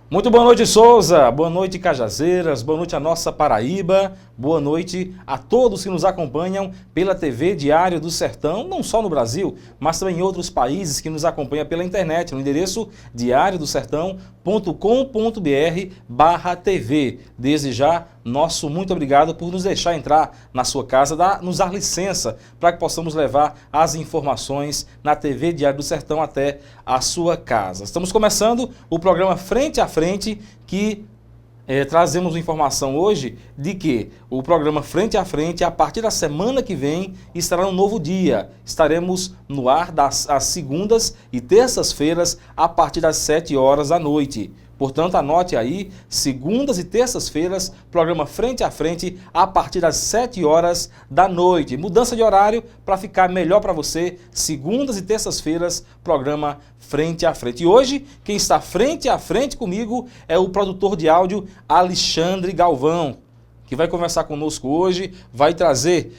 Muito boa noite, Souza. Boa noite, Cajazeiras. Boa noite a nossa Paraíba. Boa noite a todos que nos acompanham pela TV Diário do Sertão, não só no Brasil, mas também em outros países que nos acompanham pela internet, no endereço diariodosertão.com.br/TV. Desde já, nosso muito obrigado por nos deixar entrar na sua casa, nos dar licença para que possamos levar as informações na TV Diário do Sertão até a sua casa. Estamos começando o programa Frente a Frente, que trazemos informação hoje de que o programa Frente a Frente, a partir da semana que vem, estará no novo dia. Estaremos no ar às segundas e terças-feiras, a partir das 7 horas da noite. Portanto, anote aí, segundas e terças-feiras, programa Frente a Frente, a partir das 7 horas da noite. Mudança de horário para ficar melhor para você, segundas e terças-feiras, programa Frente a Frente. E hoje, quem está frente a frente comigo é o produtor de áudio Alexandre Galvão, que vai conversar conosco hoje, vai trazer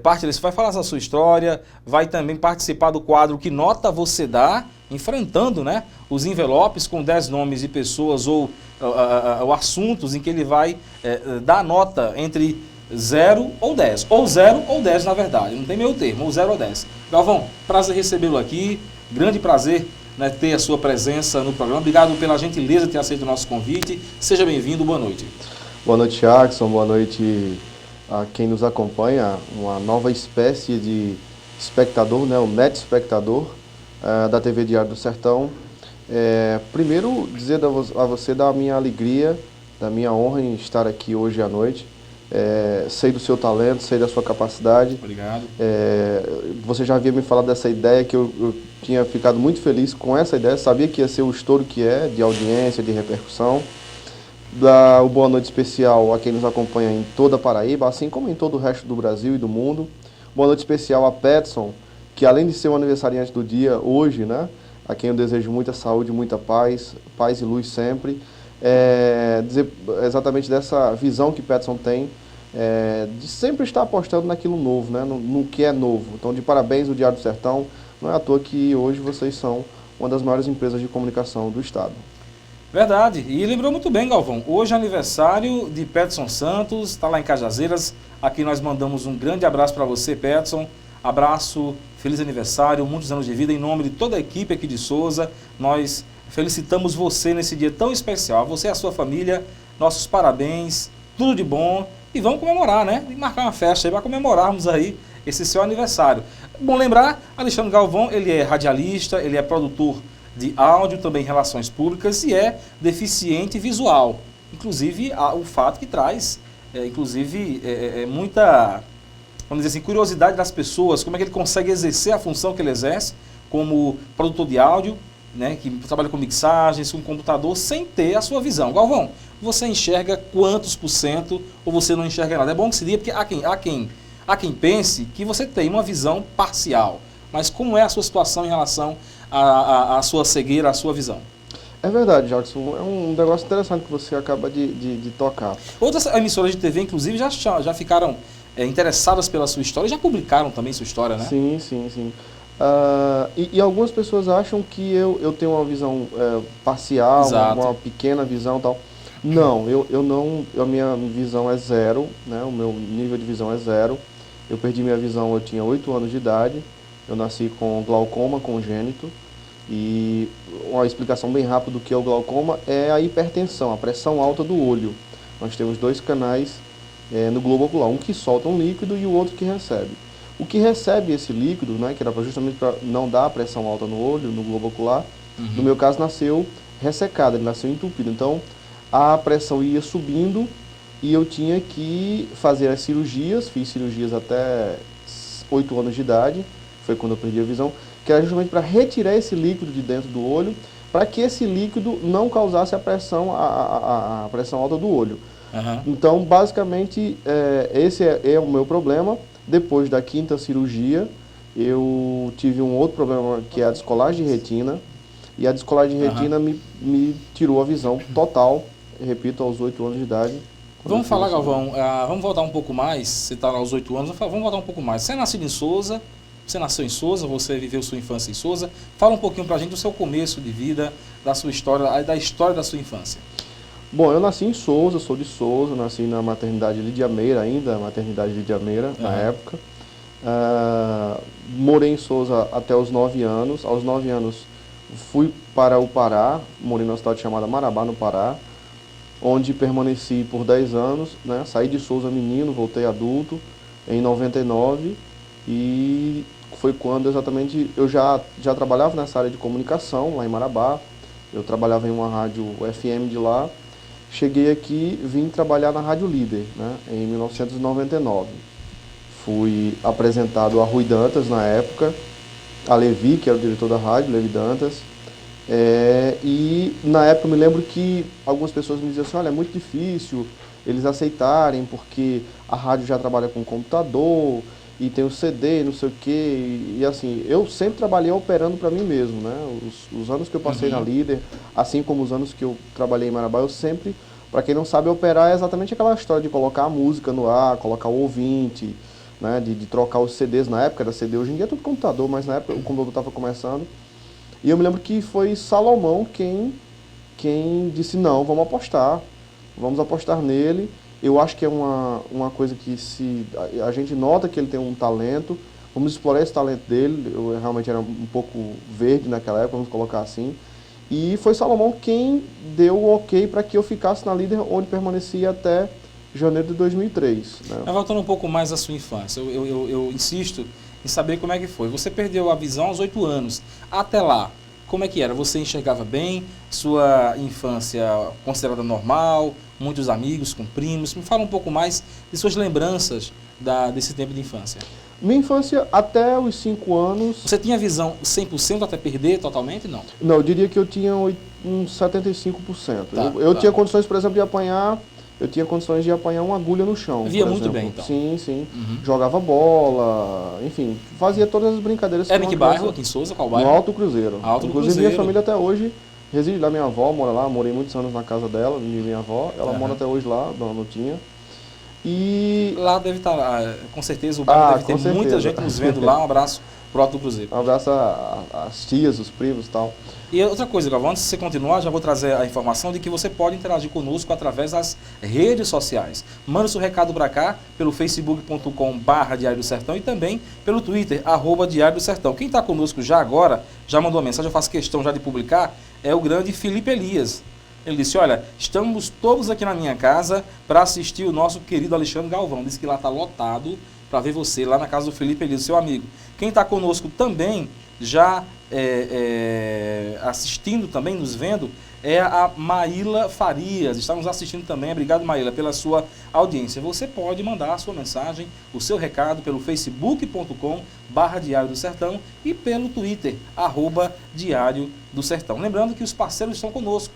parte desse, vai falar da sua história, vai também participar do quadro Que Nota Você Dá, enfrentando, né, os envelopes com 10 nomes de pessoas ou assuntos em que ele vai dar nota entre 0 ou 10, ou 0 ou 10 na verdade, não tem meio termo, ou 0 ou 10. Galvão, prazer recebê-lo aqui, grande prazer, né, ter a sua presença no programa, obrigado pela gentileza de ter aceito o nosso convite, seja bem-vindo, boa noite. Boa noite, Jackson, boa noite a quem nos acompanha, uma nova espécie de espectador, né, o net espectador da TV Diário do Sertão. Primeiro, dizer a você da minha alegria, da minha honra em estar aqui hoje à noite. Sei do seu talento, sei da sua capacidade. Obrigado. Você já havia me falado dessa ideia, que eu tinha ficado muito feliz com essa ideia, sabia que ia ser o estouro que é, de audiência, de repercussão. Dar o boa noite especial a quem nos acompanha em toda a Paraíba, assim como em todo o resto do Brasil e do mundo. Boa noite especial a Peterson, que além de ser um aniversariante do dia hoje, né, a quem eu desejo muita saúde, muita paz, paz e luz sempre. Dizer exatamente dessa visão que Peterson tem, de sempre estar apostando naquilo novo, né, no que é novo. Então, de parabéns ao Diário do Sertão, não é à toa que hoje vocês são uma das maiores empresas de comunicação do estado. Verdade, e lembrou muito bem, Galvão, hoje é aniversário de Peterson Santos, está lá em Cajazeiras, aqui nós mandamos um grande abraço para você, Peterson, abraço, feliz aniversário, muitos anos de vida, em nome de toda a equipe aqui de Souza, nós felicitamos você nesse dia tão especial, você e a sua família, nossos parabéns, tudo de bom, e vamos comemorar, né, e marcar uma festa aí para comemorarmos aí esse seu aniversário. Bom lembrar, Alexandre Galvão, ele é radialista, ele é produtor de áudio, também relações públicas, e é deficiente visual. Inclusive, o fato que traz, muita, vamos dizer assim, curiosidade das pessoas, como é que ele consegue exercer a função que ele exerce como produtor de áudio, né, que trabalha com mixagens, com computador, sem ter a sua visão. Galvão, você enxerga quantos por cento ou você não enxerga nada? É bom que se diga, porque há quem pense que você tem uma visão parcial. Mas como é a sua situação em relação à sua cegueira, à sua visão? É verdade, Jackson. É um negócio interessante que você acaba de tocar. Outras emissoras de TV, inclusive, já ficaram interessadas pela sua história, já publicaram também sua história, né? Sim, sim, sim. E algumas pessoas acham que eu tenho uma visão parcial, uma pequena visão e tal. Não, eu não, a minha visão é zero, né? O meu nível de visão é zero. Eu perdi minha visão, eu tinha 8 anos de idade. Eu nasci com glaucoma congênito e uma explicação bem rápida do que é o glaucoma é a hipertensão, a pressão alta do olho. Nós temos 2 canais no globo ocular, um que solta um líquido e o outro que recebe. O que recebe esse líquido, né, que era justamente para não dar pressão alta no olho, no globo ocular, no meu caso nasceu ressecado, ele nasceu entupido. Então a pressão ia subindo e eu tinha que fazer as cirurgias, fiz cirurgias até 8 anos de idade. Foi quando eu perdi a visão, que era justamente para retirar esse líquido de dentro do olho, para que esse líquido não causasse a pressão alta do olho. Uhum. Então, basicamente, esse é o meu problema. Depois da 5ª cirurgia, eu tive um outro problema, que é a descolagem de retina, e a descolagem de retina me tirou a visão total, repito, aos 8 anos de idade. Vamos falar, Galvão, vamos voltar um pouco mais, você está aos 8 anos, vamos voltar um pouco mais. Você é nascido em Souza, Você nasceu em Souza, você viveu sua infância em Souza. Fala um pouquinho pra gente do seu começo de vida, da sua história, da história da sua infância. Bom, eu nasci em Souza, sou de Souza, nasci na maternidade Lídia Meira ainda, maternidade Lídia Meira, na época. Morei em Souza até os 9 anos. Aos 9 anos fui para o Pará, morei numa cidade chamada Marabá, no Pará, onde permaneci por 10 anos, né? Saí de Souza menino, voltei adulto em 99 e foi quando exatamente eu já trabalhava nessa área de comunicação lá em Marabá. Eu trabalhava em uma rádio FM de lá. Cheguei aqui, vim trabalhar na Rádio Líder, né? Em 1999. Fui apresentado a Rui Dantas na época, a Levi, que era o diretor da rádio, Levi Dantas. E na época eu me lembro que algumas pessoas me diziam assim, olha, é muito difícil eles aceitarem, porque a rádio já trabalha com computador, e tem o CD, não sei o quê, e assim, eu sempre trabalhei operando para mim mesmo, né? Os anos que eu passei na Líder, assim como os anos que eu trabalhei em Marabá, eu sempre, para quem não sabe, operar é exatamente aquela história de colocar a música no ar, colocar o ouvinte, né? De trocar os CDs. Na época era CD, hoje em dia é tudo computador, mas na época o computador estava começando. E eu me lembro que foi Salomão quem disse, não, vamos apostar nele. Eu acho que é uma coisa que se a gente nota que ele tem um talento, vamos explorar esse talento dele. Eu realmente era um pouco verde naquela época, vamos colocar assim. E foi Salomão quem deu o ok para que eu ficasse na Líder, onde permaneci até janeiro de 2003. Né? Mas voltando um pouco mais à sua infância, eu insisto em saber como é que foi. Você perdeu a visão aos 8 anos. Até lá, como é que era? Você enxergava bem? Sua infância considerada normal? Muitos amigos, com primos? Me fala um pouco mais de suas lembranças desse tempo de infância. Minha infância, até os 5 anos... Você tinha visão 100% até perder totalmente? Não? Não, eu diria que eu tinha uns 75%. Eu tinha condições, por exemplo, de apanhar... Eu tinha condições de apanhar uma agulha no chão. Via muito bem, então. Sim. Jogava bola, enfim, fazia todas as brincadeiras. Era em que bairro? Aqui em Souza? Qual bairro? No Alto Cruzeiro. Inclusive, Cruzeiro. Minha família até hoje reside lá. Minha avó mora lá, morei muitos anos na casa dela, de minha avó. Ela mora até hoje lá, Dona Nutinha. E... Lá deve estar, com certeza, o bairro deve ter muita gente nos vendo lá. Um abraço pro Alto Cruzeiro. Um abraço às tias, os primos e tal. E outra coisa, Galvão, antes de você continuar, já vou trazer a informação de que você pode interagir conosco através das redes sociais. Manda seu recado para cá pelo facebook.com/Diário do Sertão e também pelo Twitter, @Diário do Sertão. Quem está conosco já agora, já mandou uma mensagem, eu faço questão já de publicar, é o grande Felipe Elias. Ele disse, olha, estamos todos aqui na minha casa para assistir o nosso querido Alexandre Galvão. Disse que lá está lotado para ver você lá na casa do Felipe Elias, seu amigo. Quem está conosco também, já assistindo também, nos vendo, é a Maíla Farias. Está nos assistindo também. Obrigado, Maíla, pela sua audiência. Você pode mandar a sua mensagem, o seu recado pelo facebook.com/Diário do Sertão e pelo Twitter, @Diário do Sertão. Lembrando que os parceiros estão conosco.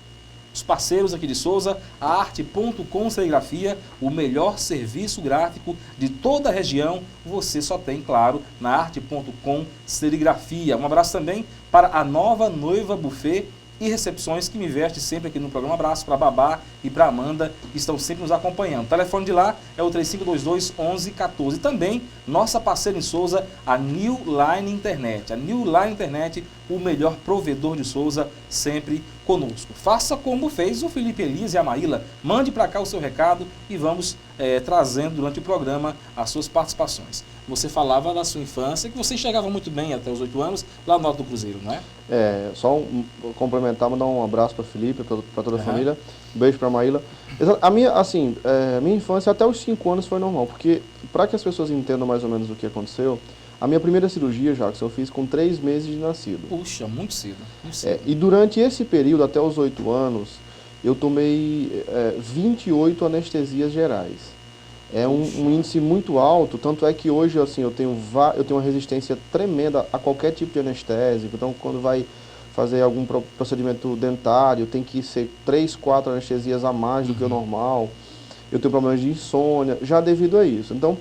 Os parceiros aqui de Souza, a Arte.com Serigrafia, o melhor serviço gráfico de toda a região, você só tem, claro, na Arte.com Serigrafia. Um abraço também para a Nova Noiva Buffet e Recepções, que me veste sempre aqui no programa. Um abraço para a Babá e para a Amanda, que estão sempre nos acompanhando. O telefone de lá é o 3522-1114. E também, nossa parceira em Souza, a New Line Internet. A New Line Internet, o melhor provedor de Souza, sempre conosco. Faça como fez o Felipe Elias e a Maíla. Mande para cá o seu recado e vamos trazendo durante o programa as suas participações. Você falava da sua infância, que você enxergava muito bem até os 8 anos, lá no Alto do Cruzeiro, não é? Só complementar, mandar um abraço para Felipe, para toda a família, um beijo para a Maíla. A minha infância até os 5 anos foi normal, porque para que as pessoas entendam mais ou menos o que aconteceu, a minha primeira cirurgia, Jacques, eu fiz com 3 meses de nascido. Puxa, muito cedo. Muito cedo. E durante esse período, até os 8 anos, eu tomei 28 anestesias gerais. É um índice muito alto, tanto é que hoje assim, eu tenho uma resistência tremenda a qualquer tipo de anestésico. Então, quando vai fazer algum procedimento dentário, tem que ser 3, 4 anestesias a mais do que o normal. Eu tenho problemas de insônia, já devido a isso. Então,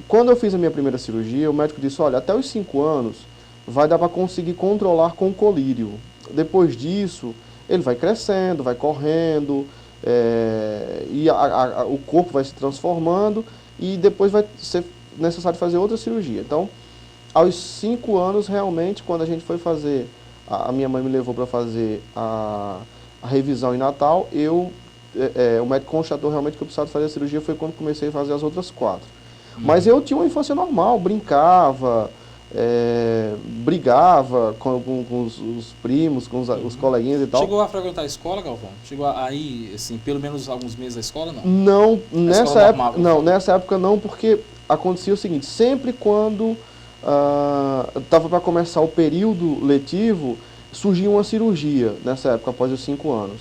quando eu fiz a minha primeira cirurgia, o médico disse, olha, até os 5 anos vai dar para conseguir controlar com colírio. Depois disso, ele vai crescendo, vai correndo, e o corpo vai se transformando e depois vai ser necessário fazer outra cirurgia. Então, Aos 5 anos, realmente, quando a gente foi fazer, a minha mãe me levou para fazer a revisão em Natal, o médico constatou realmente que eu precisava fazer a cirurgia, foi quando comecei a fazer as outras 4. Mas eu tinha uma infância normal, brincava, brigava com os primos, com os coleguinhas e tal. Chegou a frequentar a escola, Galvão? Chegou a ir, assim, pelo menos alguns meses à escola, não? Não, nessa época não, porque acontecia o seguinte, sempre quando estava para começar o período letivo, surgia uma cirurgia nessa época, após os 5 anos.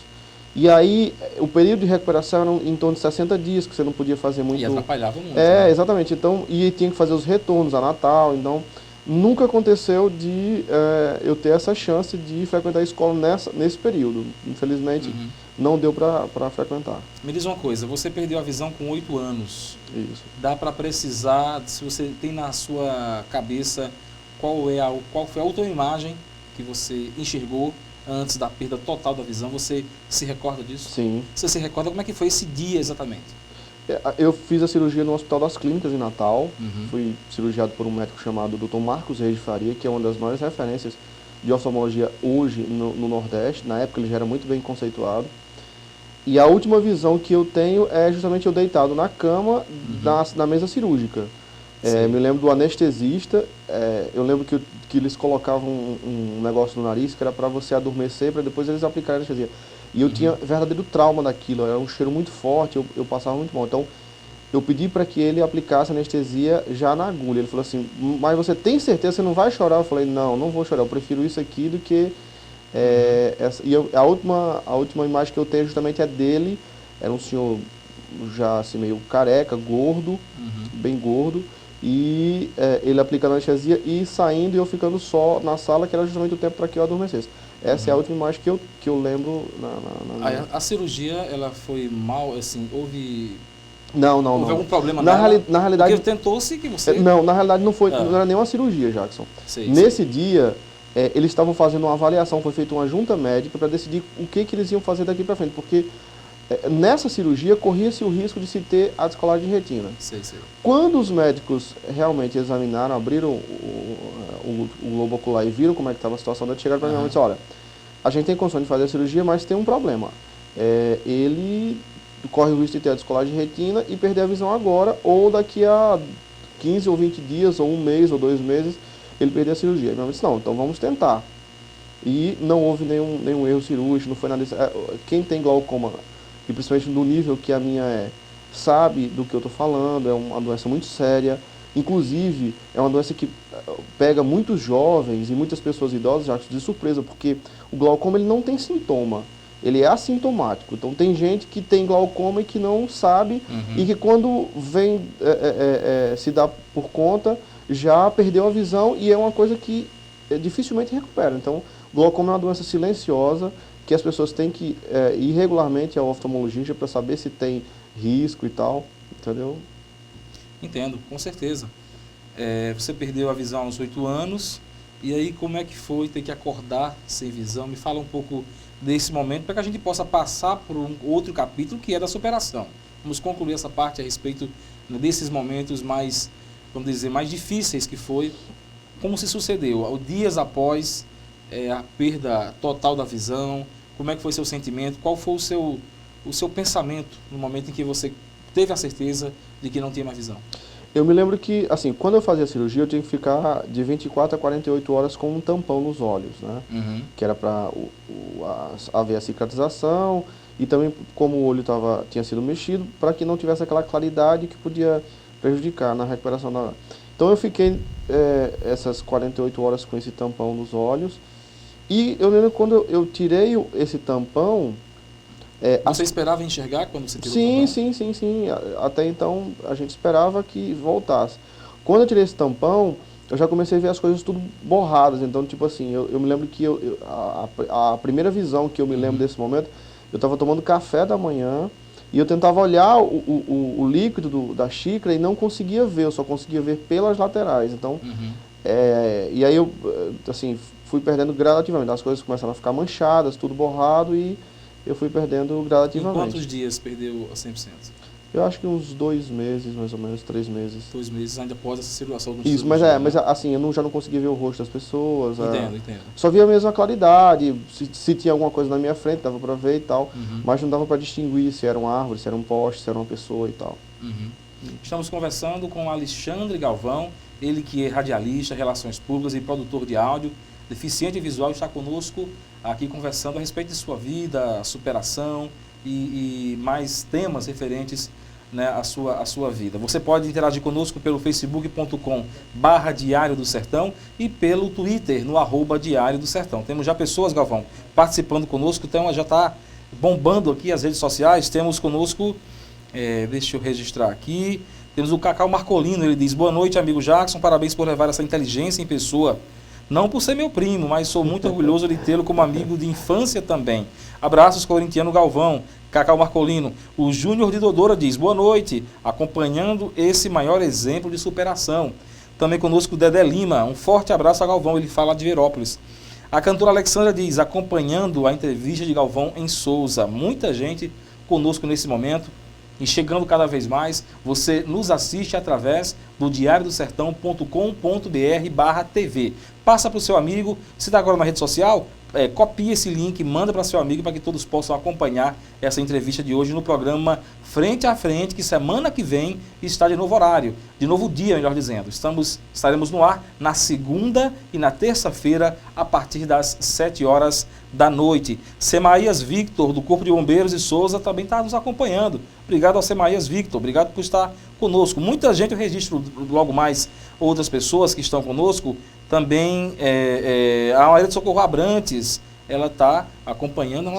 E aí, o período de recuperação era em torno de 60 dias, que você não podia fazer muito... E atrapalhava muito. Né? Exatamente. Então, e tinha que fazer os retornos a Natal, então... Nunca aconteceu de eu ter essa chance de frequentar a escola nesse período. Infelizmente, não deu para frequentar. Me diz uma coisa, você perdeu a visão com 8 anos. Isso. Dá para precisar, se você tem na sua cabeça, qual foi a última imagem que você enxergou antes da perda total da visão? Você se recorda disso? Sim. Você se recorda como é que foi esse dia exatamente? Eu fiz a cirurgia no Hospital das Clínicas em Natal. Fui cirurgiado por um médico chamado Dr. Marcos Reis de Faria, que é uma das maiores referências de oftalmologia hoje no Nordeste. Na época ele já era muito bem conceituado. E a última visão que eu tenho é justamente eu deitado na cama, na mesa cirúrgica. Me lembro do anestesista, eu lembro que eles colocavam um negócio no nariz que era para você adormecer, para depois eles aplicarem a anestesia. E eu tinha verdadeiro trauma daquilo, era um cheiro muito forte, eu passava muito mal. Então, eu pedi para que ele aplicasse anestesia já na agulha. Ele falou assim, mas você tem certeza que você não vai chorar? Eu falei, não vou chorar, eu prefiro isso aqui do que... a última imagem que eu tenho justamente é dele, era um senhor já assim meio careca, gordo, bem gordo, e ele aplicando anestesia e saindo e eu ficando só na sala, que era justamente o tempo para que eu adormecesse. Essa é a última imagem que eu lembro. A cirurgia, ela foi mal, assim, houve algum problema na realidade, porque tentou-se que você... Não, na realidade não era nenhuma cirurgia, Jackson. Nesse dia, eles estavam fazendo uma avaliação, foi feita uma junta médica para decidir o que eles iam fazer daqui para frente, porque nessa cirurgia corria-se o risco de se ter a descolagem de retina. Quando os médicos realmente examinaram, abriram o globo ocular e viram como é que estava a situação, eles chegaram para mim e disseram, olha, a gente tem condição de fazer a cirurgia, mas tem um problema. Ele corre o risco de ter a descolagem de retina e perder a visão agora, ou daqui a 15 ou 20 dias, ou 1 mês, ou 2 meses, ele perder a cirurgia. E minha mãe disse, não, então vamos tentar. E não houve nenhum erro cirúrgico, não foi nada disso. Quem tem glaucoma, e principalmente no nível que a minha sabe do que eu estou falando, é uma doença muito séria. Inclusive, é uma doença que pega muitos jovens e muitas pessoas idosas já de surpresa, porque o glaucoma ele não tem sintoma, ele é assintomático. Então tem gente que tem glaucoma e que não sabe, e que quando vem se dá por conta, já perdeu a visão e é uma coisa que dificilmente recupera. Então, glaucoma é uma doença silenciosa, que as pessoas têm que ir regularmente ao oftalmologista para saber se tem risco e tal, entendeu? Entendo, com certeza. Você perdeu a visão aos 8 anos, e aí como é que foi ter que acordar sem visão? Me fala um pouco desse momento, para que a gente possa passar por um outro capítulo, que é da superação. Vamos concluir essa parte a respeito desses momentos mais, vamos dizer, mais difíceis que foi, como se sucedeu, dias após a perda total da visão, como é que foi seu sentimento, qual foi o seu pensamento no momento em que você teve a certeza de que não tinha mais visão? Eu me lembro que, assim, quando eu fazia a cirurgia, eu tinha que ficar de 24 a 48 horas com um tampão nos olhos, né? Que era para haver a cicatrização e também, como o olho tinha sido mexido, para que não tivesse aquela claridade que podia prejudicar na recuperação da... Então eu fiquei essas 48 horas com esse tampão nos olhos e eu lembro quando eu tirei esse tampão... Você esperava enxergar quando você tirou o tampão? Sim. Até então a gente esperava que voltasse. Quando eu tirei esse tampão, eu já comecei a ver as coisas tudo borradas. Então, tipo assim, eu me lembro que a primeira visão que eu me lembro desse momento, eu estava tomando café da manhã e eu tentava olhar o líquido da xícara e não conseguia ver, eu só conseguia ver pelas laterais. Então, e aí eu, assim, fui perdendo gradativamente. As coisas começaram a ficar manchadas, tudo borrado e eu fui perdendo gradativamente. Em quantos dias perdeu a 100%? Eu acho que uns 2 meses, mais ou menos, 3 meses. 2 meses ainda após essa circulação do Isso, mas assim, eu já não conseguia ver o rosto das pessoas. Entendo. Só via mesmo a claridade, se tinha alguma coisa na minha frente, dava pra ver e tal, mas não dava pra distinguir se era uma árvore, se era um poste, se era uma pessoa e tal. Estamos conversando com Alexandre Galvão, ele que é radialista, relações públicas e produtor de áudio, deficiente visual, está conosco aqui conversando a respeito de sua vida, superação e mais temas referentes, né, à sua vida. Você pode interagir conosco pelo facebook.com/Diário do Sertão e pelo Twitter, no @Diário do Sertão. Temos já pessoas, Galvão, participando conosco, então já está bombando aqui as redes sociais. Temos conosco, deixa eu registrar aqui, temos o Cacau Marcolino, ele diz: boa noite, amigo Jackson, parabéns por levar essa inteligência em pessoa. Não por ser meu primo, mas sou muito orgulhoso de tê-lo como amigo de infância também. Abraços, corintiano Galvão. Cacau Marcolino. O Júnior de Dodora diz: boa noite, acompanhando esse maior exemplo de superação. Também conosco o Dedé Lima. Um forte abraço a Galvão, ele fala de Verópolis. A cantora Alexandra diz: acompanhando a entrevista de Galvão em Souza. Muita gente conosco nesse momento. E chegando cada vez mais, você nos assiste através do diariodosertão.com.br/TV. Passa para o seu amigo, se está agora na rede social, copia esse link, manda para seu amigo para que todos possam acompanhar essa entrevista de hoje no programa Frente a Frente, que semana que vem está de novo horário, de novo dia, melhor dizendo. Estaremos no ar na segunda e na terça-feira, a partir das 7 horas da noite. Semaías Victor, do Corpo de Bombeiros de Souza, também está nos acompanhando. Obrigado ao Semaías Victor, obrigado por estar conosco. Muita gente, eu registro logo mais outras pessoas que estão conosco. Também a Maria de Socorro Abrantes, ela está acompanhando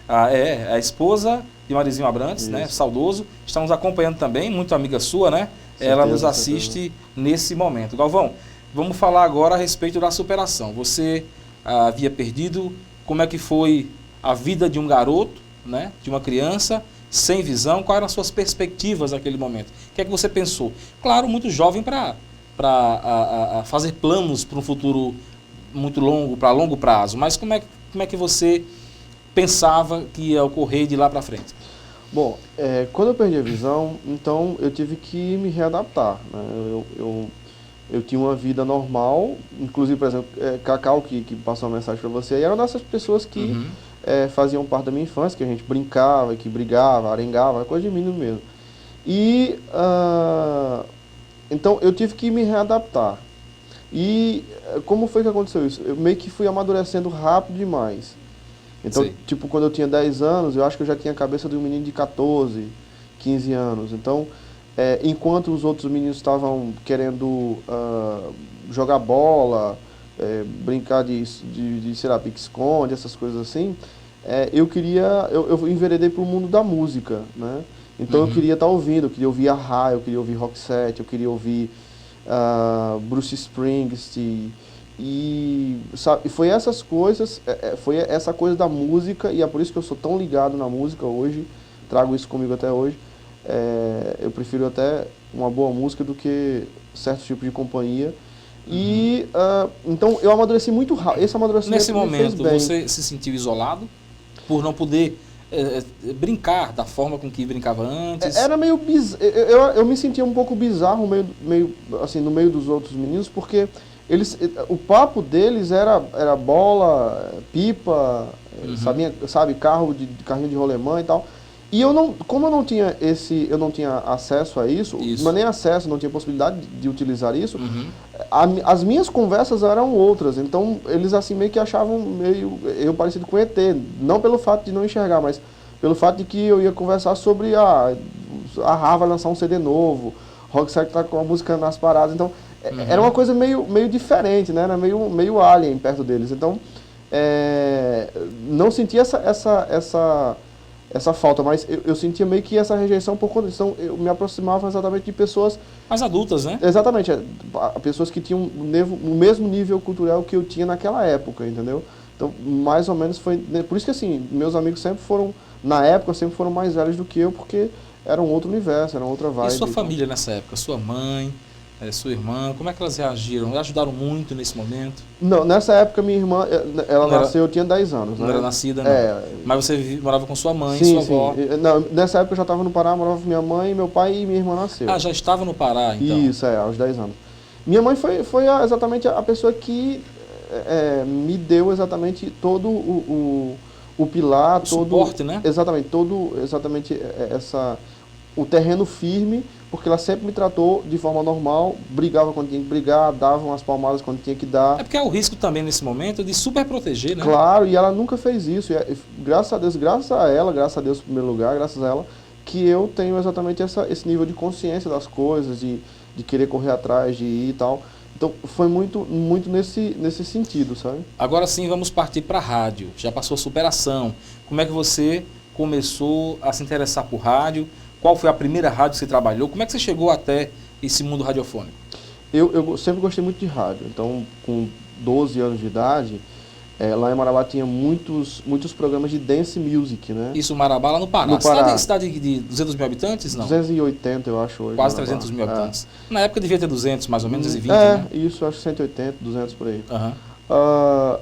a esposa de Marizinho Abrantes, né, saudoso, está nos acompanhando também, muito amiga sua, né? Ela nos assiste nesse momento. Galvão, vamos falar agora a respeito da superação. Você havia perdido, como é que foi a vida de um garoto, né, de uma criança sem visão? Quais eram as suas perspectivas naquele momento? O que é que você pensou? Claro, muito jovem para fazer planos para um futuro muito longo, para longo prazo, mas como é que você pensava que ia ocorrer de lá para frente? Bom, quando eu perdi a visão, então eu tive que me readaptar, né? Eu tinha uma vida normal, inclusive, por exemplo, Cacau, que passou uma mensagem para você, e eram dessas pessoas que faziam parte da minha infância, que a gente brincava, que brigava, arengava, coisa de menino mesmo. E então eu tive que me readaptar. E como foi que aconteceu isso? Eu meio que fui amadurecendo rápido demais. Então, tipo, quando eu tinha 10 anos, eu acho que eu já tinha a cabeça de um menino de 14, 15 anos. Então, enquanto os outros meninos estavam querendo jogar bola, brincar de sei lá, pique-esconde, essas coisas assim, eu enveredei para o mundo da música, né? Então eu queria estar ouvindo, eu queria ouvir A-Ha, eu queria ouvir Roxette, eu queria ouvir Bruce Springsteen. E sabe, foi essas coisas, foi essa coisa da música, e é por isso que eu sou tão ligado na música hoje, trago isso comigo até hoje. Eu prefiro até uma boa música do que certo tipo de companhia. E então eu amadureci muito rápido. Esse amadurecimento nesse momento você se sentiu isolado por não poder brincar da forma com que brincava antes? Era meio bizarro. Eu me sentia um pouco bizarro meio assim, no meio dos outros meninos, porque o papo deles era bola, pipa, sabe, carrinho de rolemã e tal. E como eu não tinha acesso a isso. Mas nem acesso, não tinha possibilidade de utilizar isso, as minhas conversas eram outras. Então eles assim meio que achavam eu parecido com ET, não pelo fato de não enxergar, mas pelo fato de que eu ia conversar sobre a A-Ha vai lançar um CD novo, Roxette tá com a música nas paradas, então era uma coisa meio diferente, né? Era meio alien perto deles. Então não sentia essa falta, mas eu sentia meio que essa rejeição por condição. Eu me aproximava exatamente de pessoas mais adultas, né? Exatamente, pessoas que tinham o mesmo nível cultural que eu tinha naquela época, entendeu? Então, mais ou menos foi... Por isso que, assim, meus amigos sempre foram, na época, sempre foram mais velhos do que eu, porque era um outro universo, era outra vibe. E sua família nessa época? Sua mãe, sua irmã, como é que elas reagiram? Elas ajudaram muito nesse momento? Não, nessa época minha irmã, ela nasceu, eu tinha 10 anos, né? Não era nascida, não. Mas você morava com sua mãe, sim, sua avó? Não, nessa época eu já estava no Pará, morava com minha mãe, meu pai e minha irmã nasceu. Ah, já estava no Pará, então? Isso, aos 10 anos. Minha mãe foi exatamente a pessoa que me deu exatamente todo o pilar, todo suporte, né? Exatamente, o terreno firme, porque ela sempre me tratou de forma normal, brigava quando tinha que brigar, dava umas palmadas quando tinha que dar. É porque há o risco também nesse momento de super proteger, né? Claro, e ela nunca fez isso. E, graças a Deus em primeiro lugar, graças a ela, que eu tenho exatamente esse nível de consciência das coisas, de querer correr atrás, de ir e tal. Então foi muito nesse sentido, sabe? Agora sim, vamos partir para a rádio. Já passou a superação. Como é que você começou a se interessar por rádio? Qual foi a primeira rádio que você trabalhou? Como é que você chegou até esse mundo radiofônico? Eu sempre gostei muito de rádio. Então, com 12 anos de idade, lá em Marabá tinha muitos programas de dance music, né? Isso, Marabá, lá no Pará. No Pará. Cidade de 200 mil habitantes? Não. 280, eu acho hoje. Quase 300 mil habitantes. Na época devia ter 200, mais ou menos, 220, né? Isso, acho 180, 200 por aí. Uhum.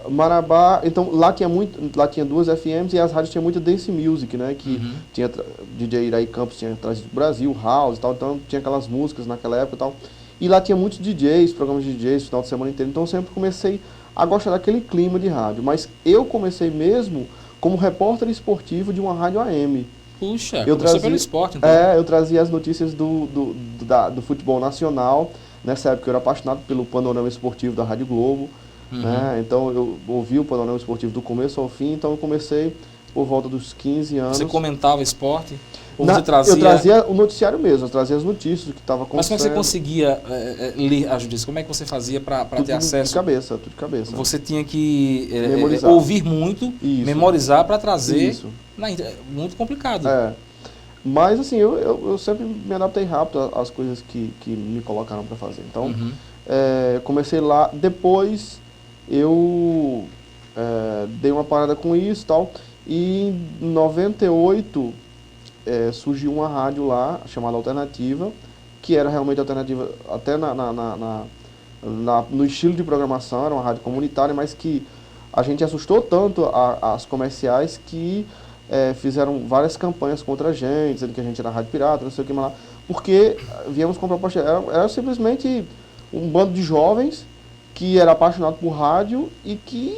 Marabá, então lá tinha duas FMs e as rádios tinham muita dance music, né? Que tinha DJ Iraí Campos tinha trazido do Brasil, House e tal, então tinha aquelas músicas naquela época e tal. E lá tinha muitos DJs, programas de DJs, final de semana inteiro, então eu sempre comecei a gostar daquele clima de rádio. Mas eu comecei mesmo como repórter esportivo de uma rádio AM. Puxa, eu trazia pelo esporte, então. Eu trazia as notícias do futebol nacional. Nessa época eu era apaixonado pelo panorama esportivo da Rádio Globo. Né? Então eu ouvi o panorama esportivo do começo ao fim, então eu comecei por volta dos 15 anos. Você comentava esporte? Ou você trazia... Eu trazia o noticiário mesmo, eu trazia as notícias do que estava acontecendo. Mas como é que você conseguia ler as notícias? Como é que você fazia para ter acesso? Tudo de cabeça. Você tinha que ouvir muito, isso. Memorizar para trazer. Isso. Muito complicado. Mas assim, eu sempre me adaptei rápido às coisas que me colocaram para fazer. Então, comecei lá, depois eu dei uma parada com isso e tal, e em 98 surgiu uma rádio lá, chamada Alternativa, que era realmente alternativa até no estilo de programação, era uma rádio comunitária, mas que a gente assustou tanto as comerciais que fizeram várias campanhas contra a gente, dizendo que a gente era rádio pirata, não sei o que mais lá, porque viemos com a proposta, era simplesmente um bando de jovens que era apaixonado por rádio e que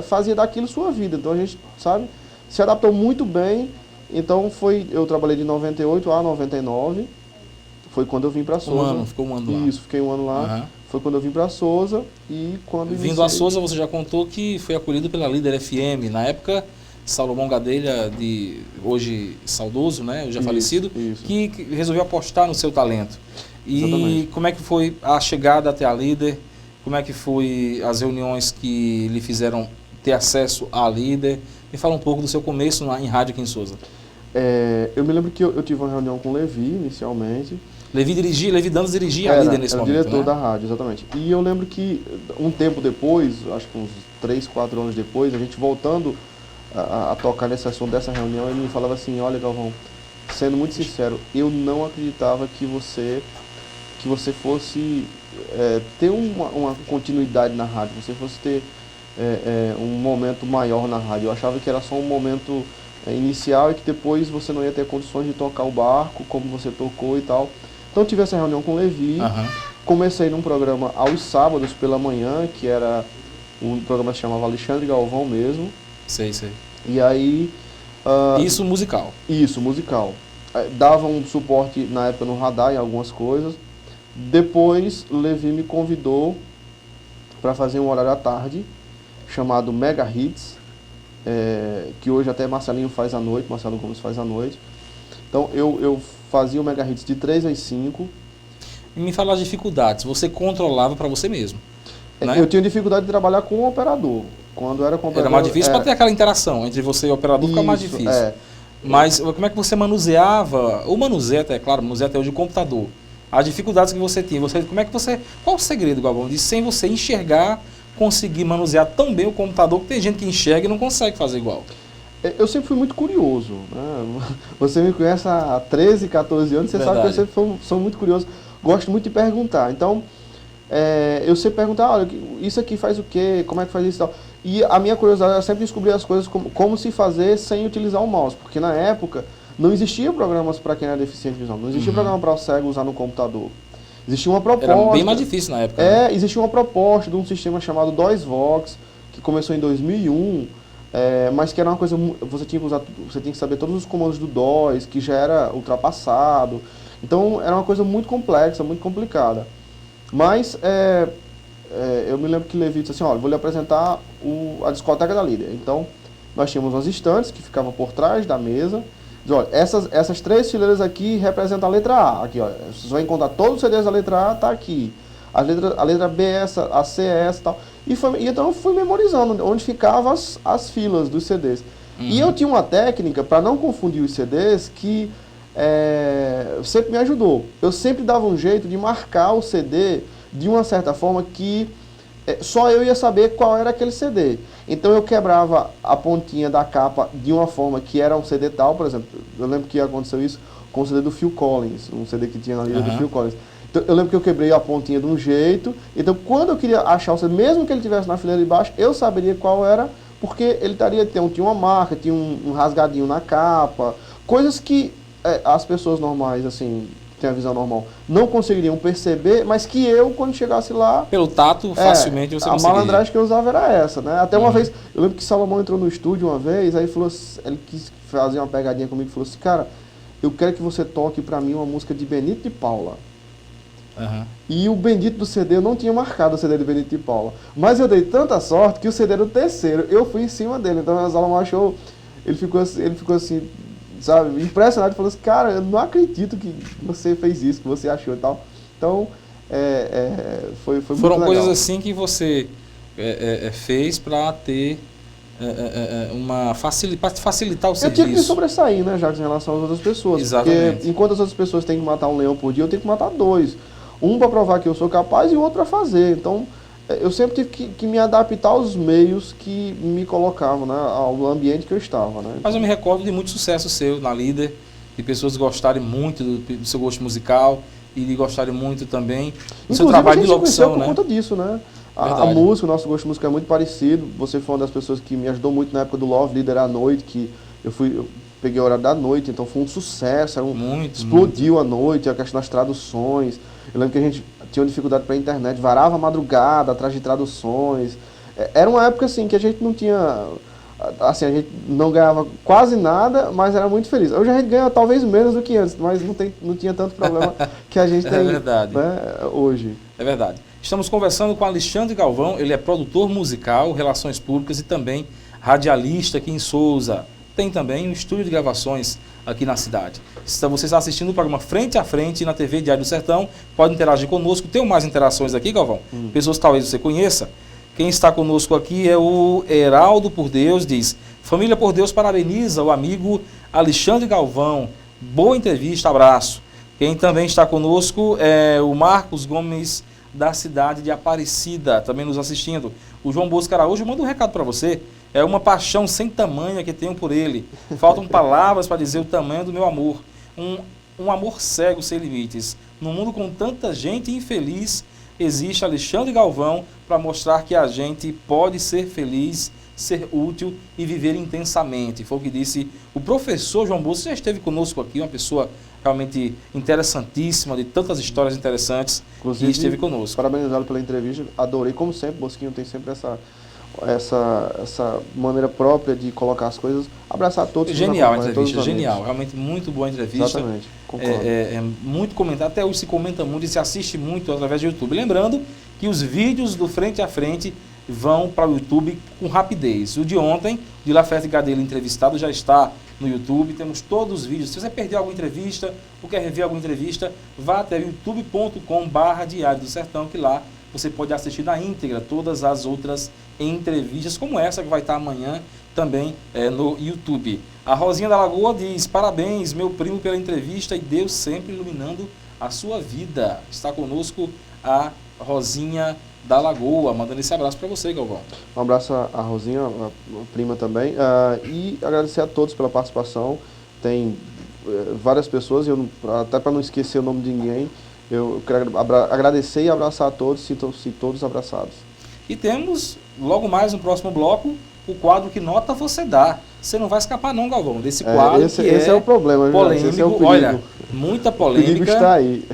fazia daquilo sua vida. Então a gente, sabe, se adaptou muito bem. Então eu trabalhei de 98 a 99, foi quando eu vim para Sousa. Ficou um ano lá. Isso, fiquei um ano lá. Uhum. Foi quando eu vim para Sousa e quando Vindo a Sousa, você já contou que foi acolhido pela Líder FM. Na época, Salomão Gadelha, hoje saudoso, né, hoje falecido, que resolveu apostar no seu talento. E exatamente. Como é que foi a chegada até a Líder? Como é que foi as reuniões que lhe fizeram ter acesso à Líder? Me fala um pouco do seu começo em rádio aqui em Sousa. Eu me lembro que eu tive uma reunião com o Levi, inicialmente. Levi Dantas dirigia a Líder nesse momento, diretor, né? da rádio, exatamente. E eu lembro que um tempo depois, acho que uns 3, 4 anos depois, a gente voltando a tocar nesse assunto dessa reunião, ele me falava assim: olha, Galvão, sendo muito sincero, eu não acreditava que você fosse ter uma continuidade na rádio, você fosse ter um momento maior na rádio. Eu achava que era só um momento inicial e que depois você não ia ter condições de tocar o barco como você tocou e tal. Então eu tive essa reunião com o Levi, comecei num programa aos sábados pela manhã, que era um programa que se chamava Alexandre Galvão mesmo. Sei. E aí... Isso musical? Isso, musical. Dava um suporte na época no radar em algumas coisas. Depois, Levi me convidou para fazer um horário à tarde, chamado Mega Hits, que hoje até Marcelinho faz à noite, Marcelo Gomes faz à noite. Então, eu fazia o Mega Hits de 3 às 5. E me fala as dificuldades. Você controlava para você mesmo, né? Eu tinha dificuldade de trabalhar com o operador. Quando era com o operador... Era mais difícil para ter aquela interação entre você e o operador, fica mais difícil. Mas como é que você manuseava, ou manuseia até, claro, manuseia até hoje o computador? As dificuldades que você tinha, qual o segredo, Galvão, de sem você enxergar, conseguir manusear tão bem o computador, que tem gente que enxerga e não consegue fazer igual? Eu sempre fui muito curioso, né? Você me conhece há 13, 14 anos, você sabe que eu sempre sou muito curioso. gosto muito de perguntar. Então, eu sempre pergunto, olha, isso aqui faz o quê? Como é que faz isso e tal? E a minha curiosidade era sempre descobrir as coisas como se fazer sem utilizar o mouse, porque na época não existia programas para quem era deficiente de visão, não existia programa para o cego usar no computador. Existia uma proposta... Era bem mais difícil na época. Né? Existia uma proposta de um sistema chamado DOS-Vox, que começou em 2001, mas que era uma coisa... Você tinha que saber todos os comandos do DOS, que já era ultrapassado. Então, era uma coisa muito complexa, muito complicada. Mas, eu me lembro que Levi disse assim, olha, vou lhe apresentar a discoteca da Líder. Então, nós tínhamos umas estantes que ficavam por trás da mesa. Diz, olha, essas 3 fileiras aqui representam a letra A. Aqui, olha, vocês vão encontrar todos os CDs da letra A, tá aqui. A letra B é essa, a C é essa e tal. E então eu fui memorizando onde ficavam as filas dos CDs. E eu tinha uma técnica para não confundir os CDs que sempre me ajudou. Eu sempre dava um jeito de marcar o CD de uma certa forma que só eu ia saber qual era aquele CD. Então eu quebrava a pontinha da capa de uma forma que era um CD tal, por exemplo. Eu lembro que aconteceu isso com o CD do Phil Collins, um CD que tinha na lista do Phil Collins. Então, eu lembro que eu quebrei a pontinha de um jeito. Então quando eu queria achar o CD, mesmo que ele estivesse na fileira de baixo, eu saberia qual era, porque ele tinha uma marca, tinha um rasgadinho na capa, coisas que as pessoas normais, assim, tem a visão normal, não conseguiriam perceber, mas que eu, quando chegasse lá... Pelo tato, facilmente você conseguiria. A malandragem que eu usava era essa, né? Até uma vez, eu lembro que Salomão entrou no estúdio uma vez, aí falou, ele quis fazer uma pegadinha comigo e falou assim, cara, eu quero que você toque pra mim uma música de Benito de Paula. E o bendito do CD, eu não tinha marcado o CD de Benito de Paula. Mas eu dei tanta sorte que o CD era o terceiro, eu fui em cima dele, então o Salomão achou, ele ficou assim, sabe, impressionado, falou assim, cara, eu não acredito que você fez isso, que você achou e tal. Então, foi muito legal. Foram coisas assim que você fez para ter para facilitar o serviço. Eu tive que sobressair, né, Jacques, em relação às outras pessoas. Exatamente. Porque enquanto as outras pessoas têm que matar um leão por dia, eu tenho que matar 2. Um para provar que eu sou capaz e o outro para fazer. Então, eu sempre tive que me adaptar aos meios que me colocavam, né, ao ambiente que eu estava. Né? Mas eu me recordo de muito sucesso seu na Líder, de pessoas gostarem muito do seu gosto musical e de gostarem muito também do seu trabalho de locução, por conta disso, né? A música, o nosso gosto musical é muito parecido. Você foi uma das pessoas que me ajudou muito na época do Love Líder à noite, que eu peguei o horário da noite, então foi um sucesso, explodiu à noite, a questão das traduções. Eu lembro que a gente tinha dificuldade para a internet, varava a madrugada atrás de traduções. Era uma época assim que a gente não tinha, assim, a gente não ganhava quase nada, mas era muito feliz. Hoje a gente ganha talvez menos do que antes, mas não tinha tanto problema que a gente tem, verdade. Né, hoje. É verdade. Estamos conversando com Alexandre Galvão, ele é produtor musical, relações públicas e também radialista aqui em Souza. Tem também um estúdio de gravações aqui na cidade. Você está assistindo o programa Frente a Frente na TV Diário do Sertão, pode interagir conosco. Tem mais interações aqui, Galvão? Pessoas que talvez você conheça. Quem está conosco aqui é o Heraldo por Deus, diz: Família por Deus parabeniza o amigo Alexandre Galvão. Boa entrevista, abraço. Quem também está conosco é o Marcos Gomes, da cidade de Aparecida, também nos assistindo. O João Bosco Araújo manda um recado para você. É uma paixão sem tamanho que tenho por ele. Faltam palavras para dizer o tamanho do meu amor. Um amor cego sem limites. Num mundo com tanta gente infeliz, existe Alexandre Galvão para mostrar que a gente pode ser feliz, ser útil e viver intensamente. Foi o que disse o professor João Bosco. Já esteve conosco aqui, uma pessoa realmente interessantíssima, de tantas histórias interessantes. Inclusive, que esteve conosco. Parabenizá-lo pela entrevista. Adorei, como sempre, Bosquinho tem sempre essa maneira própria de colocar as coisas, abraçar todos. Genial a entrevista, genial, realmente muito boa entrevista. Exatamente, concordo. Muito comentado, até hoje se comenta muito e se assiste muito através do YouTube. Lembrando que os vídeos do Frente a Frente vão para o YouTube com rapidez. O de ontem, de Laferte Gadelha entrevistado, já está no YouTube, temos todos os vídeos. Se você perdeu alguma entrevista ou quer rever alguma entrevista, vá até youtube.com/Diário do Sertão, que lá você pode assistir na íntegra todas as outras entrevistas, como essa que vai estar amanhã também no YouTube. A Rosinha da Lagoa diz: parabéns, meu primo, pela entrevista e Deus sempre iluminando a sua vida. Está conosco a Rosinha da Lagoa, mandando esse abraço para você, Galvão. Um abraço a Rosinha, a prima também, e agradecer a todos pela participação. Tem várias pessoas, até para não esquecer o nome de ninguém, Eu quero agradecer e abraçar a todos, se todos abraçados. E temos, logo mais no próximo bloco, o quadro Que Nota Você Dá. Você não vai escapar não, Galvão, desse quadro esse é o problema, polêmico. Esse é o perigo. Olha, muita polêmica. O perigo está aí.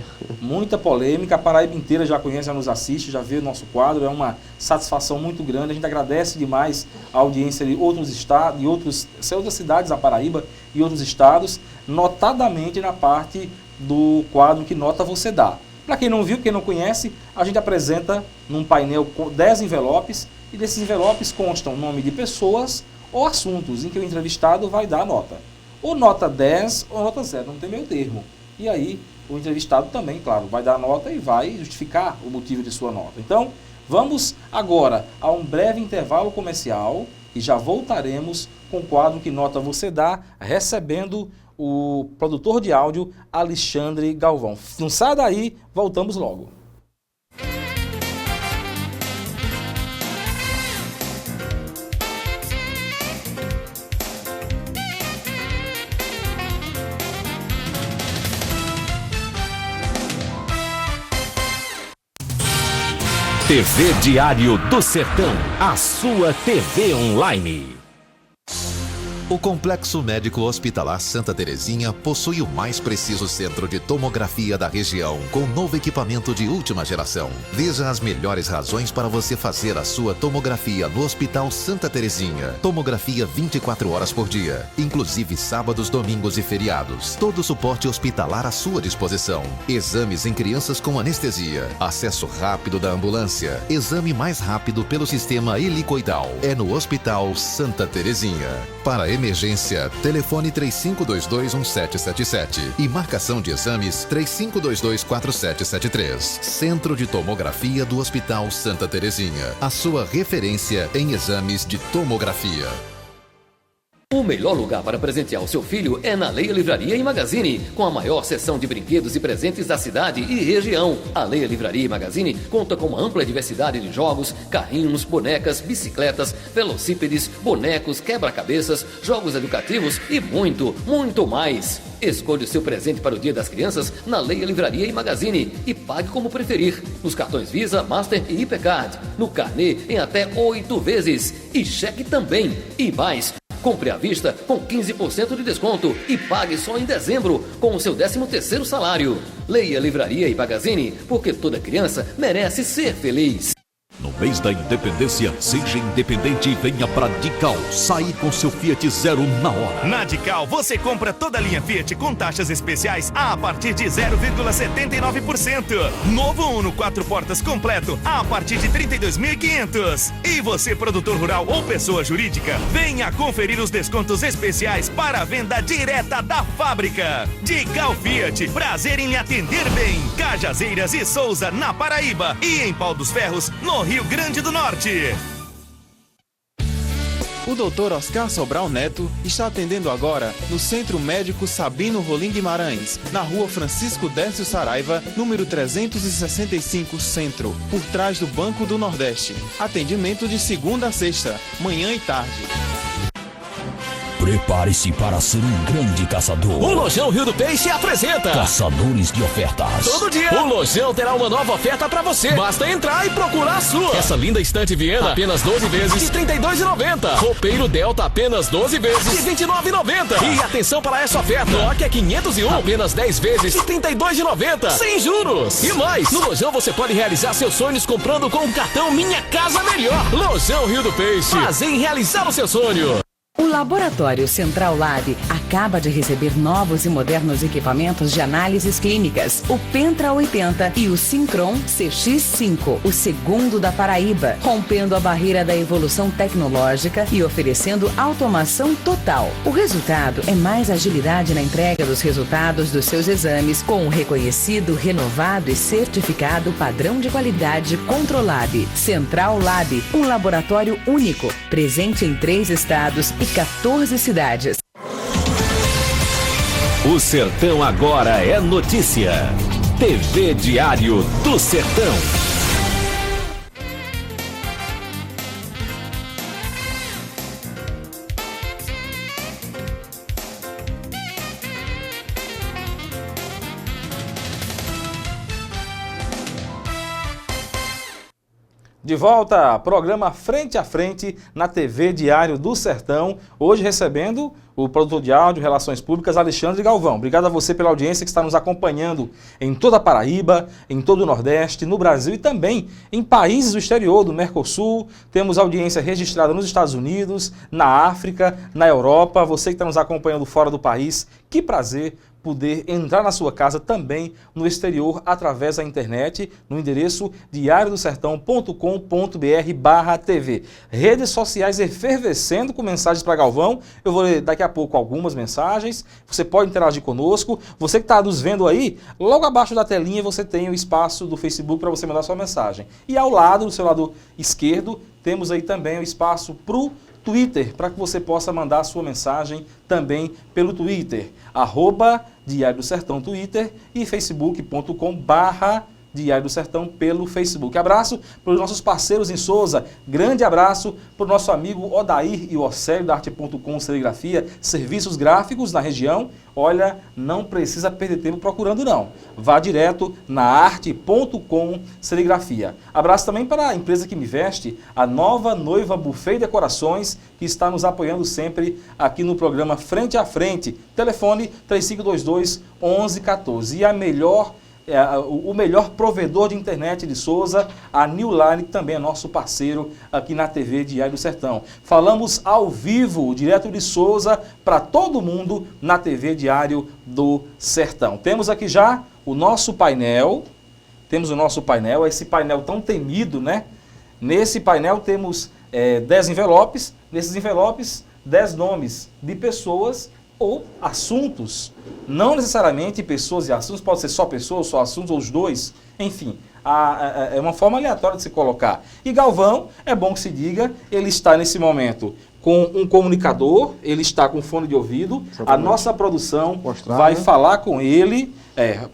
Muita polêmica, a Paraíba inteira já conhece, já nos assiste, já vê o nosso quadro, é uma satisfação muito grande. A gente agradece demais a audiência de outros estados, de outras cidades da Paraíba e outros estados, notadamente na parte do quadro Que Nota Você Dá. Para quem não viu, quem não conhece, a gente apresenta num painel 10 envelopes, e desses envelopes constam nome de pessoas ou assuntos em que o entrevistado vai dar a nota. Ou nota 10 ou nota 0, não tem meio termo. E aí o entrevistado também, claro, vai dar a nota e vai justificar o motivo de sua nota. Então, vamos agora a um breve intervalo comercial e já voltaremos com o quadro Que Nota Você Dá, recebendo o produtor de áudio Alexandre Galvão. Não sai daí, voltamos logo. TV Diário do Sertão, a sua TV online. O Complexo Médico Hospitalar Santa Terezinha possui o mais preciso centro de tomografia da região, com novo equipamento de última geração. Veja as melhores razões para você fazer a sua tomografia no Hospital Santa Terezinha. Tomografia 24 horas por dia, inclusive sábados, domingos e feriados. Todo o suporte hospitalar à sua disposição. Exames em crianças com anestesia. Acesso rápido da ambulância. Exame mais rápido pelo sistema helicoidal. É no Hospital Santa Terezinha. Para emergência, telefone 3522-1777 e marcação de exames 3522-4773. Centro de Tomografia do Hospital Santa Terezinha. A sua referência em exames de tomografia. O melhor lugar para presentear o seu filho é na Leia Livraria e Magazine, com a maior seção de brinquedos e presentes da cidade e região. A Leia Livraria e Magazine conta com uma ampla diversidade de jogos, carrinhos, bonecas, bicicletas, velocípedes, bonecos, quebra-cabeças, jogos educativos e muito, muito mais. Escolha o seu presente para o Dia das Crianças na Leia Livraria e Magazine e pague como preferir, nos cartões Visa, Master e Hipercard, no carnê em até 8 vezes e cheque também. E mais, compre à vista com 15% de desconto e pague só em dezembro com o seu 13º salário. Leia Livraria e Magazine, porque toda criança merece ser feliz. No mês da independência, seja independente e venha pra Dical sair com seu Fiat Zero na hora. Na Dical, você compra toda a linha Fiat com taxas especiais a partir de 0,79%. Novo Uno 4 portas completo a partir de 32.500. E você, produtor rural ou pessoa jurídica, venha conferir os descontos especiais para a venda direta da fábrica. Dical Fiat, prazer em lhe atender bem. Cajazeiras e Souza, na Paraíba, e em Pau dos Ferros, no Rio Grande do Norte. O Dr. Oscar Sobral Neto está atendendo agora no Centro Médico Sabino Rolim Guimarães, na Rua Francisco Décio Saraiva, número 365 Centro, por trás do Banco do Nordeste. Atendimento de segunda a sexta, manhã e tarde. Prepare-se para ser um grande caçador. O Lojão Rio do Peixe apresenta Caçadores de Ofertas. Todo dia o Lojão terá uma nova oferta pra você. Basta entrar e procurar a sua. Essa linda estante Viena, apenas 12 vezes de R$ 32,90. Roupeiro Delta, apenas 12 vezes de R$ 29,90. E atenção para essa oferta. Nokia 501, apenas 10 vezes de R$ 32,90. Sem juros. E mais, no Lojão você pode realizar seus sonhos comprando com o cartão Minha Casa Melhor. Lojão Rio do Peixe. Prazer em realizar o seu sonho. O Laboratório Central Lab acaba de receber novos e modernos equipamentos de análises clínicas, o Pentra 80 e o Syncron CX5, o segundo da Paraíba, rompendo a barreira da evolução tecnológica e oferecendo automação total. O resultado é mais agilidade na entrega dos resultados dos seus exames, com o reconhecido, renovado e certificado padrão de qualidade Controlab. Central Lab, um laboratório único, presente em 3 estados e 14 cidades. O Sertão agora é notícia. TV Diário do Sertão. De volta, programa Frente a Frente na TV Diário do Sertão. Hoje recebendo o produtor de áudio, Relações Públicas, Alexandre Galvão. Obrigado a você pela audiência que está nos acompanhando em toda a Paraíba, em todo o Nordeste, no Brasil e também em países do exterior, do Mercosul. Temos audiência registrada nos Estados Unidos, na África, na Europa. Você que está nos acompanhando fora do país, que prazer poder entrar na sua casa também no exterior através da internet, no endereço diariodosertão.com.br/TV. Redes sociais efervescendo com mensagens para Galvão. Eu vou ler daqui a pouco algumas mensagens. Você pode interagir conosco. Você que está nos vendo aí, logo abaixo da telinha você tem o espaço do Facebook para você mandar sua mensagem. E ao lado, do seu lado esquerdo, temos aí também o espaço para o Twitter, para que você possa mandar a sua mensagem também pelo Twitter, @Diário do Sertão Twitter e facebook.com/Diário do Sertão pelo Facebook. Abraço para os nossos parceiros em Souza, grande abraço para o nosso amigo Odair e Océlio da Arte.com Serigrafia, serviços gráficos na região. Olha, não precisa perder tempo procurando não, vá direto na Arte.com Serigrafia. Abraço também para a empresa que me veste, a Nova Noiva Buffet e Decorações, que está nos apoiando sempre aqui no programa Frente a Frente. Telefone 3522-1114. E o melhor provedor de internet de Souza, a New Line, que também é nosso parceiro aqui na TV Diário do Sertão. Falamos ao vivo, direto de Souza, para todo mundo na TV Diário do Sertão. Temos aqui já o nosso painel, esse painel tão temido, né? Nesse painel temos 10 envelopes, nesses envelopes 10 nomes de pessoas ou assuntos. Não necessariamente pessoas e assuntos, pode ser só pessoas, só assuntos, ou os dois. Enfim, é uma forma aleatória de se colocar. E Galvão, é bom que se diga, ele está nesse momento com um comunicador, ele está com fone de ouvido. Exatamente. A nossa produção vai falar com ele.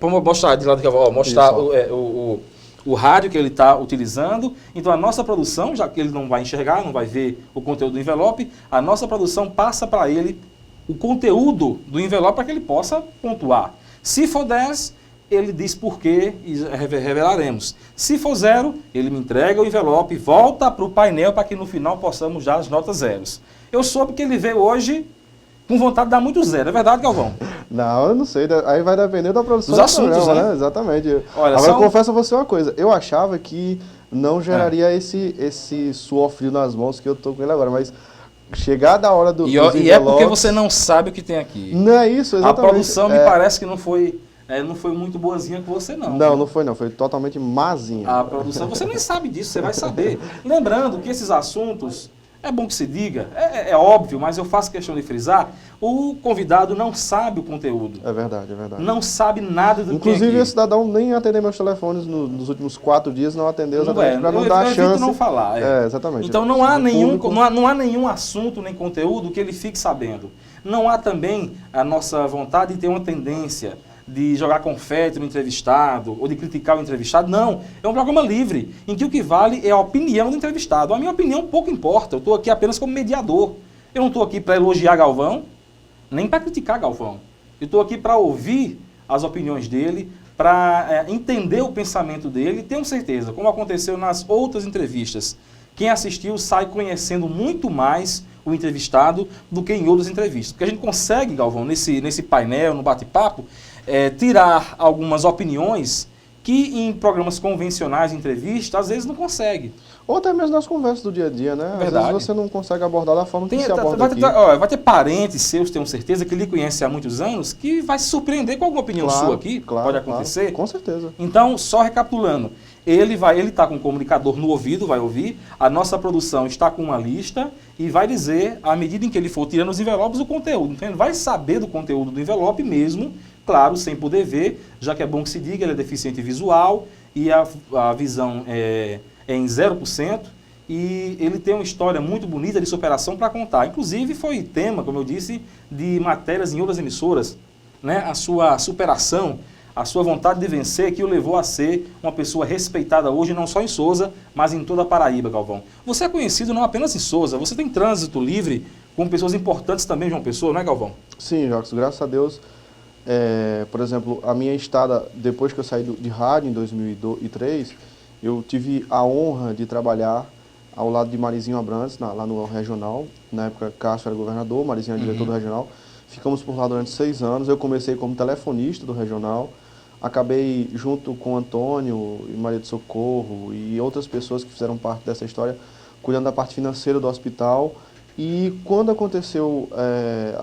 Vamos mostrar de lado que eu vou mostrar o rádio que ele está utilizando. Então a nossa produção, já que ele não vai enxergar, não vai ver o conteúdo do envelope, a nossa produção passa para ele o conteúdo do envelope para que ele possa pontuar. Se for 10, ele diz por quê e revelaremos. Se for 0, ele me entrega o envelope, volta para o painel para que no final possamos dar as notas zeros. Eu soube que ele veio hoje com vontade de dar muito zero. É verdade, Galvão? Não, eu não sei. Aí vai depender da produção dos assuntos, programa, né? Exatamente. Olha, agora eu confesso a você uma coisa. Eu achava que não geraria esse suor frio nas mãos que eu estou com ele agora, mas chegar da hora dos envelopes... E é porque você não sabe o que tem aqui. Não é isso, exatamente. A produção me parece que não foi muito boazinha com você, não. Não foi não. Foi totalmente mazinha. A produção, você nem sabe disso, você vai saber. Lembrando que esses assuntos, é bom que se diga, é óbvio, mas eu faço questão de frisar, o convidado não sabe o conteúdo. É verdade. Não sabe nada do Inclusive, que é aqui. Esse cidadão nem atendeu meus telefones nos últimos 4 dias, não atendeu exatamente para não dar a chance. Não falar. Exatamente. Então não há nenhum assunto nem conteúdo que ele fique sabendo. Não há também a nossa vontade de ter uma tendência de jogar confete no entrevistado ou de criticar o entrevistado. Não, é um programa livre, em que o que vale é a opinião do entrevistado. A minha opinião pouco importa, eu estou aqui apenas como mediador. Eu não estou aqui para elogiar Galvão, nem para criticar Galvão. Eu estou aqui para ouvir as opiniões dele, para entender o pensamento dele e tenho certeza, como aconteceu nas outras entrevistas, quem assistiu sai conhecendo muito mais o entrevistado do que em outras entrevistas. Porque a gente consegue, Galvão, nesse painel, no bate-papo, tirar algumas opiniões que em programas convencionais de entrevista, às vezes não consegue. Ou até mesmo nas conversas do dia a dia, né? Verdade. Às vezes você não consegue abordar da forma que se aborda aqui. Vai ter parentes seus, tenho certeza, que lhe conhecem há muitos anos, que vai se surpreender com alguma opinião sua aqui, pode acontecer. Claro, com certeza. Então, só recapitulando, ele está com um comunicador no ouvido, vai ouvir, a nossa produção está com uma lista e vai dizer, à medida em que ele for tirando os envelopes, o conteúdo. Então ele vai saber do conteúdo do envelope mesmo, claro, sem poder ver, já que é bom que se diga, ele é deficiente visual e a visão é em 0%, e ele tem uma história muito bonita de superação para contar. Inclusive foi tema, como eu disse, de matérias em outras emissoras, né? A sua superação, a sua vontade de vencer que o levou a ser uma pessoa respeitada hoje, não só em Souza, mas em toda a Paraíba, Galvão. Você é conhecido não apenas em Souza, você tem trânsito livre com pessoas importantes também, João Pessoa, não é, Galvão? Sim, Jacques, graças a Deus. Por exemplo, a minha estada, depois que eu saí de rádio em 2003, Eu tive a honra de trabalhar ao lado de Marizinho Abrantes, lá no regional. Na época, Cássio era governador, Marizinho era diretor do regional. Ficamos por lá durante 6 anos. Eu comecei como telefonista do regional. Acabei, junto com Antônio e Maria de Socorro e outras pessoas que fizeram parte dessa história, cuidando da parte financeira do hospital. E quando aconteceu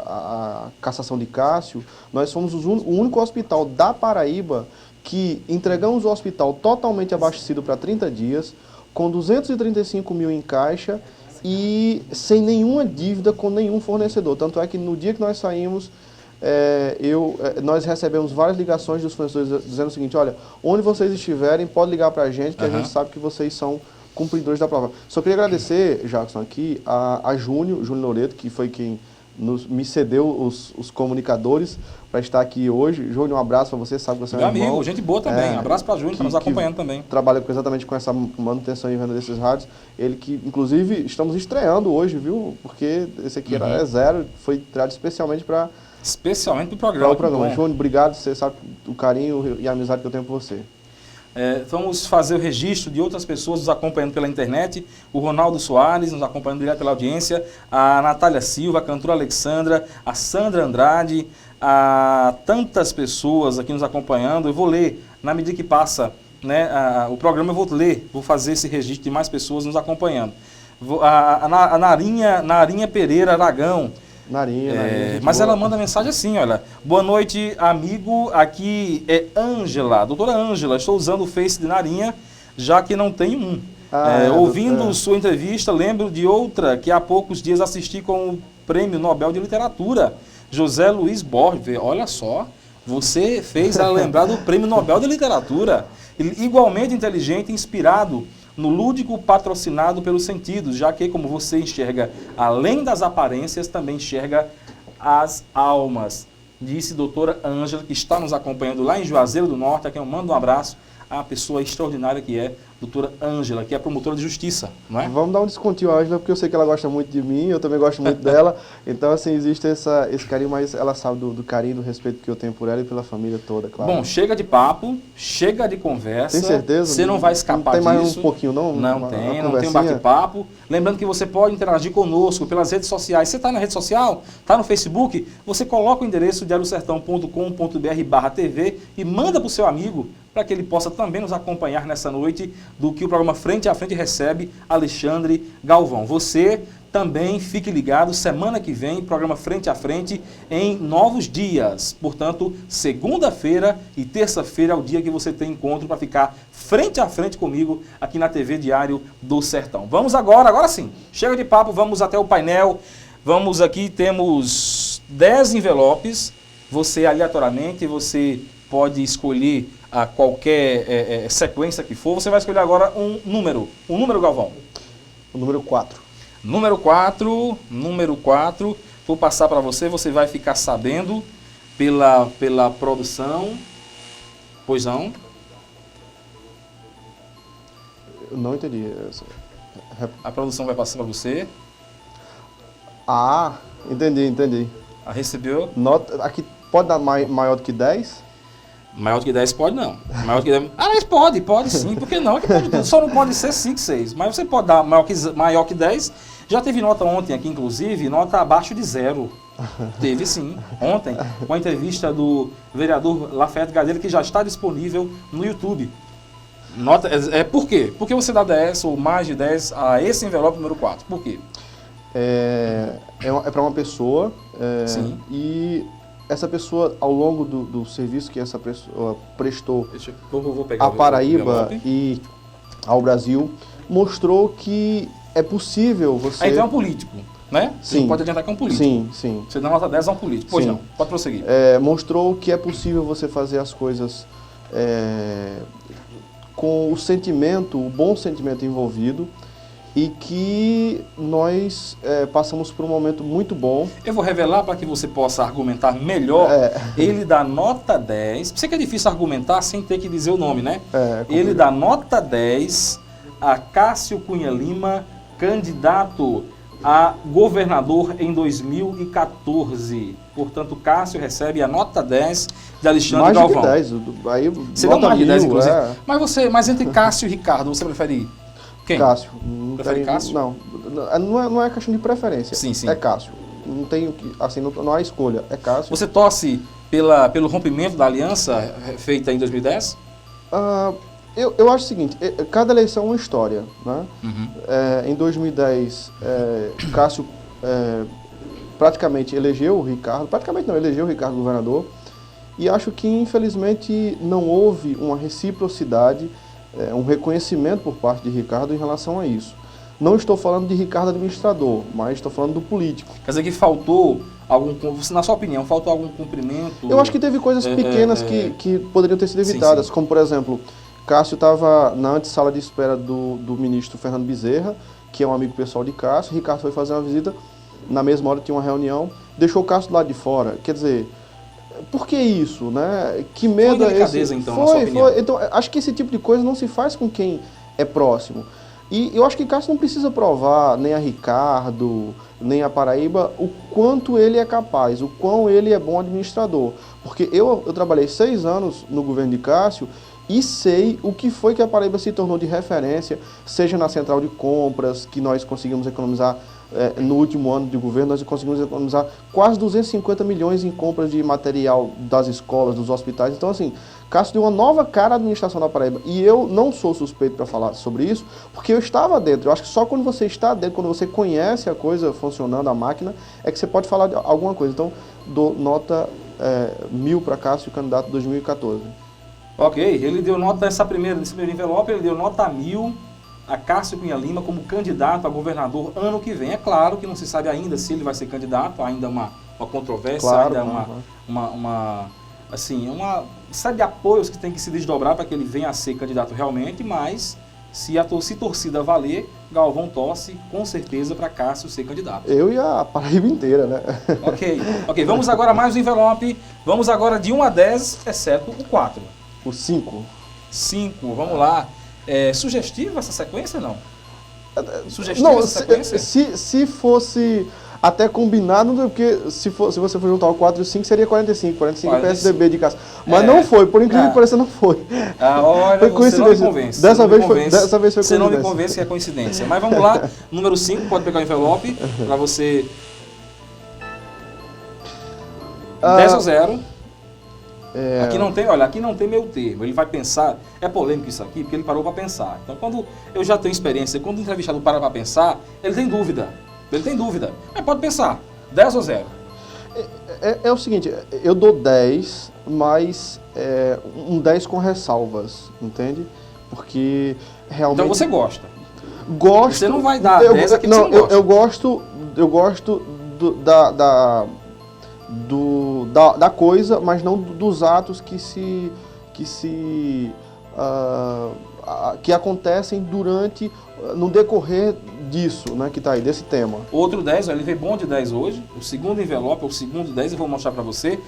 a cassação de Cássio, nós fomos o único hospital da Paraíba que entregamos o hospital totalmente abastecido para 30 dias, com 235 mil em caixa e sem nenhuma dívida com nenhum fornecedor. Tanto é que no dia que nós saímos, nós recebemos várias ligações dos fornecedores dizendo o seguinte: olha, onde vocês estiverem, pode ligar para a gente, que a gente sabe que vocês são cumpridores da prova. Só queria agradecer, Jackson, aqui a Júnior Loreto, que foi quem me cedeu os comunicadores para estar aqui hoje. Júnior, um abraço para você, sabe que você é meu amigo, gente boa também. Um abraço para Júnior, que está nos acompanhando também. Trabalha exatamente com essa manutenção e venda desses rádios. Ele que, inclusive, estamos estreando hoje, viu? Porque esse aqui é zero, foi criado especialmente para... Especialmente para o programa. Júnior, obrigado, você sabe o carinho e a amizade que eu tenho por você. Vamos fazer o registro de outras pessoas nos acompanhando pela internet. O Ronaldo Soares nos acompanhando direto pela audiência, a Natália Silva, a cantora Alexandra, a Sandra Andrade, a tantas pessoas aqui nos acompanhando. Eu vou ler, na medida que passa, né, o programa, eu vou fazer esse registro de mais pessoas nos acompanhando. A Narinha Pereira Aragão. Narinha, mas ela manda mensagem assim, olha: boa noite, amigo, aqui é Ângela, doutora Ângela, estou usando o Face de Narinha, já que não tenho um. Ouvindo sua entrevista, lembro de outra que há poucos dias assisti com o Prêmio Nobel de Literatura, José Luiz Borges. Olha só, você fez ela lembrar do Prêmio Nobel de Literatura, igualmente inteligente, inspirado no lúdico, patrocinado pelos sentidos, já que, como você enxerga além das aparências, também enxerga as almas. Disse doutora Ângela, que está nos acompanhando lá em Juazeiro do Norte, a quem eu mando um abraço, a pessoa extraordinária que é doutora Ângela, que é promotora de justiça, não é? Vamos dar um descontinho à Ângela, porque eu sei que ela gosta muito de mim, eu também gosto muito dela. Então, assim, existe esse carinho, mas ela sabe do carinho, do respeito que eu tenho por ela e pela família toda, claro. Bom, chega de papo, chega de conversa. Tem certeza? Você não vai escapar disso. Não tem mais um pouquinho, não? Não tem um bate-papo. Lembrando que você pode interagir conosco pelas redes sociais. Você está na rede social? Está no Facebook? Você coloca o endereço diariosertão.com.br/TV e manda para o seu amigo, para que ele possa também nos acompanhar nessa noite do que o programa Frente a Frente recebe, Alexandre Galvão. Você também fique ligado, semana que vem, programa Frente a Frente em novos dias. Portanto, segunda-feira e terça-feira é o dia que você tem encontro para ficar frente a frente comigo aqui na TV Diário do Sertão. Vamos agora sim, chega de papo, vamos até o painel. Vamos aqui, temos 10 envelopes, você aleatoriamente, você pode escolher a qualquer sequência que for. Você vai escolher agora um número, Galvão. O número 4. Número 4, vou passar para você, você vai ficar sabendo pela produção. Pois não? Eu não entendi. A produção vai passar para você. Ah, entendi. Recebeu? Nota, aqui pode dar maior do que 10? Maior do que 10 pode não. Maior do que 10... mas pode sim, porque não? Só não pode ser 5, 6. Mas você pode dar maior que 10. Já teve nota ontem aqui, inclusive, nota abaixo de 0. Teve sim, ontem, com a entrevista do vereador Lafayette Gadelha, que já está disponível no YouTube. Por quê? Porque você dá 10 ou mais de 10 a esse envelope número 4. Por quê? É para uma pessoa sim. E essa pessoa, ao longo do serviço que essa pessoa prestou vou pegar à Paraíba e ao Brasil, mostrou que é possível você... Aí então é um político, né? Sim. Você pode adiantar que é um político. Sim. Você dá nota 10 a um político. Pois não, pode prosseguir. Mostrou que é possível você fazer as coisas com o bom sentimento envolvido, e que nós passamos por um momento muito bom. Eu vou revelar para que você possa argumentar melhor. Ele dá nota 10. Sei que é difícil argumentar sem ter que dizer o nome, né? Ele dá nota 10 a Cássio Cunha Lima, candidato a governador em 2014. Portanto, Cássio recebe a nota 10 de Alexandre mais Galvão. Mais de 10. Aí, você deu mais de 10, inclusive. É. Mas entre Cássio e Ricardo, você prefere quem? Cássio. Prefere Cássio? Não é questão de preferência. Sim, sim. É Cássio. Não tem, assim, não há escolha. É Cássio. Você torce pelo rompimento da aliança feita em 2010? Eu acho o seguinte, cada eleição é uma história, né? Em 2010, Cássio praticamente elegeu o Ricardo, elegeu o Ricardo governador, e acho que infelizmente não houve uma reciprocidade, um reconhecimento por parte de Ricardo em relação a isso. Não estou falando de Ricardo administrador, mas estou falando do político. Quer dizer que faltou na sua opinião, faltou algum cumprimento? Eu acho que teve coisas pequenas que poderiam ter sido evitadas, sim. Como por exemplo, Cássio estava na antessala de espera do ministro Fernando Bezerra, que é um amigo pessoal de Cássio. Ricardo foi fazer uma visita, na mesma hora tinha uma reunião, deixou o Cássio do lado de fora. Quer dizer, por que isso, né? Que medo é esse? Então, na sua opinião. Então, acho que esse tipo de coisa não se faz com quem é próximo. E eu acho que Cássio não precisa provar nem a Ricardo, nem a Paraíba, o quanto ele é capaz, o quão ele é bom administrador. Porque eu trabalhei 6 anos no governo de Cássio e sei o que foi que a Paraíba se tornou de referência, seja na central de compras, que nós conseguimos economizar no último ano de governo, nós conseguimos economizar quase 250 milhões em compras de material das escolas, dos hospitais. Então, assim, Cássio deu uma nova cara à administração da Paraíba. E eu não sou suspeito para falar sobre isso, porque eu estava dentro. Eu acho que só quando você está dentro, quando você conhece a coisa funcionando, a máquina, é que você pode falar de alguma coisa. Então, dou nota 1000 para Cássio, candidato 2014. Ok, ele deu nota nesse primeiro envelope, ele deu nota 1000 a Cássio Cunha Lima como candidato a governador ano que vem. É claro que não se sabe ainda se ele vai ser candidato, ainda uma controvérsia, claro, ainda uma série de apoios que tem que se desdobrar para que ele venha a ser candidato realmente, mas se torcida valer, Galvão torce com certeza para Cássio ser candidato. Eu e a Paraíba inteira, né? Ok, vamos agora mais um envelope, vamos agora de 1 a 10, exceto o 4. O 5. 5, vamos lá. Sugestiva essa sequência, não? Sugestiva essa sequência? Se fosse até combinado, porque se você for juntar o 4 e o 5, seria 45 PSDB de Cássio. Mas não foi, por incrível que pareça, não foi. Olha, foi coincidência. Você não me convence. Dessa vez foi coincidência. Você não me convence que é coincidência. Mas vamos lá, número 5, pode pegar o envelope, para você... 10 a 0. Aqui não tem meio termo, ele vai pensar, é polêmico isso aqui, porque ele parou para pensar. Então, quando eu já tenho experiência, quando o entrevistado para para pensar, ele tem dúvida, mas pode pensar, 10 ou 0? É o seguinte, eu dou 10, mas um 10 com ressalvas, entende? Porque realmente... Então você gosta? Gosto. Você não vai dar 10 aqui que você não gosta. Eu gosto da coisa, mas não dos atos que acontecem no decorrer disso, né, que está aí, desse tema. Outro 10, ele veio bom de 10 hoje, o segundo envelope, o segundo 10, eu vou mostrar para você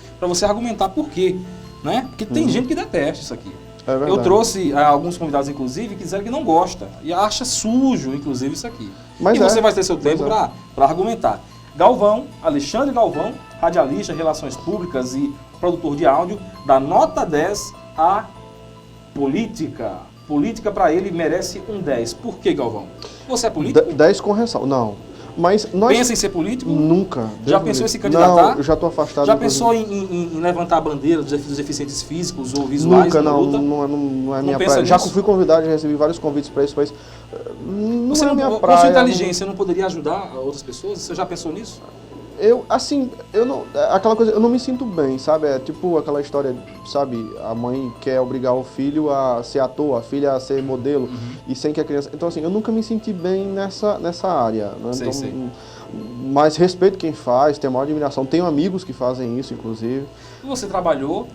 argumentar por quê, né? Porque tem gente que detesta isso aqui. É verdade. Eu trouxe alguns convidados, inclusive, que disseram que não gosta e acha sujo, inclusive, isso aqui. Você vai ter seu tempo para argumentar. Galvão, Alexandre Galvão, radialista, relações públicas e produtor de áudio, dá nota 10 a política. Política para ele merece um 10. Por que, Galvão? Você é político? 10 com ressalva. Não. Mas nós... Pensa em ser político? Nunca. Já pensou em se candidatar? Não, eu já estou afastado. Já pensou em levantar a bandeira dos deficientes físicos ou visuais? Nunca, não é minha praia. Já fui convidado, já recebi vários convites para isso, mas não é minha praia. Com sua inteligência, não poderia ajudar outras pessoas? Você já pensou nisso? Aquela coisa, eu não me sinto bem, sabe? É tipo aquela história, sabe? A mãe quer obrigar o filho a ser ator, a filha a ser modelo, e sem que a criança... Então, assim, eu nunca me senti bem nessa área, né? Sei. Mas respeito quem faz, tenho a maior admiração. Tenho amigos que fazem isso, inclusive. Você trabalhou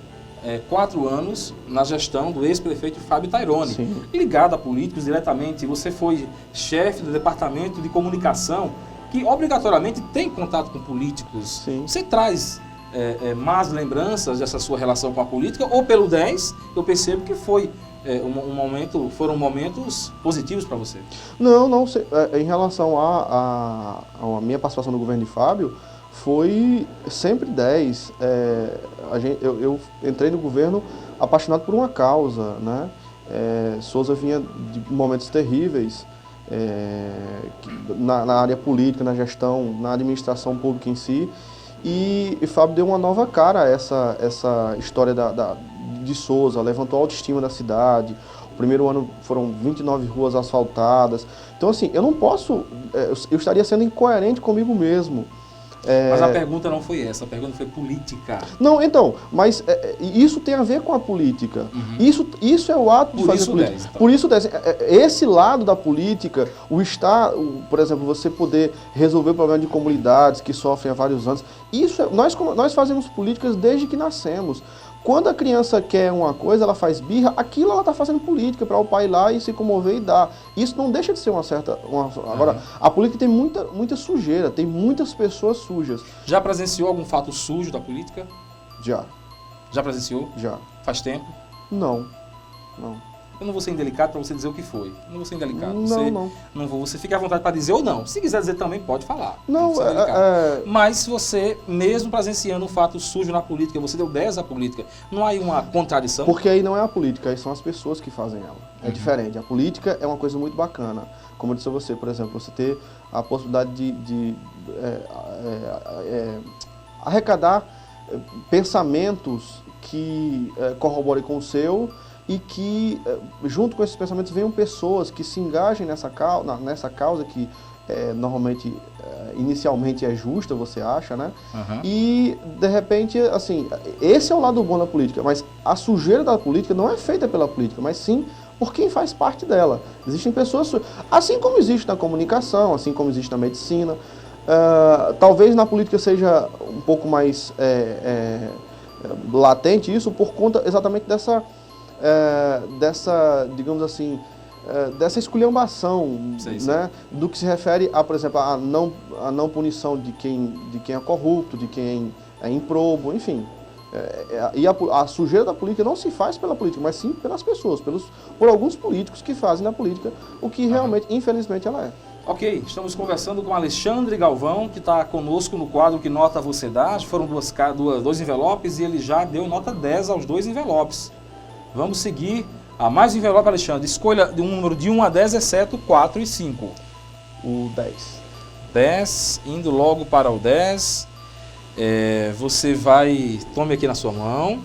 4 anos na gestão do ex-prefeito Fábio Taironi. Sim. Ligado a políticos diretamente, você foi chefe do departamento de comunicação, que obrigatoriamente tem contato com políticos. Sim. Você traz más lembranças dessa sua relação com a política, ou pelo 10, eu percebo que foi foram momentos positivos para você? Não, em relação à minha participação no governo de Fábio, foi sempre 10. Eu entrei no governo apaixonado por uma causa, né? Souza vinha de momentos terríveis na área política, na gestão, na administração pública em si, e Fábio deu uma nova cara a essa história de Souza, levantou a autoestima da cidade. O primeiro ano foram 29 ruas asfaltadas. Então, assim, eu não posso, eu estaria sendo incoerente comigo mesmo. Mas a pergunta não foi essa, a pergunta foi política. Não, então, mas isso tem a ver com a política. Isso é o ato de fazer política. 10, então. Por isso 10. Esse lado da política, o Estado, por exemplo, você poder resolver o problema de comunidades que sofrem há vários anos, nós fazemos políticas desde que nascemos. Quando a criança quer uma coisa, ela faz birra, aquilo ela está fazendo política para o pai ir lá e se comover e dar. Isso não deixa de ser Agora, a política tem muita sujeira, tem muitas pessoas sujas. Já presenciou algum fato sujo da política? Já. Já presenciou? Já. Faz tempo? Não. Eu não vou ser indelicado para você dizer o que foi. Não vou ser indelicado. Não. Você fica à vontade para dizer ou não. Se quiser dizer também, pode falar. Não, Mas se você, mesmo presenciando um fato sujo na política, você deu 10 à política, não há aí uma contradição? Porque aí não é a política, aí são as pessoas que fazem ela. É diferente. A política é uma coisa muito bacana. Como eu disse a você, por exemplo, você ter a possibilidade de arrecadar pensamentos que corroborem com o seu, e que, junto com esses pensamentos, venham pessoas que se engajem nessa causa que normalmente, inicialmente é justa, você acha, né? E, de repente, assim, esse é o lado bom da política, mas a sujeira da política não é feita pela política, mas sim por quem faz parte dela. Existem pessoas, assim como existe na comunicação, assim como existe na medicina, talvez na política seja um pouco mais latente isso por conta exatamente dessa, digamos assim, dessa esculhambação, né, do que se refere a, por exemplo, a não punição de quem é corrupto, de quem é improbo, enfim. E a sujeira da política não se faz pela política, mas sim pelas pessoas, por alguns políticos que fazem na política o que realmente, infelizmente, ela é. Ok, estamos conversando com Alexandre Galvão, que está conosco no quadro Que Nota Você Dá. Foram dois envelopes e ele já deu nota 10 aos 2 envelopes. Vamos seguir a mais um envelope, Alexandre. Escolha um número de 1 a 10, exceto 4 e 5. O 10. 10, indo logo para o 10. Você vai... Tome aqui na sua mão.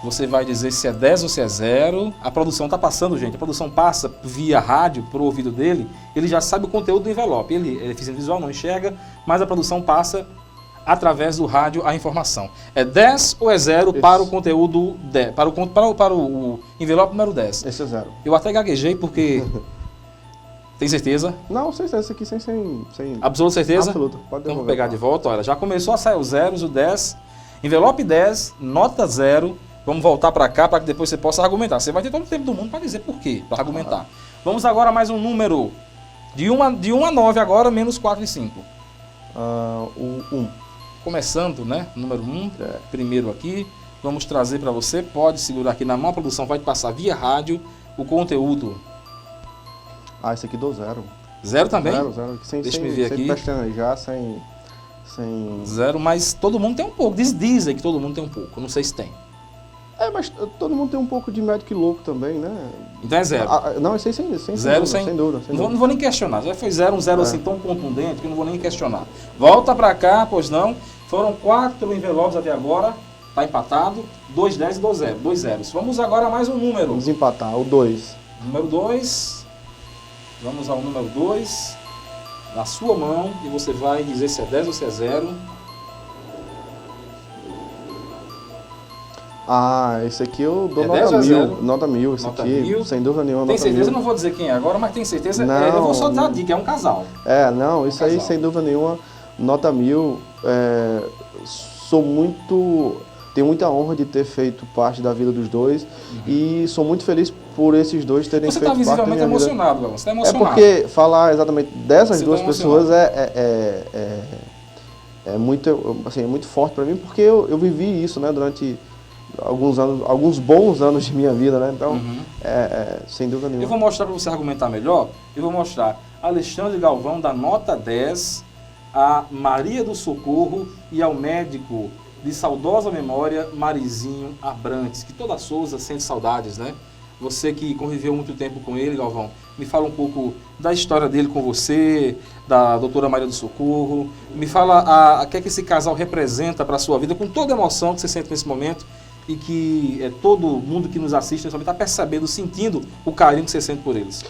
Você vai dizer se é 10 ou se é 0. A produção está passando, gente. A produção passa via rádio para o ouvido dele. Ele já sabe o conteúdo do envelope. Ele é deficiente visual, não enxerga, mas a produção passa através do rádio a informação. É 10 ou é 0 para o conteúdo 10, para o envelope número 10? Esse é 0. Eu até gaguejei porque... Tem certeza? Não, certeza. Aqui sem... Absoluta certeza? Absoluta. Pode Vamos pegar de volta. Olha, já começou a sair os zeros, o 10. Envelope 10, nota 0. Vamos voltar para cá para que depois você possa argumentar. Você vai ter todo o tempo do mundo para dizer por quê, para argumentar. Vamos agora a mais um número. De 1 a 9 agora, menos 4 e 5. O 1. Começando, né? Número 1, primeiro aqui. Vamos trazer para você. Pode segurar aqui na mão. A produção vai passar via rádio o conteúdo. Esse aqui dou 0. 0 também? 0. Deixa eu ver aqui. Sem pestanejar, sem... 0, mas todo mundo tem um pouco. Dizem que todo mundo tem um pouco. Não sei se tem. Mas todo mundo tem um pouco de médico e louco também, né? Então é 0. Não, isso aí sem dúvida. Não vou nem questionar. Já foi 0, um 0 assim tão contundente que eu não vou nem questionar. Volta pra cá, pois não. Foram 4 envelopes até agora. Tá empatado. 2 10 e 2 0. 2 zeros. Vamos agora a mais um número. Vamos empatar. O 2. Número 2. Vamos ao número 2. Na sua mão. E você vai dizer se é 10 ou se é 0. Esse aqui eu dou nota 1000. Nota 1000, esse nota aqui, 1000. Sem dúvida nenhuma. Tem certeza? Eu não vou dizer quem é agora, mas tem certeza. Não, eu vou só dar a dica, é um casal. Não, isso aí sem dúvida nenhuma, nota 1000. Tenho muita honra de ter feito parte da vida dos dois e sou muito feliz por esses dois terem feito parte da minha vida. Você está visivelmente emocionado, Galvão. Você está emocionado. Porque falar exatamente dessas duas pessoas é muito forte para mim, porque eu vivi isso, né, durante alguns bons anos de minha vida, né? Então, sem dúvida nenhuma. Eu vou mostrar para você argumentar melhor. Eu vou mostrar Alexandre Galvão da nota 10 a Maria do Socorro e ao médico de saudosa memória, Marizinho Abrantes, que toda Souza sente saudades, né? Você que conviveu muito tempo com ele, Galvão, me fala um pouco da história dele com você, da doutora Maria do Socorro. Me fala o que é que esse casal representa para a sua vida, com toda a emoção que você sente nesse momento e que todo mundo que nos assiste está percebendo, sentindo o carinho que você sente por eles.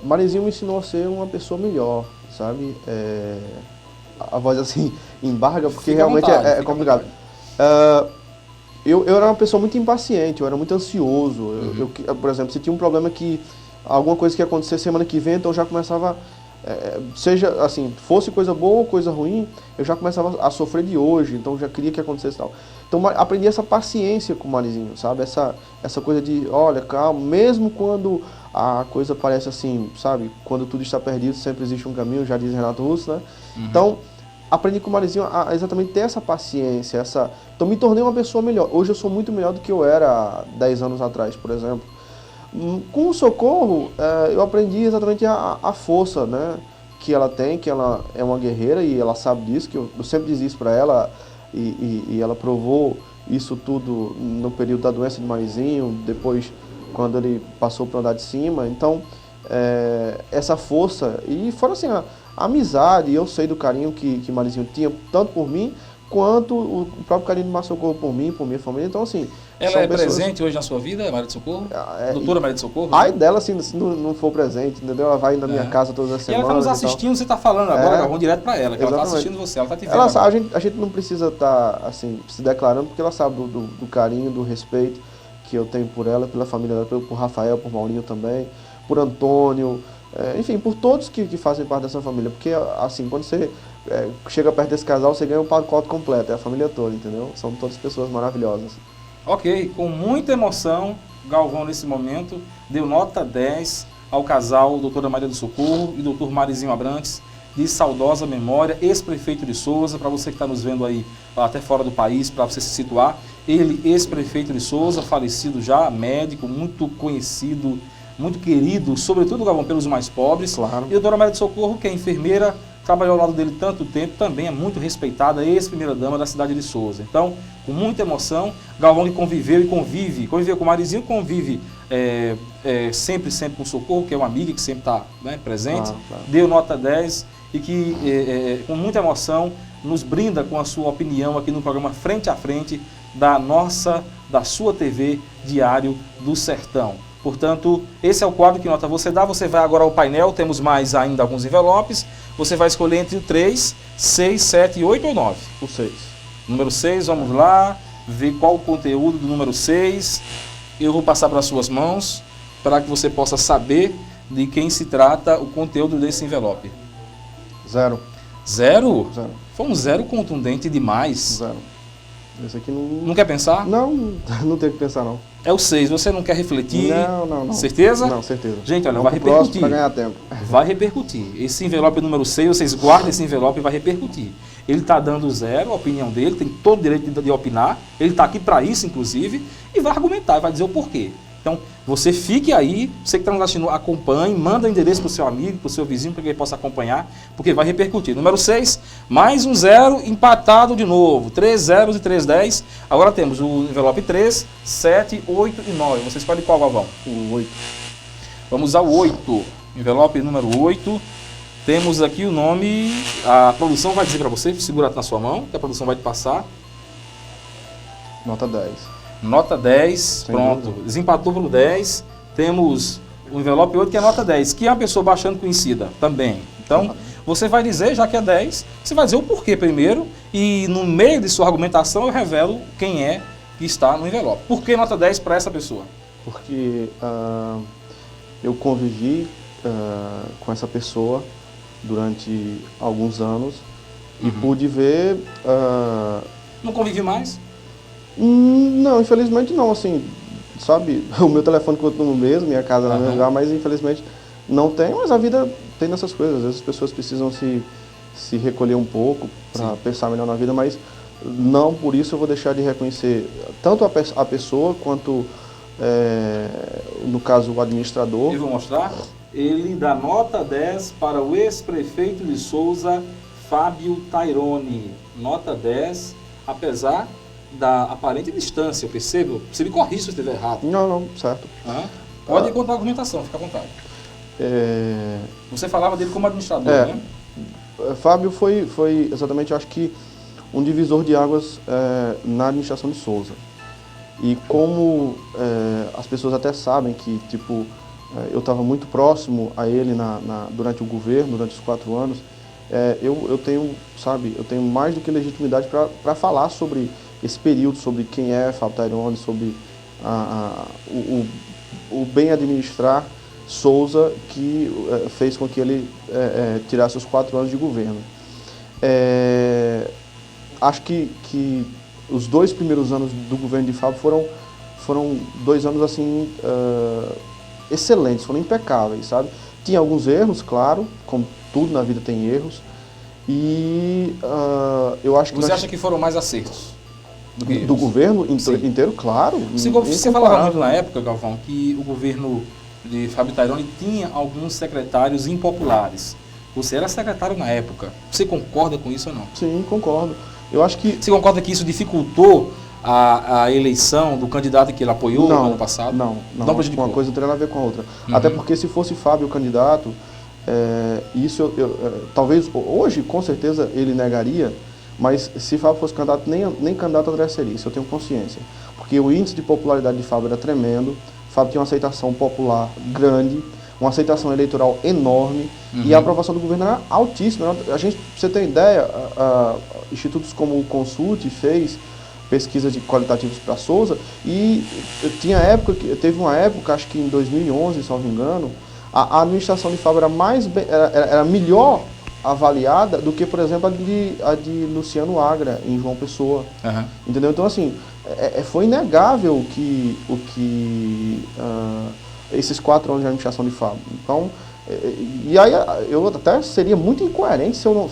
Marizinho me ensinou a ser uma pessoa melhor, sabe? A voz assim embarga, porque fica realmente é complicado. Eu era uma pessoa muito impaciente, eu era muito ansioso. Eu, por exemplo, se tinha um problema que alguma coisa que ia acontecer semana que vem, então eu já começava, seja assim, fosse coisa boa ou coisa ruim, eu já começava a sofrer de hoje, então já queria que acontecesse tal. Então aprendi essa paciência com o Marizinho, sabe? Essa coisa de, olha, calma, mesmo quando a coisa parece assim, sabe? Quando tudo está perdido, sempre existe um caminho, já diz Renato Russo, né? Então, aprendi com o Marizinho a exatamente ter essa paciência, então me tornei uma pessoa melhor. Hoje eu sou muito melhor do que eu era há 10 anos atrás, por exemplo. Com o Socorro, eu aprendi exatamente a força, né, que ela tem, que ela é uma guerreira e ela sabe disso, que eu sempre dizia isso para ela e ela provou isso tudo no período da doença de Marizinho, depois quando ele passou para andar de cima. Então, essa força, e fora assim, a amizade, eu sei do carinho que Marizinho tinha, tanto por mim, quanto o próprio carinho do Mar Socorro por mim, por minha família. Então, assim... Ela é presente hoje na sua vida, Maria do Socorro? Doutora Maria do Socorro? Ai dela, assim, se não for presente, entendeu? Ela vai na minha casa todas as semanas. E ela está nos assistindo, você está falando agora, Galvão, direto para ela, que ela está assistindo você, ela está te vendo. Ela sabe, a gente não precisa estar, assim, se declarando, porque ela sabe do carinho, do respeito que eu tenho por ela, pela família dela, por Rafael, por Maurinho também, por Antônio, enfim, por todos que fazem parte dessa família. Porque, assim, quando você chega perto desse casal, você ganha um pacote completo, é a família toda, entendeu? São todas pessoas maravilhosas. Ok, com muita emoção, Galvão nesse momento deu nota 10 ao casal doutora Maria do Socorro e doutor Marizinho Abrantes, de saudosa memória, ex-prefeito de Souza, para você que está nos vendo aí até fora do país, para você se situar. Ele, ex-prefeito de Souza, falecido já, médico, muito conhecido, muito querido, sobretudo, Galvão, pelos mais pobres. Claro. E a doutora Maria do Socorro, que é enfermeira, trabalhou ao lado dele tanto tempo, também é muito respeitada, ex-primeira-dama da cidade de Souza. Então, com muita emoção, Galvão que conviveu e conviveu com o Marizinho, convive sempre com o Socorro, que é uma amiga que sempre está presente, claro. Deu nota 10 e que, com muita emoção, nos brinda com a sua opinião aqui no programa Frente a Frente da sua TV Diário do Sertão. Portanto, esse é o quadro Que Nota Você Dá. Você vai agora ao painel, temos mais ainda alguns envelopes. Você vai escolher entre o 3, 6, 7, 8 ou 9? O 6. Número 6, vamos lá, ver qual o conteúdo do número 6. Eu vou passar para as suas mãos, para que você possa saber de quem se trata o conteúdo desse envelope. 0. 0? 0. Foi um 0 contundente demais. 0. Esse aqui não quer pensar? Não tenho que pensar não. É o 6, você não quer refletir? Não. Certeza? Não, certeza. Gente, olha, vai repercutir. Para ganhar tempo. Vai repercutir. Esse envelope número 6, vocês guardem esse envelope e vai repercutir. Ele está dando 0, a opinião dele, tem todo o direito de opinar, ele está aqui para isso, inclusive, e vai argumentar, vai dizer o porquê. Então, você fique aí, você que está nos assistindo, acompanhe, manda o endereço para o seu amigo, para o seu vizinho, para que ele possa acompanhar, porque vai repercutir. Número 6, mais um 0, empatado de novo. 3 zeros e 3 10. Agora temos o envelope 3, 7, 8 e 9. Você escolhe qual, Galvão? O 8. Vamos ao 8. Envelope número 8. Temos aqui o nome, a produção vai dizer para você, segura na sua mão, que a produção vai te passar. Nota 10. Nota 10, sem pronto, dúvida. Desempatou pelo 10, temos o envelope 8 que é nota 10, que é uma pessoa bastante conhecida também. Então, você vai dizer, já que é 10, você vai dizer o porquê primeiro e no meio de sua argumentação eu revelo quem é que está no envelope. Por que nota 10 para essa pessoa? Porque eu convivi com essa pessoa durante alguns anos e pude ver... Não convive mais? Não, infelizmente não, assim, sabe, o meu telefone continua o mesmo, minha casa no mesmo lugar, mas infelizmente não tem, mas a vida tem nessas coisas, às vezes as pessoas precisam se recolher um pouco para pensar melhor na vida, mas não por isso eu vou deixar de reconhecer tanto a pessoa quanto, no caso, o administrador. Eu vou mostrar, ele dá nota 10 para o ex-prefeito de Souza, Fábio Taironi, nota 10, apesar da aparente distância, eu percebo. Você me corrija se eu estiver errado. Não, certo. Pode contar a argumentação, fica à vontade. Você falava dele como administrador, né? Fábio foi exatamente, eu acho que, um divisor de águas na administração de Souza. E como as pessoas até sabem que, tipo, eu estava muito próximo a ele durante o governo, durante os 4 anos, eu tenho mais do que legitimidade para falar sobre esse período, sobre quem é Fábio Taironi, sobre o bem administrar Souza, que fez com que ele tirasse os 4 anos de governo. Acho que os 2 primeiros anos do governo de Fábio foram 2 anos assim excelentes, foram impecáveis, sabe? Tinha alguns erros, claro, como tudo na vida tem erros, e eu acho que... Você acha que foram mais acertos do governo inteiro? Claro. Você falava muito na época, Galvão, que o governo de Fábio Taironi tinha alguns secretários impopulares. Você era secretário na época. Você concorda com isso ou não? Sim, concordo. Eu acho que... Você concorda que isso dificultou a eleição do candidato que ele apoiou no ano passado? Não. Uma coisa não tem nada a ver com a outra. Até porque se fosse Fábio o candidato, isso talvez hoje, com certeza, ele negaria, mas se Fábio fosse candidato, nem candidato André seria, isso eu tenho consciência. Porque o índice de popularidade de Fábio era tremendo, Fábio tinha uma aceitação popular grande, uma aceitação eleitoral enorme, e a aprovação do governo era altíssima. Pra você ter ideia, institutos como o Consult fez pesquisas qualitativas para Souza, e teve uma época, acho que em 2011, se não me engano, a administração de Fábio era melhor avaliada do que, por exemplo, a de Luciano Agra, em João Pessoa. Entendeu? Então, assim, foi inegável esses 4 anos de administração de Fábio. Então, e aí eu até seria muito incoerente se eu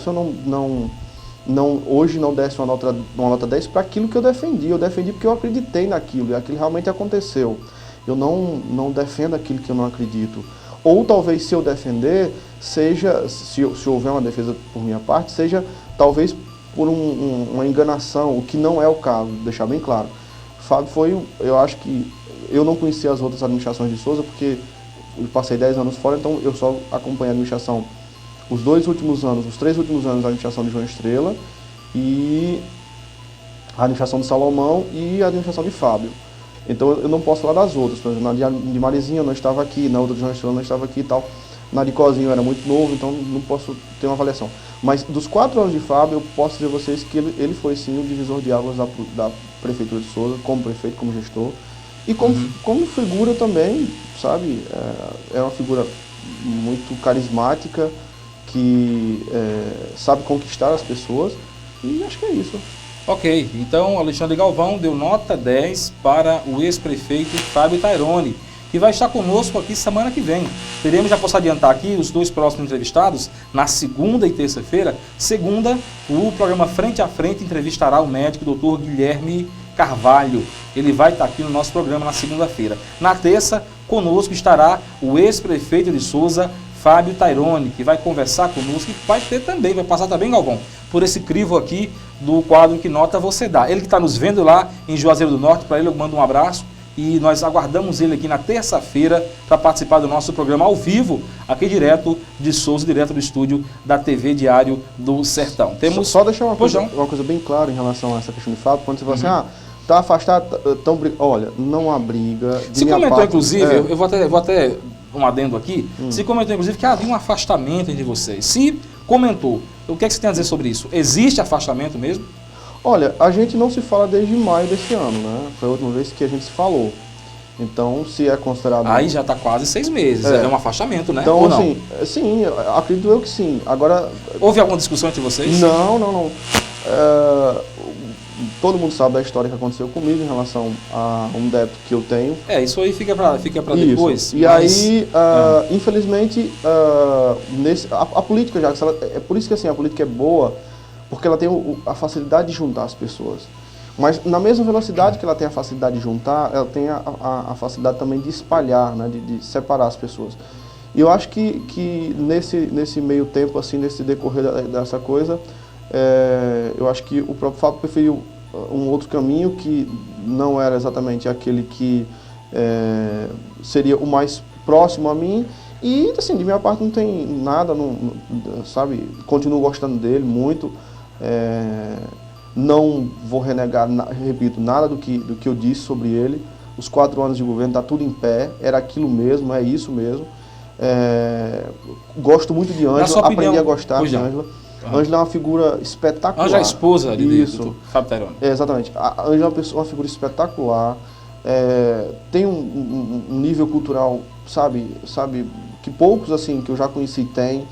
hoje não desse uma nota 10 para aquilo que eu defendi. Eu defendi porque eu acreditei naquilo, e aquilo realmente aconteceu. Eu não defendo aquilo que eu não acredito. Ou talvez, se eu defender, seja, se houver uma defesa por minha parte, seja talvez por uma enganação, o que não é o caso, deixar bem claro. Fábio eu acho que eu não conhecia as outras administrações de Souza, porque eu passei 10 anos fora, então eu só acompanhei a administração, os 3 últimos anos da administração de João Estrela, e a administração de Salomão e a administração de Fábio. Então eu não posso falar das outras, por exemplo, na de Marizinha eu não estava aqui, na outra de João Estrela eu não estava aqui e tal. Na de Cozinho eu era muito novo, então não posso ter uma avaliação. Mas dos 4 anos de Fábio, eu posso dizer a vocês que ele foi sim o divisor de águas da Prefeitura de Souza, como prefeito, como gestor. E como figura também, sabe? É uma figura muito carismática, que sabe conquistar as pessoas, e acho que é isso. Ok, então Alexandre Galvão deu nota 10 para o ex-prefeito Fábio Taironi, que vai estar conosco aqui semana que vem. Já posso adiantar aqui os 2 próximos entrevistados, na segunda e terça-feira. Segunda, o programa Frente a Frente entrevistará o médico Dr. Guilherme Carvalho. Ele vai estar aqui no nosso programa na segunda-feira. Na terça, conosco estará o ex-prefeito de Souza, Fábio Taironi, que vai conversar conosco e vai passar também, Galvão, por esse crivo aqui do quadro Que Nota Você Dá. Ele que está nos vendo lá em Juazeiro do Norte, para ele eu mando um abraço, e nós aguardamos ele aqui na terça-feira para participar do nosso programa ao vivo, aqui direto de Souza, direto do estúdio da TV Diário do Sertão. Temos... Só deixar uma coisa bem clara em relação a essa questão de Fábio, quando você fala assim, tá afastado, olha, não há briga. Se comentou, inclusive, eu vou até um adendo aqui, se comentou, inclusive, que havia um afastamento entre vocês. Se comentou, o que é que você tem a dizer sobre isso? Existe afastamento mesmo? Olha, a gente não se fala desde maio desse ano, né? Foi a última vez que a gente se falou. Então, se é considerado... Aí já está quase 6 meses, é um afastamento, né? Então, assim, sim, acredito eu que sim. Agora... Houve alguma discussão entre vocês? Não. Todo mundo sabe da história que aconteceu comigo em relação a um débito que eu tenho. Isso aí fica para depois. E aí, infelizmente, a política, já é por isso que assim, a política é boa, porque ela tem a facilidade de juntar as pessoas. Mas na mesma velocidade que ela tem a facilidade de juntar, ela tem a facilidade também de espalhar, né, de separar as pessoas. E eu acho que nesse meio tempo, assim, nesse decorrer dessa coisa, eu acho que o próprio Fábio preferiu um outro caminho que não era exatamente aquele que seria o mais próximo a mim. E, assim, de minha parte não tem nada, sabe? Continuo gostando dele muito. Não vou renegar, repito, nada do que eu disse sobre ele. Os 4 anos de governo está tudo em pé, era aquilo mesmo, é isso mesmo. Gosto muito de Ângela, aprendi a gostar de Ângela. Ângela é uma figura espetacular. Ângela é a esposa do Fábio Taironi. Exatamente. A Ângela é uma figura espetacular, tem um nível cultural, sabe, que poucos, assim, que eu já conheci têm.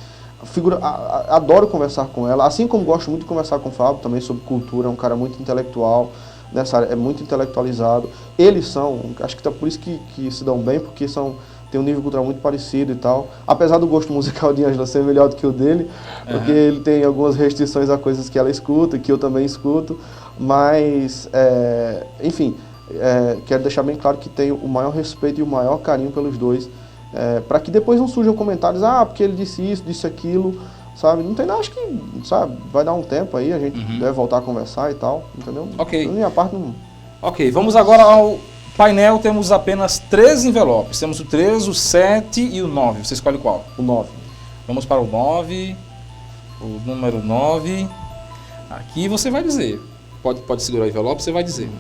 Adoro conversar com ela, assim como gosto muito de conversar com o Fábio também sobre cultura, é um cara muito intelectual, nessa área, é muito intelectualizado. Eles são, acho que por isso que se dão bem, porque tem um nível cultural muito parecido e tal. Apesar do gosto musical de Ângela ser melhor do que o dele, porque ele tem algumas restrições a coisas que ela escuta, que eu também escuto, mas, enfim, quero deixar bem claro que tenho o maior respeito e o maior carinho pelos dois, para que depois não surjam comentários, porque ele disse isso, disse aquilo, sabe? Não tem nada, acho que, sabe, vai dar um tempo aí, a gente deve voltar a conversar e tal, entendeu? Ok. Da minha parte não... Ok, vamos agora ao painel, temos apenas 3 envelopes, temos o 3, o 7 e o 9, você escolhe qual? O 9. Vamos para o 9, o número 9, aqui você vai dizer, pode segurar o envelope, você vai dizer.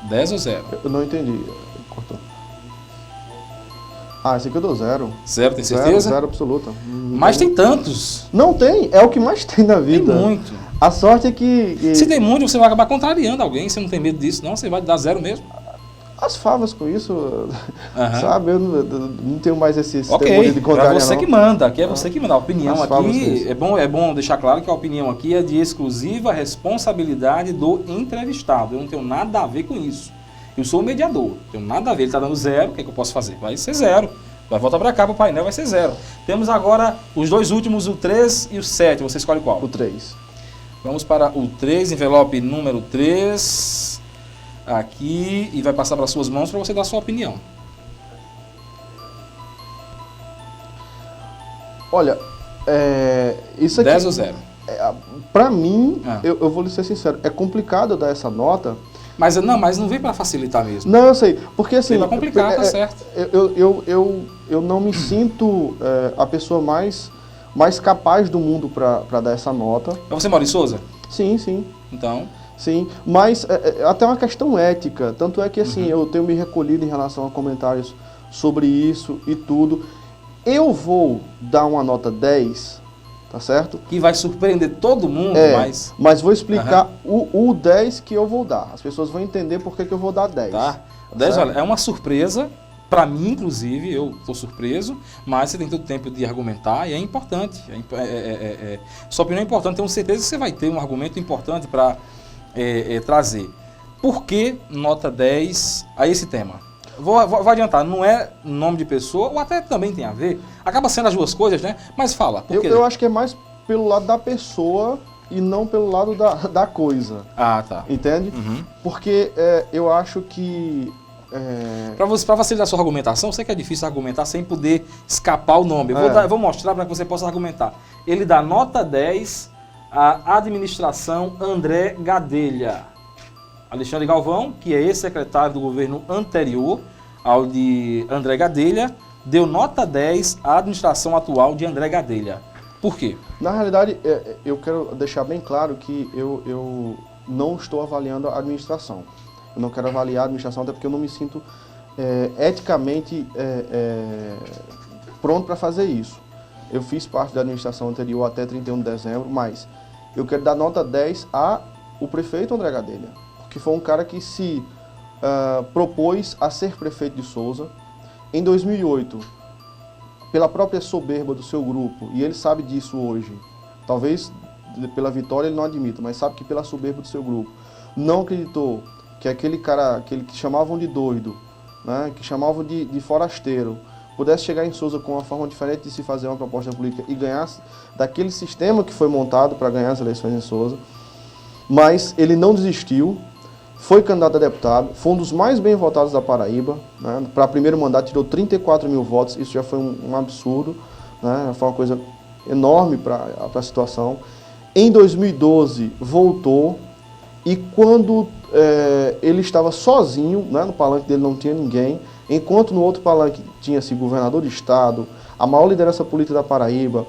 10 ou 0? Eu não entendi. Cortou. Esse aqui eu dou 0. 0, tem certeza? 0 absoluta. Mas tem tantos. Não tem, é o que mais tem na vida. Tem muito. A sorte é que... Se tem muito, você vai acabar contrariando alguém, você não tem medo disso, não? Você vai dar 0 mesmo? As favas com isso, sabe? Eu não tenho mais esse Ok, de contrariar, é você não. que manda, aqui é você que manda. A opinião As favas com aqui, isso. é bom deixar claro que a opinião aqui é de exclusiva responsabilidade do entrevistado. Eu não tenho nada a ver com isso. Eu sou o mediador, não tenho nada a ver. Ele está dando 0, o que é que eu posso fazer? Vai ser 0. Vai voltar para cá, para o painel, vai ser 0. Temos agora os 2 últimos, o 3 e o 7. Você escolhe qual? O 3. Vamos para o 3, envelope número 3. Aqui, e vai passar para suas mãos para você dar a sua opinião. Olha, isso aqui... 10 ou 0? Para mim, eu vou lhe ser sincero, é complicado eu dar essa nota. Mas não vem para facilitar mesmo. Não, eu sei, porque assim... Vai complicar, tá certo. Eu não me sinto a pessoa mais capaz do mundo para dar essa nota. Mas você mora em Souza? Sim, sim. Então... Sim, mas até uma questão ética, tanto é que assim, eu tenho me recolhido em relação a comentários sobre isso e tudo. Eu vou dar uma nota 10, tá certo? Que vai surpreender todo mundo, mas vou explicar o 10 que eu vou dar. As pessoas vão entender por que eu vou dar 10. Tá? 10, olha, é uma surpresa, para mim inclusive, eu estou surpreso, mas você tem todo o tempo de argumentar e é importante. Sua opinião é importante, tenho certeza que você vai ter um argumento importante para... trazer. Por que nota 10 a esse tema? Vou adiantar, não é nome de pessoa, ou até também tem a ver, acaba sendo as duas coisas, né? Mas fala, por quê? Eu acho que é mais pelo lado da pessoa e não pelo lado da coisa. Tá. Entende? Porque eu acho que... Para facilitar a sua argumentação, eu sei que é difícil argumentar sem poder escapar o nome. Eu vou mostrar para que você possa argumentar. Ele dá nota 10... a administração André Gadelha. Alexandre Galvão, que é ex-secretário do governo anterior ao de André Gadelha, deu nota 10 à administração atual de André Gadelha. Por quê? Na realidade, eu quero deixar bem claro que eu não estou avaliando a administração. Eu não quero avaliar a administração, até porque eu não me sinto eticamente pronto para fazer isso. Eu fiz parte da administração anterior até 31 de dezembro, mas eu quero dar nota 10 ao prefeito André Gadelha, porque foi um cara que se propôs a ser prefeito de Souza. Em 2008, pela própria soberba do seu grupo, e ele sabe disso hoje, talvez pela vitória ele não admita, mas sabe que pela soberba do seu grupo, não acreditou que aquele cara, aquele que chamavam de doido, né, que chamavam de forasteiro, pudesse chegar em Souza com uma forma diferente de se fazer uma proposta política e ganhar daquele sistema que foi montado para ganhar as eleições em Souza. Mas ele não desistiu foi candidato a deputado, foi um dos mais bem votados da Paraíba, né? Para primeiro mandato tirou 34 mil votos, isso já foi um absurdo, né? Foi uma coisa enorme para a situação. Em 2012 voltou, e quando ele estava sozinho, né? No palanque dele não tinha ninguém, enquanto no outro palanque tinha-se governador de estado, a maior liderança política da Paraíba,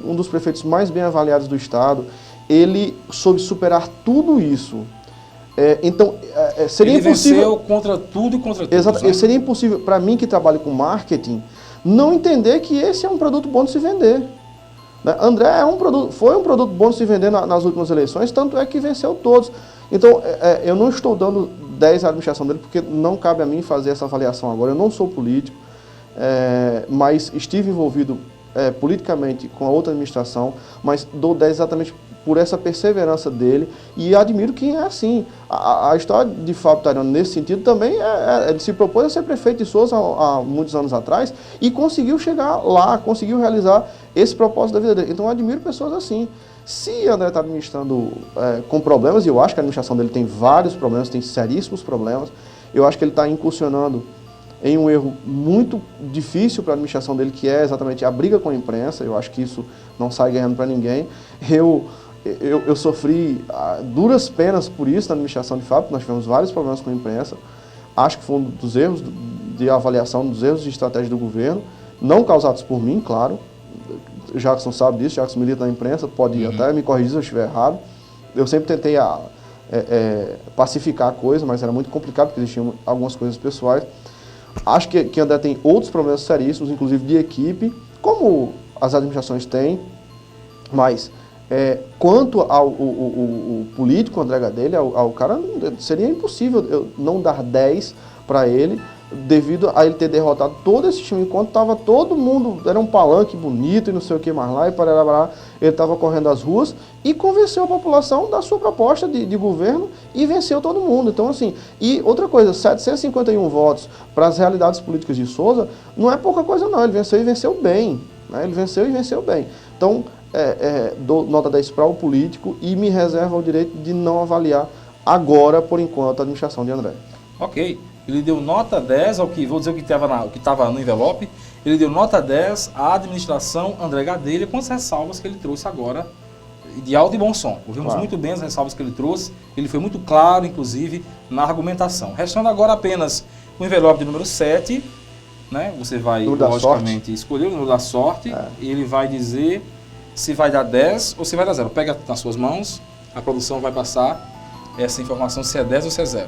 um dos prefeitos mais bem avaliados do estado, ele soube superar tudo isso. Então, seria impossível... Ele venceu contra tudo e contra todos. Exato. Né? Seria impossível, para mim que trabalho com marketing, não entender que esse é um produto bom de se vender. Né? André foi um produto bom de se vender nas últimas eleições, tanto é que venceu todos. Então, eu não estou dando 10 à administração dele, porque não cabe a mim fazer essa avaliação agora. Eu não sou político, mas estive envolvido politicamente com a outra administração, mas dou 10 exatamente por essa perseverança dele, e admiro quem é assim. A história de Fábio Tairano, nesse sentido, também ele se propôs a ser prefeito de Souza há muitos anos atrás, e conseguiu chegar lá, conseguiu realizar esse propósito da vida dele. Então eu admiro pessoas assim. Se André está administrando com problemas, e eu acho que a administração dele tem vários problemas, tem seríssimos problemas, eu acho que ele está incursionando em um erro muito difícil para a administração dele, que é exatamente a briga com a imprensa. Eu acho que isso não sai ganhando para ninguém. Eu sofri duras penas por isso na administração de Fábio. Nós tivemos vários problemas com a imprensa. Acho que foi um dos erros de avaliação, dos erros de estratégia do governo, não causados por mim, claro. Jackson sabe disso, Jackson milita na imprensa, pode até me corrigir se eu estiver errado. Eu sempre tentei pacificar a coisa, mas era muito complicado, porque existiam algumas coisas pessoais. Acho que André tem outros problemas seríssimos, inclusive de equipe, como as administrações têm, mas quanto ao político André Gadelha, ao cara, seria impossível eu não dar 10 para ele, devido a ele ter derrotado todo esse time, enquanto estava todo mundo, era um palanque bonito e não sei o que mais lá, e parará, ele estava correndo as ruas e convenceu a população da sua proposta de governo e venceu todo mundo. Então, assim, e outra coisa, 751 votos para as realidades políticas de Souza não é pouca coisa não, ele venceu e venceu bem, né? Ele venceu e venceu bem. Então, dou nota 10 para o político e me reservo o direito de não avaliar agora, por enquanto, a administração de André. Ok. Ele deu nota 10 ao que, vou dizer o que estava no envelope, ele deu nota 10 à administração André Gadelha, com as ressalvas que ele trouxe agora, de alto e bom som. Ouvimos muito bem as ressalvas que ele trouxe, ele foi muito claro, inclusive, na argumentação. Restando agora apenas o envelope de número 7, né? Você vai, logicamente, escolher o número da sorte, e ele vai dizer se vai dar 10 ou se vai dar 0. Pega nas suas mãos, a produção vai passar essa informação se é 10 ou se é 0.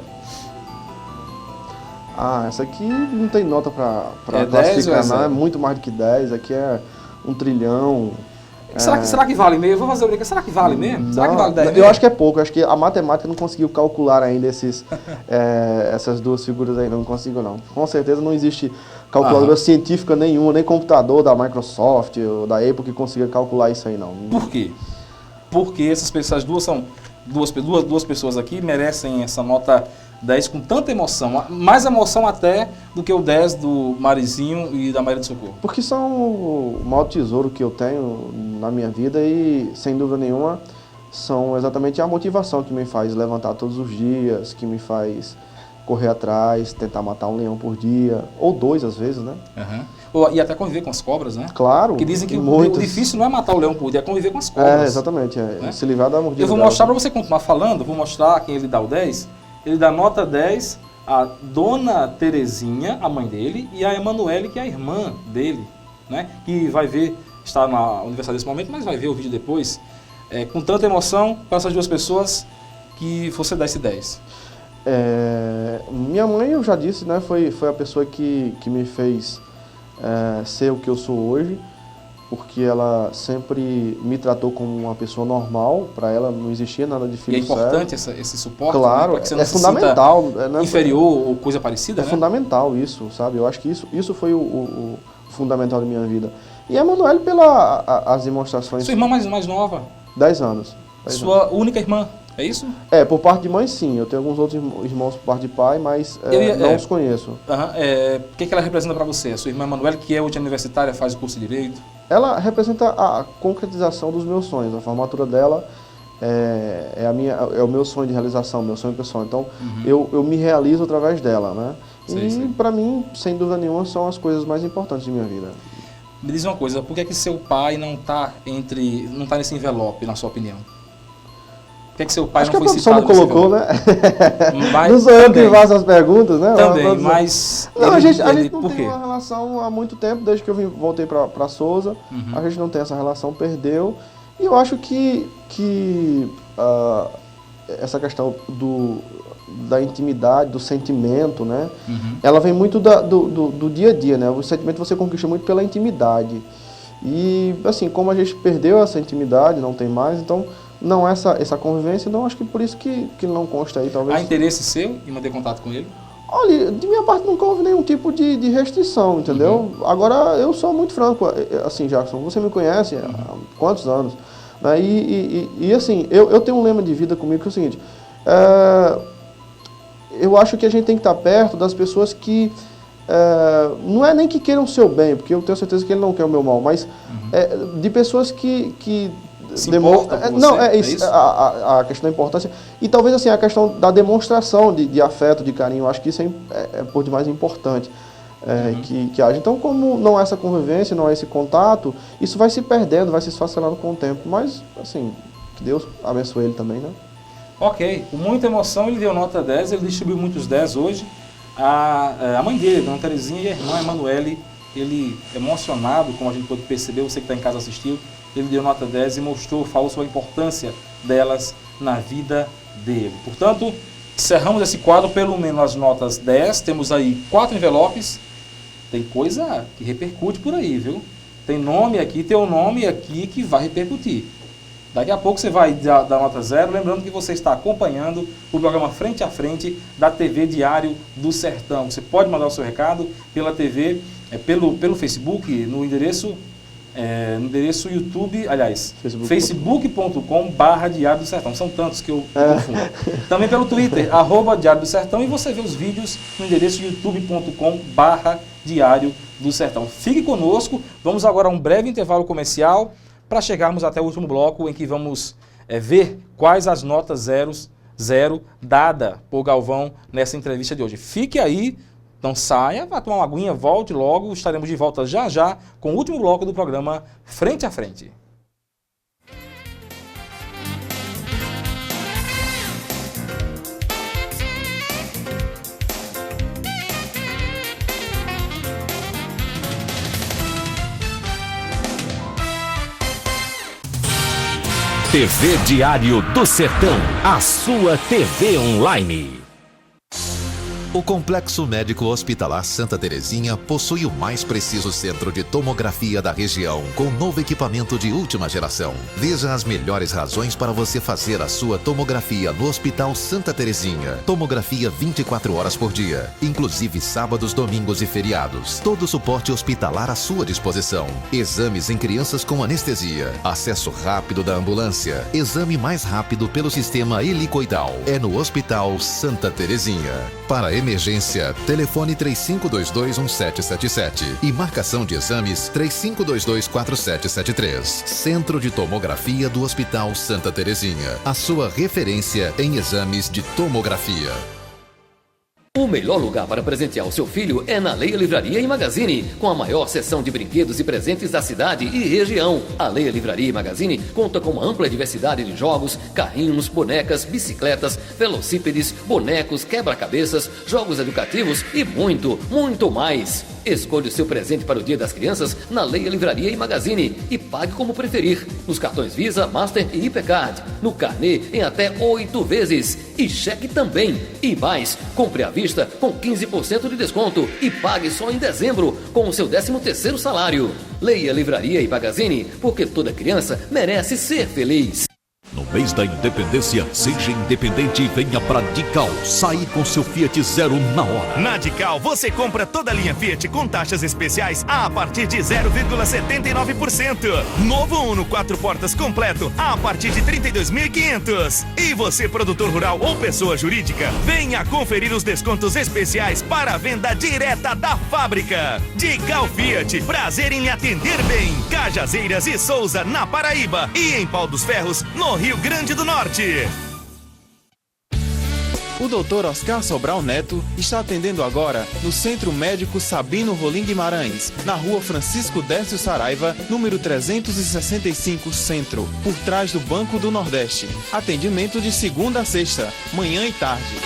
Essa aqui não tem nota para classificar, não. É muito mais do que 10. Aqui é 1 trilhão. Será que vale mesmo? Vou fazer o brinco. Será que vale mesmo? Não, será que vale 10 eu mesmo? acho que é pouco. Eu acho que a matemática não conseguiu calcular ainda essas duas figuras aí. Não consigo, não. Com certeza não existe calculadora científica nenhuma, nem computador da Microsoft ou da Apple que consiga calcular isso aí, não. Por quê? Porque essas duas são duas pessoas aqui merecem essa nota 10 com tanta emoção, mais emoção até do que o 10 do Marizinho e da Maria do Socorro. Porque são o maior tesouro que eu tenho na minha vida e, sem dúvida nenhuma, são exatamente a motivação que me faz levantar todos os dias, que me faz correr atrás, tentar matar um leão por dia, ou 2 às vezes, né? E até conviver com as cobras, né? Claro. Que dizem que o difícil não é matar o leão por dia, é conviver com as cobras. Exatamente. Né? Se livrar da mordida. Eu vou mostrar para você continuar falando, vou mostrar quem ele dá o 10. Ele dá nota 10 a Dona Terezinha, a mãe dele, e a Emanuele, que é a irmã dele, né? Que vai ver, está na universidade nesse momento, mas vai ver o vídeo depois. Com tanta emoção para essas duas pessoas que você dá esse 10. Minha mãe, eu já disse, né? Foi a pessoa que me fez ser o que eu sou hoje, porque ela sempre me tratou como uma pessoa normal. Para ela não existia nada de filho sério. E é importante esse suporte, claro, né? Para que você não se fundamental, sinta inferior ou coisa parecida, né? Fundamental isso, sabe? Eu acho que isso foi o fundamental da minha vida. E a Emanuele as demonstrações... Sua irmã mais nova? 10 anos. Sua única irmã, é isso? Por parte de mãe, sim. Eu tenho alguns outros irmãos por parte de pai, mas não os conheço. O que ela representa para você? A sua irmã Emanuele, que é hoje universitária, faz o curso de Direito? Ela representa a concretização dos meus sonhos. A formatura dela é o meu sonho de realização, meu sonho pessoal. Então, eu me realizo através dela, né? E para mim, sem dúvida nenhuma, são as coisas mais importantes de minha vida. Me diz uma coisa, por que que seu pai não tá nesse envelope, na sua opinião? Por que que seu pai Acho não foi citado? Acho que a produção não colocou, né? Mas, não sou eu que faço as perguntas, né? Também, mas... Não, a gente não por tem quê? uma relação há muito tempo, desde que eu voltei para Souza. A gente não tem essa relação, perdeu. E eu acho que essa questão da intimidade, do sentimento, né? Ela vem muito do dia a dia, né? O sentimento você conquista muito pela intimidade. E, assim, como a gente perdeu essa intimidade, não tem mais, então não essa convivência, então acho que por isso que não consta aí, talvez. Há interesse seu em manter contato com ele? Olha, de minha parte nunca houve nenhum tipo de restrição, entendeu? Agora, eu sou muito franco, assim, Jackson, você me conhece há quantos anos? Né? E assim, eu tenho um lema de vida comigo que é o seguinte, eu acho que a gente tem que estar perto das pessoas que, não é nem que queiram o seu bem, porque eu tenho certeza que ele não quer o meu mal, mas de pessoas que se importa com você, não, isso? A questão da importância. E talvez assim, a questão da demonstração de afeto, de carinho, eu acho que isso é por demais importante que haja. Então, como não há essa convivência, não há esse contato, isso vai se perdendo, vai se esfacelando com o tempo. Mas, assim, que Deus abençoe ele também, né? Ok, com muita emoção ele deu nota 10, ele distribuiu muitos 10 hoje. A mãe dele, Dona Terezinha, e a irmã Emanuele, ele emocionado, como a gente pode perceber, você que está em casa assistiu, ele deu nota 10 e falou sobre a importância delas na vida dele. Portanto, encerramos esse quadro pelo menos as notas 10, temos aí 4 envelopes, tem coisa que repercute por aí, viu? Tem nome aqui, tem um nome aqui que vai repercutir. Daqui a pouco você vai dar nota 0, lembrando que você está acompanhando o programa Frente a Frente da TV Diário do Sertão. Você pode mandar o seu recado pela TV, pelo Facebook, no endereço YouTube, aliás, facebook.com/Diário do Sertão. São tantos que eu confundo. Também pelo Twitter, @Diário do Sertão, e você vê os vídeos no endereço youtube.com/Diário do Sertão. Fique conosco, vamos agora a um breve intervalo comercial para chegarmos até o último bloco em que vamos ver quais as notas zero dada por Galvão nessa entrevista de hoje. Fique aí, não saia, vá tomar uma aguinha, volte logo, estaremos de volta já já com o último bloco do programa Frente a Frente. TV Diário do Sertão, a sua TV online. O Complexo Médico Hospitalar Santa Terezinha possui o mais preciso centro de tomografia da região, com novo equipamento de última geração. Veja as melhores razões para você fazer a sua tomografia no Hospital Santa Terezinha. Tomografia 24 horas por dia, inclusive sábados, domingos e feriados. Todo o suporte hospitalar à sua disposição. Exames em crianças com anestesia. Acesso rápido da ambulância. Exame mais rápido pelo sistema helicoidal. É no Hospital Santa Terezinha. Para emergência, telefone 3522-1777 e marcação de exames 3522-4773. Centro de Tomografia do Hospital Santa Terezinha. A sua referência em exames de tomografia. O melhor lugar para presentear o seu filho é na Leia Livraria e Magazine, com a maior seção de brinquedos e presentes da cidade e região. A Leia Livraria e Magazine conta com uma ampla diversidade de jogos, carrinhos, bonecas, bicicletas, velocípedes, bonecos, quebra-cabeças, jogos educativos e muito, muito mais. Escolha o seu presente para o Dia das Crianças na Leia Livraria e Magazine e pague como preferir, nos cartões Visa, Master e Hipercard, no carnê em até 8 vezes e cheque também. E mais, compre à vista com 15% de desconto e pague só em dezembro com o seu 13º salário. Leia Livraria e Magazine, porque toda criança merece ser feliz. No mês da independência, seja independente e venha pra Dical. Sair com seu Fiat Zero na hora. Na Dical, você compra toda a linha Fiat com taxas especiais a partir de 0,79%. Novo Uno 4 portas completo a partir de 32.500. E você, produtor rural ou pessoa jurídica, venha conferir os descontos especiais para a venda direta da fábrica. Dical Fiat, prazer em lhe atender bem. Cajazeiras e Souza, na Paraíba. E em Pau dos Ferros, no Rio Rio Grande do Norte. O Dr. Oscar Sobral Neto está atendendo agora no Centro Médico Sabino Rolim Guimarães, na Rua Francisco Décio Saraiva, número 365 Centro, por trás do Banco do Nordeste. Atendimento de segunda a sexta, manhã e tarde.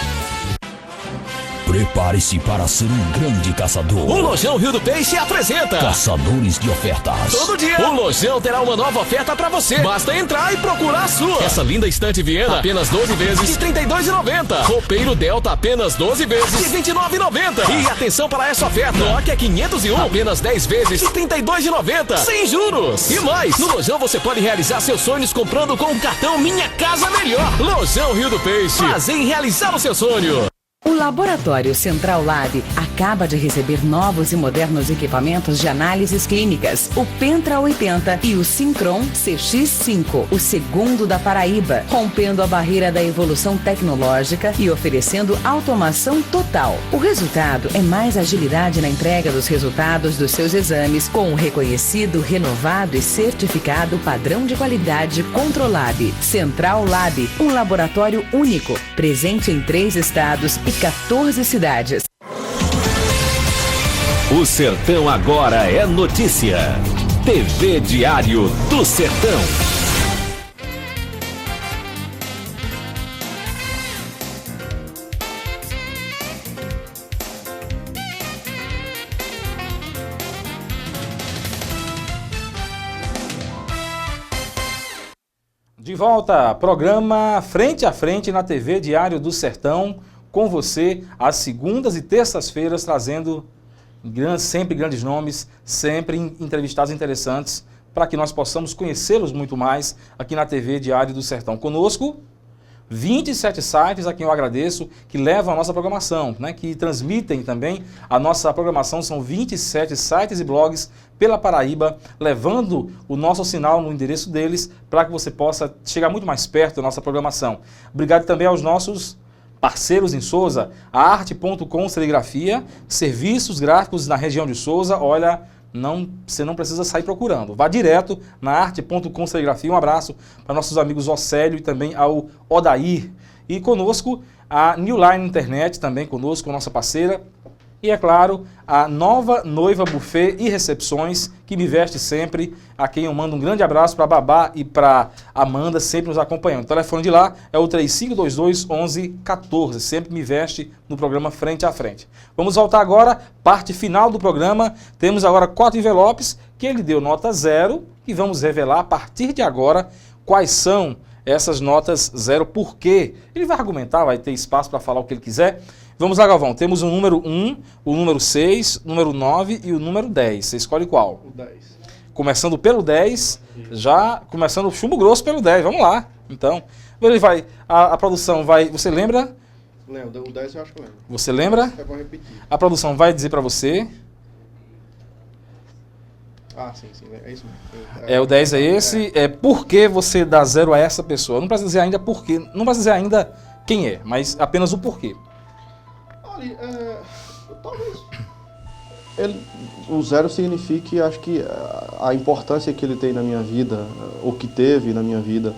Prepare-se para ser um grande caçador. O Lojão Rio do Peixe apresenta Caçadores de Ofertas. Todo dia o Lojão terá uma nova oferta pra você. Basta entrar e procurar a sua. Essa linda estante Viena, apenas 12 vezes de R$ 32,90. Roupeiro Delta, apenas 12 vezes de R$ 29,90. E atenção para essa oferta. Nokia 501, apenas 10 vezes de R$ 32,90. Sem juros. E mais, no Lojão você pode realizar seus sonhos comprando com o cartão Minha Casa Melhor. Lojão Rio do Peixe. Prazer em realizar o seu sonho. O Laboratório Central Lab acaba de receber novos e modernos equipamentos de análises clínicas, o Pentra 80 e o Syncron CX5, o segundo da Paraíba, rompendo a barreira da evolução tecnológica e oferecendo automação total. O resultado é mais agilidade na entrega dos resultados dos seus exames, com o reconhecido, renovado e certificado padrão de qualidade Controlab. Central Lab, um laboratório único, presente em 3 estados e 14 cidades. O Sertão agora é notícia. TV Diário do Sertão. De volta, programa Frente a Frente na TV Diário do Sertão, com você às segundas e terças-feiras, trazendo sempre grandes nomes, sempre entrevistados interessantes, para que nós possamos conhecê-los muito mais aqui na TV Diário do Sertão. Conosco, 27 sites a quem eu agradeço, que levam a nossa programação, né, que transmitem também a nossa programação. São 27 sites e blogs pela Paraíba, levando o nosso sinal no endereço deles, para que você possa chegar muito mais perto da nossa programação. Obrigado também aos nossos parceiros em Souza, a Arte.com Serigrafia, serviços gráficos na região de Souza. Olha, você não precisa sair procurando. Vá direto na Arte.com Serigrafia. Um abraço para nossos amigos Océlio e também ao Odair. E conosco a New Line Internet, também conosco, nossa parceira. E, é claro, a Nova Noiva Buffet e Recepções, que me veste sempre, a quem eu mando um grande abraço para a Babá e para Amanda, sempre nos acompanhando. O telefone de lá é o 3522-1114, sempre me veste no programa Frente a Frente. Vamos voltar agora, parte final do programa. Temos agora 4 envelopes que ele deu nota 0 e vamos revelar a partir de agora quais são essas notas 0, por quê. Ele vai argumentar, vai ter espaço para falar o que ele quiser. Vamos lá, Galvão. Temos o número 1, o número 6, o número 9 e o número 10. Você escolhe qual? O 10. Começando pelo 10, já começando o chumbo grosso pelo 10. Vamos lá. Então, ele vai, a produção vai... Você lembra? Lembro, o 10 eu acho que eu lembro. Você lembra? Eu vou repetir. A produção vai dizer para você. Ah, sim, é isso mesmo. O 10 é esse. É por que você dá 0 a essa pessoa. Não precisa dizer ainda por quê. Não precisa dizer ainda quem é, mas apenas o porquê. Olha, talvez o 0 signifique, acho que a importância que ele tem na minha vida, ou que teve na minha vida,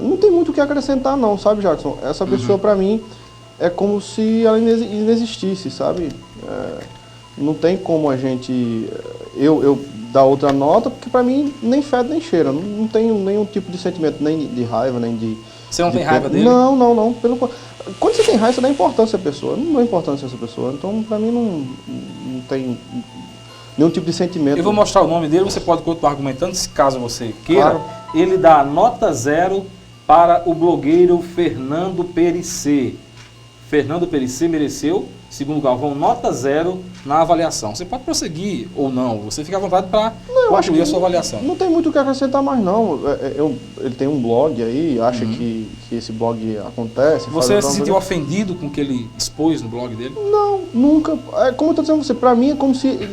não tem muito o que acrescentar não, sabe, Jackson? Essa pessoa pra mim é como se ela inexistisse, sabe? Não tem como a gente, eu dar outra nota, porque pra mim nem fede nem cheira, não tenho nenhum tipo de sentimento, nem de raiva, nem de... Você não tem raiva dele? Não. Quando você tem raiva, você dá importância à pessoa. Não dá importância a essa pessoa. Então, pra mim, não tem nenhum tipo de sentimento. Eu vou mostrar o nome dele, você pode continuar argumentando, se caso você queira. Claro. Ele dá nota 0 para o blogueiro Fernando Perissé. Fernando Perissé mereceu, segundo o Galvão, nota 0 na avaliação. Você pode prosseguir ou não, você fica à vontade para concluir a sua avaliação. Não tem muito o que acrescentar mais não. Ele tem um blog aí, acha que esse blog acontece. Você se sentiu ofendido com o que ele expôs no blog dele? Não, nunca. Como eu estou dizendo a você, para mim é como se...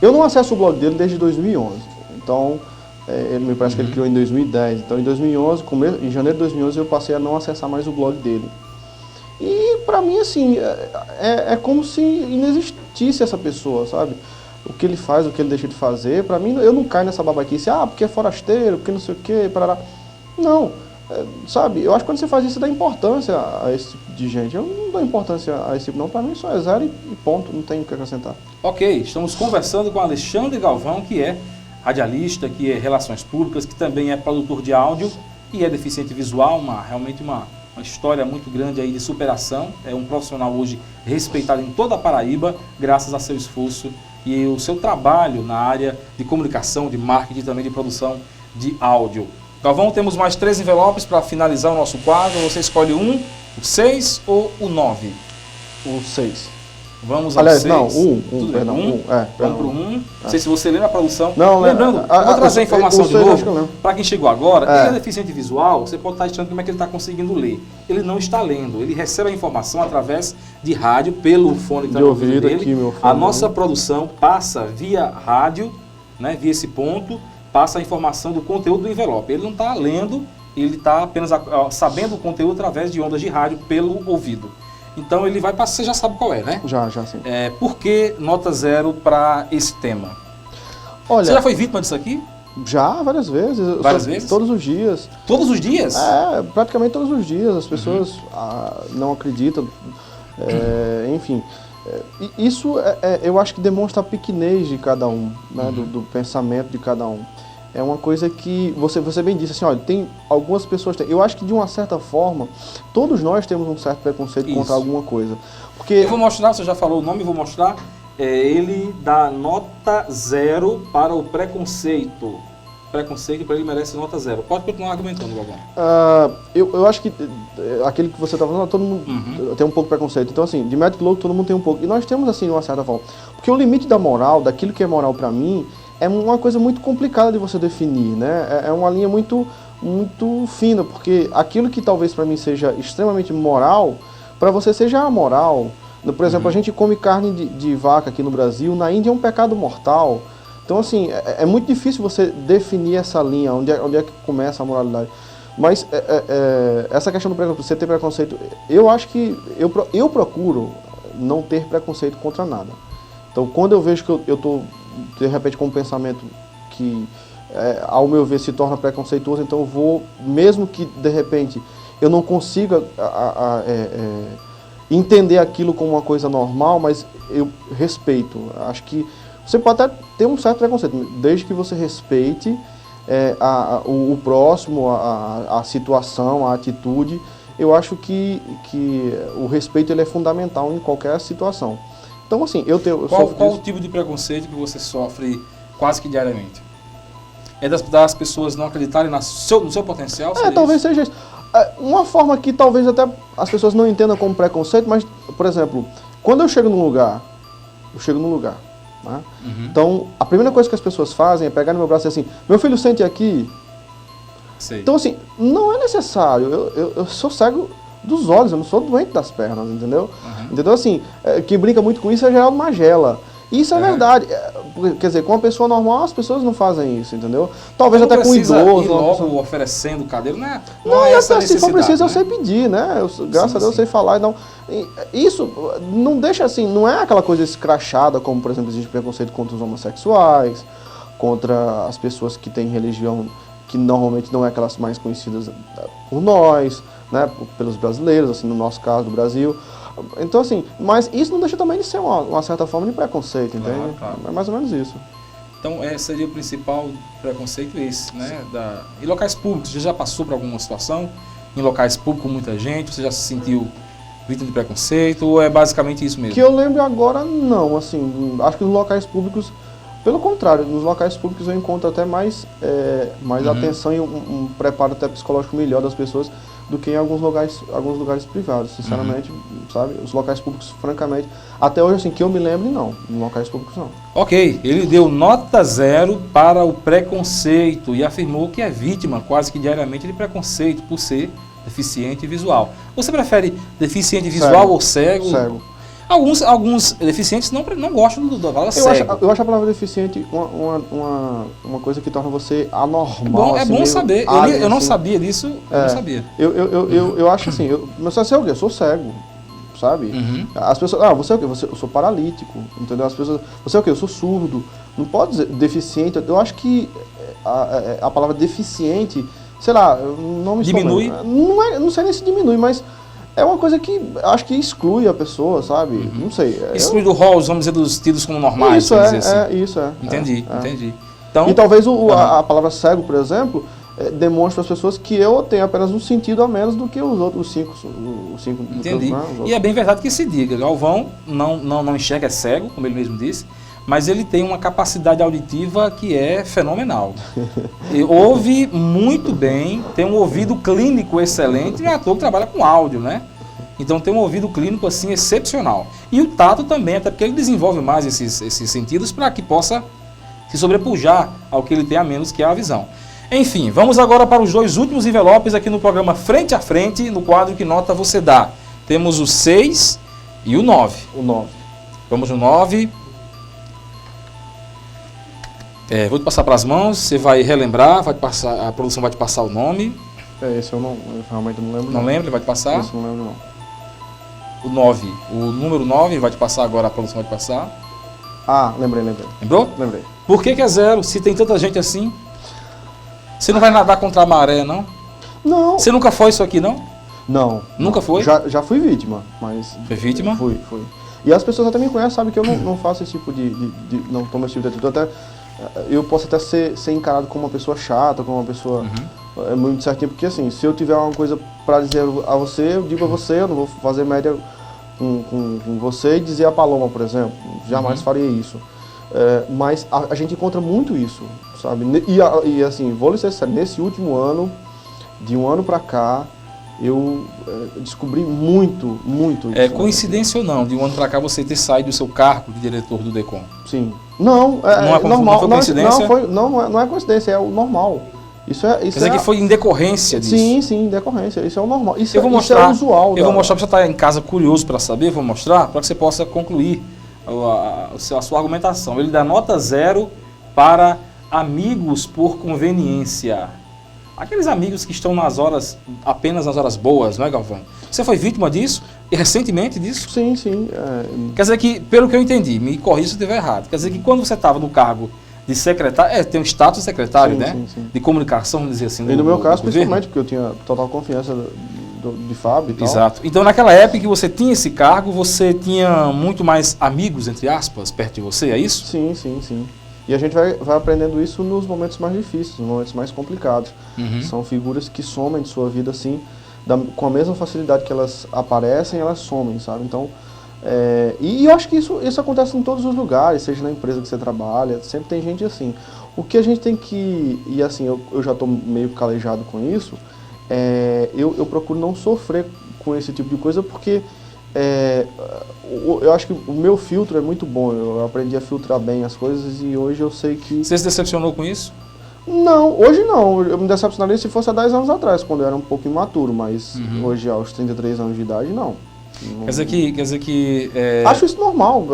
Eu não acesso o blog dele desde 2011. Então, ele me parece que ele criou em 2010. Então, em 2011, em janeiro de 2011, eu passei a não acessar mais o blog dele. E pra mim, assim, é como se inexistisse essa pessoa, sabe? O que ele faz, o que ele deixa de fazer, pra mim, eu não caio nessa babaquice, porque é forasteiro, porque não sei o quê, parará. Não, sabe, eu acho que quando você faz isso, você dá importância a esse tipo de gente. Eu não dou importância a esse tipo, não. Para mim só é 0 e ponto, não tem o que acrescentar. Ok, estamos conversando com Alexandre Galvão, que é radialista, que é Relações Públicas, que também é produtor de áudio e é deficiente visual, realmente uma história muito grande aí de superação. É um profissional hoje respeitado em toda a Paraíba, graças a seu esforço e o seu trabalho na área de comunicação, de marketing e também de produção de áudio. Galvão, temos mais 3 envelopes para finalizar o nosso quadro. Você escolhe o 6 ou o 9? O 6. Vamos ao 6. Não, perdão. Vamos para o 1. Não sei se você lembra a produção. Não, lembrando, eu vou trazer a informação de novo. Para quem chegou agora, ele é deficiente visual, você pode estar achando como é que ele está conseguindo ler. Ele não está lendo, ele recebe a informação através de rádio, pelo fone de ouvido dele. Aqui, meu fone, a nossa produção passa via rádio, né, via esse ponto, passa a informação do conteúdo do envelope. Ele não está lendo, ele está apenas sabendo o conteúdo através de ondas de rádio pelo ouvido. Então ele vai passar, você já sabe qual é, né? Já sim. Por que nota 0 para esse tema? Olha, você já foi vítima disso aqui? Já, várias vezes. Várias vezes? Todos os dias. Todos os dias? Praticamente todos os dias. As pessoas não acreditam, enfim. Isso, eu acho que demonstra a pequenez de cada um, né, do pensamento de cada um. É uma coisa que, você bem disse, assim, olha, tem algumas pessoas, eu acho que de uma certa forma, todos nós temos um certo preconceito contra alguma coisa. Porque eu vou mostrar, você já falou o nome, eu vou mostrar, ele dá nota 0 para o preconceito. Preconceito, para ele merece nota 0. Pode continuar argumentando, Galvão. Eu acho que aquele que você está falando, todo mundo tem um pouco de preconceito. Então, assim, de médico louco, todo mundo tem um pouco. E nós temos, assim, de uma certa forma. Porque o limite da moral, daquilo que é moral para mim, é uma coisa muito complicada de você definir, né? É uma linha muito fina, porque aquilo que talvez para mim seja extremamente moral, para você seja amoral. Por exemplo, a gente come carne de vaca aqui no Brasil, na Índia é um pecado mortal. Então, assim, é muito difícil você definir essa linha, onde é que começa a moralidade. Mas essa questão do preconceito, você ter preconceito, eu acho que eu procuro não ter preconceito contra nada. Então, quando eu vejo que eu estou, de repente, com um pensamento que, ao meu ver, se torna preconceituoso, então eu vou, mesmo que, de repente, eu não consiga entender aquilo como uma coisa normal, mas eu respeito. Acho que você pode até ter um certo preconceito, desde que você respeite o próximo, a situação, a atitude. Eu acho que o respeito ele é fundamental em qualquer situação. Então, assim, Qual o tipo de preconceito que você sofre quase que diariamente? É das pessoas não acreditarem no seu potencial? Talvez seja isso. Uma forma que talvez até as pessoas não entendam como preconceito, mas, por exemplo, quando eu chego num lugar, né? Então, a primeira coisa que as pessoas fazem é pegar no meu braço e dizer assim, meu filho, sente aqui. Sei. Então, assim, não é necessário. Eu sou cego dos olhos, eu não sou doente das pernas, entendeu? Entendeu? Assim, quem brinca muito com isso é Geraldo Magela. Isso é verdade. Quer dizer, com uma pessoa normal, as pessoas não fazem isso, entendeu? Talvez até com idoso. Logo oferecendo cadeira, não é essa necessidade. Se for preciso, eu sei pedir, né? Graças a Deus eu sei falar. Então, isso não deixa assim, não é aquela coisa escrachada, como, por exemplo, existe preconceito contra os homossexuais, contra as pessoas que têm religião que normalmente não é aquelas mais conhecidas por nós, né? Pelos brasileiros, assim, no nosso caso, do Brasil. Então, assim, mas isso não deixa também de ser uma certa forma de preconceito, entende? Claro. É mais ou menos isso. Então, seria o principal preconceito esse, né? E locais públicos, você já passou por alguma situação? Em locais públicos com muita gente, você já se sentiu vítima de preconceito, ou é basicamente isso mesmo? Que eu lembro agora, não, assim, acho que nos locais públicos, pelo contrário, nos locais públicos eu encontro até mais atenção e um preparo até psicológico melhor das pessoas, do que em alguns lugares privados, sinceramente, sabe? Os locais públicos, francamente, até hoje, assim, que eu me lembre, não. Em locais públicos, não. Ok, ele deu nota 0 para o preconceito e afirmou que é vítima, quase que diariamente, de preconceito por ser deficiente visual. Você prefere deficiente visual ou cego? Cego. Alguns deficientes não gostam da palavra cego. Eu acho a palavra deficiente uma coisa que torna você anormal. É bom saber. Eu não sabia disso, eu não sabia. Eu acho assim, você é o quê? Eu sou cego, sabe? As pessoas, você é o quê? Eu sou paralítico, entendeu? As pessoas, você é o quê? Eu sou surdo. Não pode dizer deficiente. Eu acho que a palavra deficiente sei lá, não me diminui? Não sei nem se diminui, mas é uma coisa que acho que exclui a pessoa, sabe? Não sei. Exclui do rol, vamos dizer, dos tidos como normais, isso vamos dizer assim. Isso é. Entendi. Então, e talvez a palavra cego, por exemplo, demonstra às pessoas que eu tenho apenas um sentido a menos do que os outros cinco. Entendi. E é bem verdade que se diga, Galvão não enxerga, é cego, como ele mesmo disse, mas ele tem uma capacidade auditiva que é fenomenal. Ele ouve muito bem, tem um ouvido clínico excelente, e é ator que trabalha com áudio, né? Então tem um ouvido clínico assim excepcional. E o tato também, até porque ele desenvolve mais esses sentidos para que possa se sobrepujar ao que ele tem a menos, que é a visão. Enfim, vamos agora para os 2 últimos envelopes aqui no programa Frente a Frente, no quadro Que Nota Você Dá. Temos o 6 e o 9. O 9. Vamos no 9. Vou te passar para as mãos, você vai relembrar, a produção vai te passar o nome. Esse eu realmente não lembro. Não lembra? Ele vai te passar? Esse eu não lembro não. O 9, o número 9 vai te passar agora, a produção vai te passar. Ah, lembrei. Lembrou? Lembrei. Por que é 0, se tem tanta gente assim? Você não vai nadar contra a maré, não? Não. Você nunca foi isso aqui, não? Não. Nunca foi? Já fui vítima, mas... Foi vítima? Fui. E as pessoas até me conhecem, sabem que eu não faço esse tipo não tomo esse tipo de atitude. Eu posso até ser encarado como uma pessoa chata, como uma pessoa muito certinha, porque assim, se eu tiver uma coisa para dizer a você, eu digo a você, eu não vou fazer média com você e dizer a Paloma, por exemplo. Jamais faria isso. Mas a gente encontra muito isso, sabe? E assim, vou lhe ser sério, nesse último ano, de um ano para cá, eu descobri muito isso. Coincidência ou não, de um ano para cá você ter saído do seu cargo de diretor do DECOM? Sim. Não é normal. Não foi coincidência? Não é coincidência, é o normal. Quer dizer que foi em decorrência disso? Sim, em decorrência. Isso é o normal. Isso é usual. Eu vou mostrar para você estar em casa curioso para saber, vou mostrar, para que você possa concluir a sua argumentação. Ele dá nota 0 para amigos por conveniência. Aqueles amigos que estão apenas nas horas boas, não é, Galvão? Você foi vítima disso? E recentemente disso? Sim. Quer dizer que, pelo que eu entendi, me corrija se eu estiver errado, quer dizer que quando você estava no cargo de secretário, tem um status de secretário, né? Sim. De comunicação, vamos dizer assim. E no meu caso, principalmente, porque eu tinha total confiança de Fábio e tal. Exato. Então, naquela época que você tinha esse cargo, você tinha muito mais amigos, entre aspas, perto de você, é isso? Sim. E a gente vai aprendendo isso nos momentos mais difíceis, nos momentos mais complicados. São figuras que somem de sua vida, assim, com a mesma facilidade que elas aparecem, elas somem, sabe? Então, e eu acho que isso acontece em todos os lugares, seja na empresa que você trabalha, sempre tem gente assim. O que a gente tem que, e assim, eu já estou meio calejado com isso, eu procuro não sofrer com esse tipo de coisa, porque eu acho que o meu filtro é muito bom, eu aprendi a filtrar bem as coisas e hoje eu sei que... Você se decepcionou com isso? Não, hoje não. Eu me decepcionaria se fosse há 10 anos atrás, quando eu era um pouco imaturo, mas hoje, aos 33 anos de idade, não. Quer dizer que acho isso normal,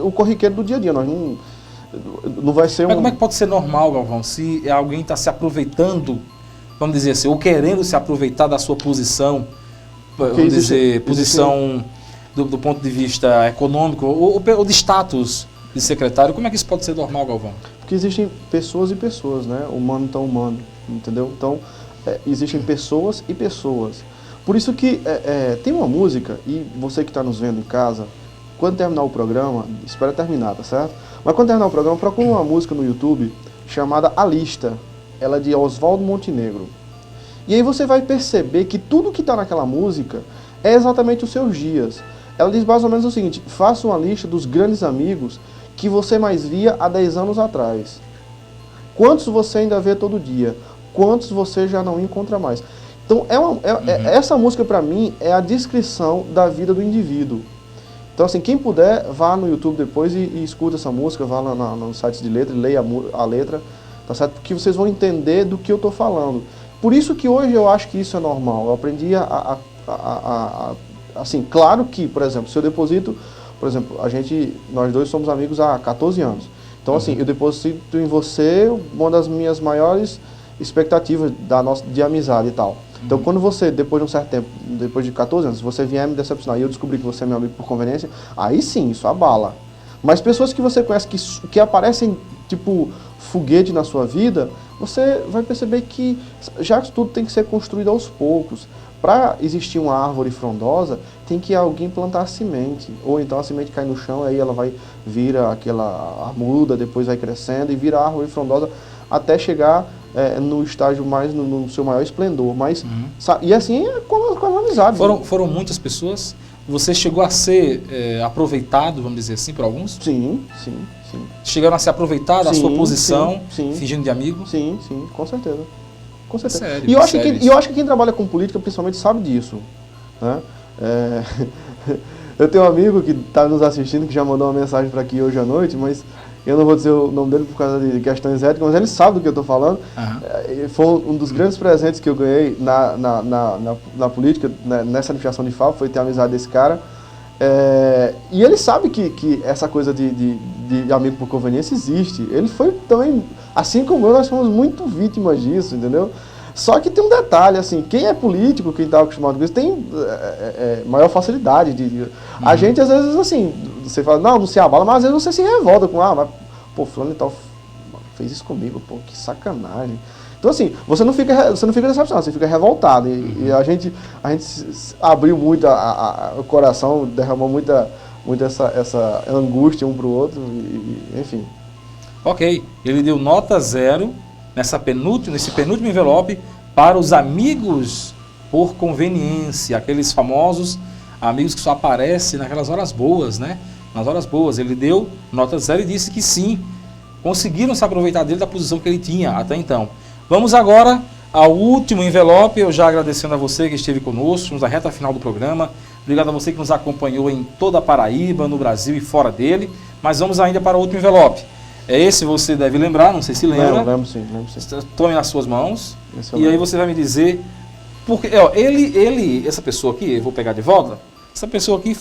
o corriqueiro do dia a dia, nós não vai ser Mas como é que pode ser normal, Galvão, se alguém está se aproveitando, vamos dizer assim, ou querendo se aproveitar da sua posição, vamos dizer, posição do ponto de vista econômico, ou de status de secretário, como é que isso pode ser normal, Galvão? Porque existem pessoas e pessoas, né? Humano tão humano, entendeu? Então, existem pessoas e pessoas. Por isso que tem uma música, e você que está nos vendo em casa, quando terminar o programa, espera terminar, tá certo? Mas quando terminar o programa, procura uma música no YouTube chamada A Lista. Ela é de Oswaldo Montenegro. E aí você vai perceber que tudo que está naquela música é exatamente os seus dias. Ela diz mais ou menos o seguinte: faça uma lista dos grandes amigos que você mais via há 10 anos atrás. Quantos você ainda vê todo dia? Quantos você já não encontra mais? Então, essa música, para mim, é a descrição da vida do indivíduo. Então, assim, quem puder, vá no YouTube depois e escuta essa música, vá lá no site de letra, leia a letra, tá certo? Porque vocês vão entender do que eu estou falando. Por isso que hoje eu acho que isso é normal. Eu aprendi assim, claro que, por exemplo, se eu deposito, por exemplo, nós dois somos amigos há 14 anos. Então, assim, eu deposito em você uma das minhas maiores expectativas de amizade e tal. Então, quando você, depois de um certo tempo, depois de 14 anos, você vier me decepcionar e eu descobrir que você é meu amigo por conveniência, aí sim, isso abala. Mas pessoas que você conhece que aparecem, tipo, foguete na sua vida, você vai perceber que já que tudo tem que ser construído aos poucos. Para existir uma árvore frondosa, tem que alguém plantar a semente. Ou então a semente cai no chão, aí ela vira aquela armuda, depois vai crescendo e vira a árvore frondosa até chegar no estágio mais, no seu maior esplendor. Mas, e assim é com a amizade. Foram muitas pessoas? Você chegou a ser aproveitado, vamos dizer assim, por alguns? Sim. Chegaram a ser aproveitados da sua posição, fingindo de amigo? Sim, com certeza. Com certeza. Sério, e eu acho que quem trabalha com política, principalmente, sabe disso. Né? Eu tenho um amigo que está nos assistindo, que já mandou uma mensagem para aqui hoje à noite, mas eu não vou dizer o nome dele por causa de questões éticas, mas ele sabe do que eu estou falando. Foi um dos grandes presentes que eu ganhei na política, né, nessa administração de FAO, foi ter a amizade desse cara. E ele sabe que essa coisa de amigo por conveniência existe. Ele foi também, assim como eu, nós fomos muito vítimas disso, entendeu? Só que tem um detalhe, assim, quem é político, quem está acostumado com isso, tem maior facilidade. A gente, às vezes, assim, você fala, não se abala, mas às vezes você se revolta com, mas, pô, fulano e tal fez isso comigo, pô, que sacanagem. Então, assim, você não fica decepcionado, você fica revoltado. E a gente abriu muito o coração, derramou muito essa angústia um para o outro, enfim. Ok, ele deu nota 0 nesse penúltimo envelope para os amigos por conveniência, aqueles famosos amigos que só aparecem naquelas horas boas, né? Nas horas boas, ele deu nota 0 e disse que sim, conseguiram se aproveitar dele da posição que ele tinha até então. Vamos agora ao último envelope, eu já agradecendo a você que esteve conosco, estamos na reta final do programa. Obrigado a você que nos acompanhou em toda a Paraíba, no Brasil e fora dele. Mas vamos ainda para o último envelope. Esse você deve lembrar, não sei se lembra. Lembro sim. Tome nas suas mãos e aí você vai me dizer... Porque, essa pessoa aqui, eu vou pegar de volta, essa pessoa aqui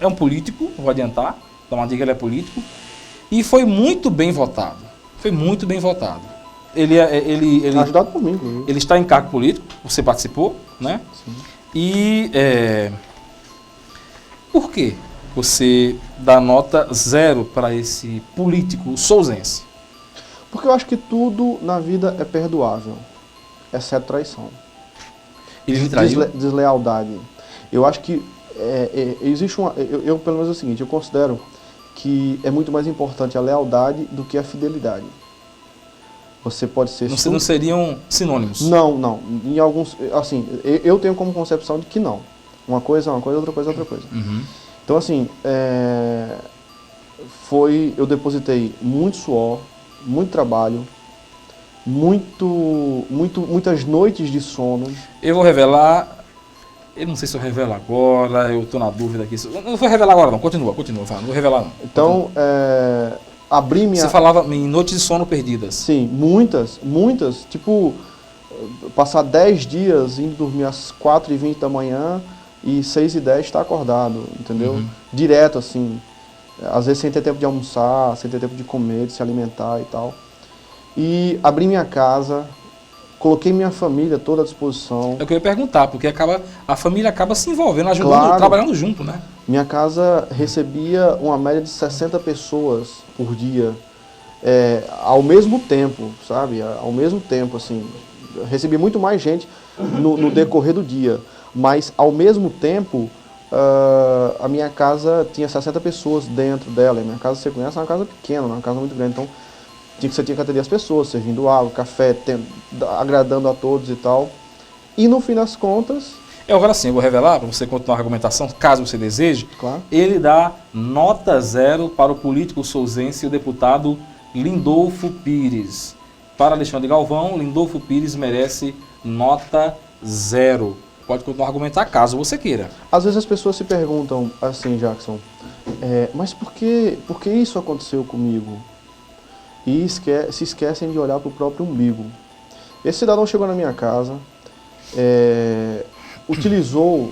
é um político, vou adiantar, dar uma dica, ele é político, e foi muito bem votado. Foi muito bem votado. Ele ajudado por mim, inclusive. Ele está em cargo político, você participou, né? Sim. E por que você dá nota 0 para esse político souzense? Porque eu acho que tudo na vida é perdoável, exceto traição. Ele lhe traiu? Deslealdade. Eu acho que existe eu pelo menos é o seguinte, eu considero que é muito mais importante a lealdade do que a fidelidade. Você pode ser... Não seriam sinônimos? Não. Em alguns... Assim, eu tenho como concepção de que não. Uma coisa é uma coisa, outra coisa é outra coisa. Uhum. Então, assim, eu depositei muito suor, muito trabalho, muitas noites de sono. Eu vou revelar... Eu não sei se eu revelo agora, eu estou na dúvida aqui. Não vou revelar agora não, continua, não vou revelar não. Então, Você falava em noites de sono perdidas. Sim, muitas. Tipo, passar 10 dias indo dormir às 4h20 da manhã e 6h10 está acordado, entendeu? Uhum. Direto, assim. Às vezes sem ter tempo de almoçar, sem ter tempo de comer, de se alimentar e tal. E abri minha casa, coloquei minha família toda à disposição. É o que eu ia perguntar, porque a família acaba se envolvendo, ajudando, trabalhando junto, né? Minha casa recebia uma média de 60 pessoas por dia, ao mesmo tempo, sabe? Ao mesmo tempo, assim. Recebia muito mais gente no decorrer do dia, mas ao mesmo tempo a minha casa tinha 60 pessoas dentro dela. E minha casa, você conhece, é uma casa pequena, uma casa muito grande, então você tinha que atender as pessoas, servindo água, café, agradando a todos e tal. E no fim das contas... Agora sim, eu vou revelar, para você continuar a argumentação, caso você deseje. Claro. Ele dá nota 0 para o político souzense e o deputado Lindolfo Pires. Para Alexandre Galvão, Lindolfo Pires merece nota 0. Pode continuar a argumentar, caso você queira. Às vezes as pessoas se perguntam assim, Jackson, mas por que isso aconteceu comigo? E se esquecem de olhar para o próprio umbigo. Esse cidadão chegou na minha casa, utilizou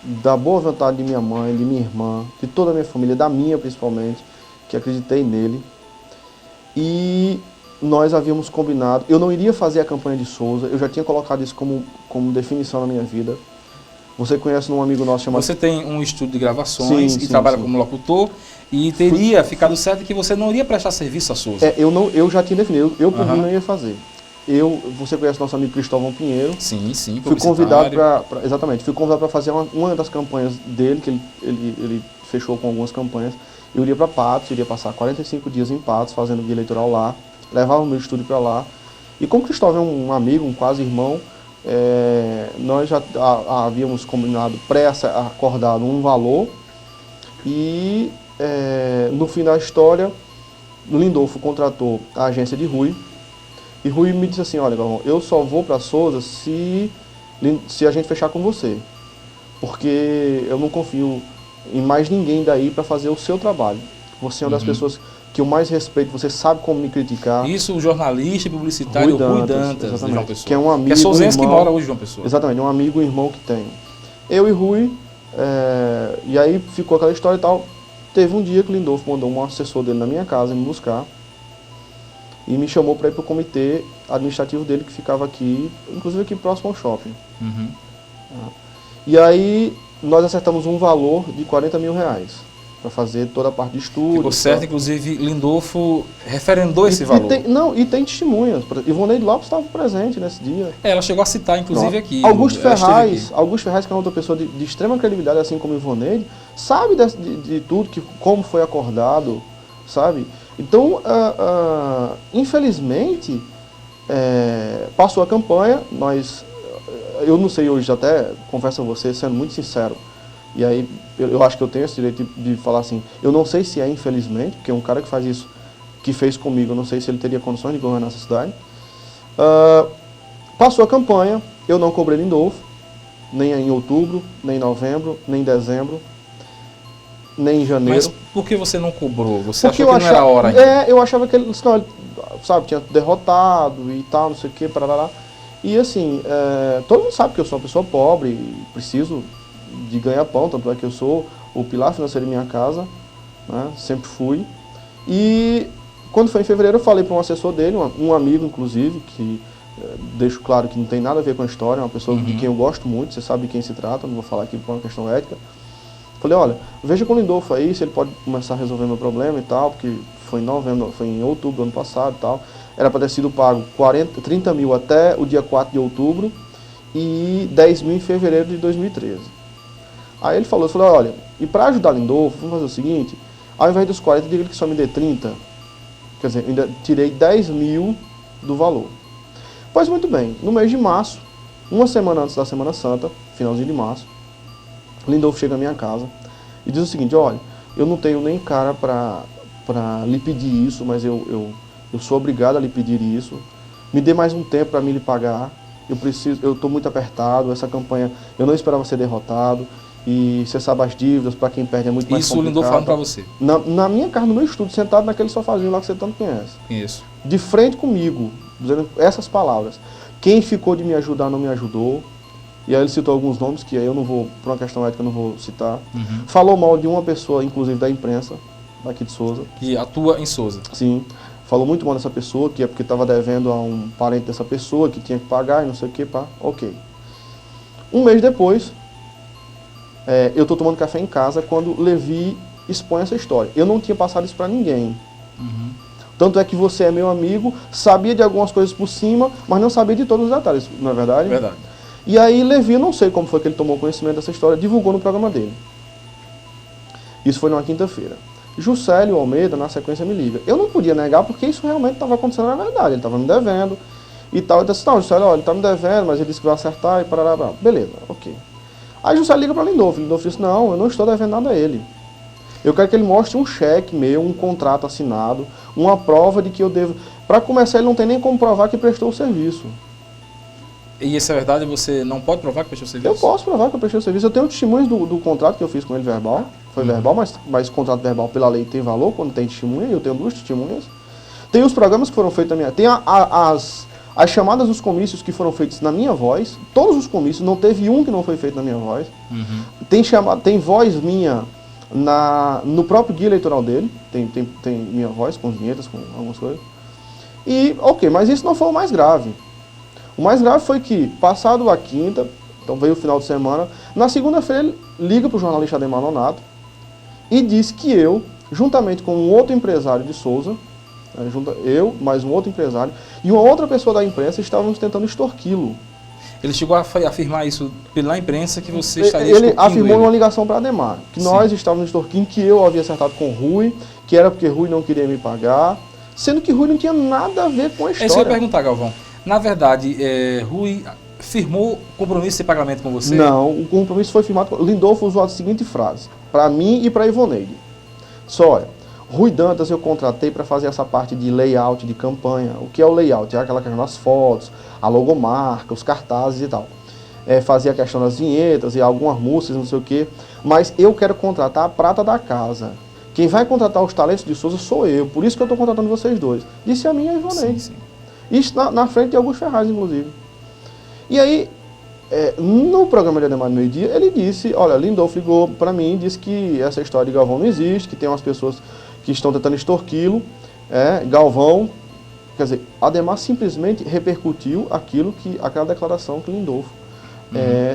da boa vontade de minha mãe, de minha irmã, de toda a minha família, da minha principalmente, que acreditei nele. E nós havíamos combinado, eu não iria fazer a campanha de Souza, eu já tinha colocado isso como definição na minha vida. Você conhece um amigo nosso chamado... Você tem um estúdio de gravações e trabalha como locutor, e teria ficado certo que você não iria prestar serviço a Souza. Eu já tinha definido, eu por mim não ia fazer. você conhece nosso amigo Cristóvão Pinheiro. Sim, fui convidado exatamente, fui convidado para fazer uma das campanhas dele, que ele fechou com algumas campanhas. Eu iria para Patos, iria passar 45 dias em Patos, fazendo guia eleitoral lá, levava o meu estúdio para lá. E como Cristóvão é um amigo, um quase irmão, nós já havíamos combinado, pré-acordado um valor, e no fim da história, Lindolfo contratou a agência de Rui, e Rui me disse assim, olha, Galvão, eu só vou para Souza se a gente fechar com você, porque eu não confio em mais ninguém daí para fazer o seu trabalho. Você é uma das pessoas que eu mais respeito, você sabe como me criticar. Isso, o jornalista e publicitário Rui Dantas de João Pessoa. Que é um amigo, que é souzense que mora hoje em João Pessoa. Exatamente, um amigo e irmão que tenho. Eu e Rui, e aí ficou aquela história e tal. Teve um dia que o Lindolfo mandou um assessor dele na minha casa me buscar e me chamou para ir para o comitê administrativo dele, que ficava aqui, inclusive aqui próximo ao shopping. E aí nós acertamos um valor de R$40 mil para fazer toda a parte de estudo. Ficou certo, inclusive Lindolfo referendou esse valor. E tem testemunhas. Ivoneide Lopes estava presente nesse dia. Ela chegou a citar, inclusive, aqui. Augusto Ferraz, que é outra pessoa de extrema credibilidade, assim como Ivoneide, sabe de tudo, como foi acordado, sabe? Então, infelizmente, passou a campanha, eu não sei hoje, até confesso a você, sendo muito sincero, e aí eu acho que eu tenho esse direito de falar assim, eu não sei se infelizmente, porque um cara que faz isso, que fez comigo, eu não sei se ele teria condições de governar essa cidade. Passou a campanha, eu não cobrei Lindolfo, nem em outubro, nem em novembro, nem em dezembro, nem em janeiro. Mas por que você não cobrou? Você achou que não era a hora ainda? Eu achava que ele sabe, tinha derrotado e tal, não sei o que, parará. E assim, todo mundo sabe que eu sou uma pessoa pobre, preciso de ganhar pão, tanto é que eu sou o pilar financeiro de minha casa, né, sempre fui. E quando foi em fevereiro eu falei para um assessor dele, um amigo inclusive, que deixo claro que não tem nada a ver com a história, uma pessoa de quem eu gosto muito, você sabe de quem se trata, não vou falar aqui por uma questão ética. Falei, olha, veja com o Lindolfo aí, se ele pode começar a resolver meu problema e tal, porque foi em outubro do ano passado e tal. Era para ter sido pago 30 mil até o dia 4 de outubro e 10 mil em fevereiro de 2013. Aí ele falou, eu falei, olha, e para ajudar Lindolfo, vamos fazer o seguinte, ao invés dos 40, diga que só me dê 30, quer dizer, ainda tirei 10 mil do valor. Pois muito bem, no mês de março, uma semana antes da Semana Santa, finalzinho de março, Lindolfo chega à minha casa e diz o seguinte, olha, eu não tenho nem cara para lhe pedir isso, mas eu sou obrigado a lhe pedir isso, me dê mais um tempo para mim lhe pagar, eu estou muito apertado, essa campanha, eu não esperava ser derrotado, e você sabe as dívidas, para quem perde é muito mais complicado. Isso o Lindolfo falando para você? Na minha casa, no meu estúdio, sentado naquele sofazinho lá que você tanto conhece. Isso. De frente comigo, dizendo essas palavras. Quem ficou de me ajudar não me ajudou. E aí ele citou alguns nomes que aí eu não vou, por uma questão ética, eu não vou citar. Falou mal de uma pessoa, inclusive da imprensa, daqui de Souza. Que atua em Souza. Sim. Falou muito mal dessa pessoa, que é porque estava devendo a um parente dessa pessoa, que tinha que pagar e não sei o que, pá. Ok. Um mês depois, eu estou tomando café em casa quando Levi expõe essa história. Eu não tinha passado isso para ninguém. Tanto é que você é meu amigo, sabia de algumas coisas por cima, mas não sabia de todos os detalhes, não é verdade? Verdade. E aí Levi, eu não sei como foi que ele tomou conhecimento dessa história, divulgou no programa dele. Isso foi numa quinta-feira. Juscelio Almeida, na sequência, me liga. Eu não podia negar porque isso realmente estava acontecendo na verdade. Ele estava me devendo e tal. Eu disse, não, Juscelio, olha, ele está me devendo, mas ele disse que vai acertar e parará. Beleza, ok. Aí Juscelio liga para Lindolfo. Lindolfo disse, não, eu não estou devendo nada a ele. Eu quero que ele mostre um cheque meu, um contrato assinado, uma prova de que eu devo... Para começar, ele não tem nem como provar que prestou o serviço. E isso é verdade? Você não pode provar que prestou o serviço? Eu posso provar que eu prestei o serviço. Eu tenho testemunhas do contrato que eu fiz com ele verbal. Foi verbal, mas contrato verbal pela lei tem valor quando tem testemunha. Eu tenho 2 testemunhas. Tem os programas que foram feitos na minha... Tem as chamadas dos comícios que foram feitos na minha voz. Todos os comícios, não teve um que não foi feito na minha voz. Tem voz minha no próprio guia eleitoral dele. Tem minha voz com vinhetas, com algumas coisas. E, ok, mas isso não foi o mais grave. O mais grave foi que, passado a quinta, então veio o final de semana, na segunda-feira ele liga para o jornalista Ademar Nonato e diz que eu, juntamente com um outro empresário de Souza, Eu, mais um outro empresário, e uma outra pessoa da imprensa estávamos tentando extorquí-lo. Ele chegou a afirmar isso pela imprensa, que você estaria Ele afirmou numa ligação para Ademar, que nós estávamos extorquindo, que eu havia acertado com o Rui, que era porque Rui não queria me pagar, sendo que Rui não tinha nada a ver com a história. É isso que eu ia perguntar, Galvão. Na verdade, Rui firmou compromisso de pagamento com você? Não, o compromisso foi firmado. Lindolfo usou a seguinte frase, para mim e para Ivoneide. Só olha, Rui Dantas eu contratei para fazer essa parte de layout de campanha. O que é o layout? É aquela questão das fotos, a logomarca, os cartazes e tal. Fazer a questão das vinhetas e algumas músicas, não sei o quê. Mas eu quero contratar a prata da casa. Quem vai contratar os talentos de Souza sou eu. Por isso que eu estou contratando vocês dois. Disse a mim e a Ivoneide. Sim. Isso na frente de Augusto Ferraz, inclusive. E aí, no programa de Ademar no meio-dia, ele disse, olha, Lindolfo ligou para mim e disse que essa história de Galvão não existe, que tem umas pessoas que estão tentando extorquí-lo. Galvão, quer dizer, Ademar simplesmente repercutiu aquela declaração que Lindolfo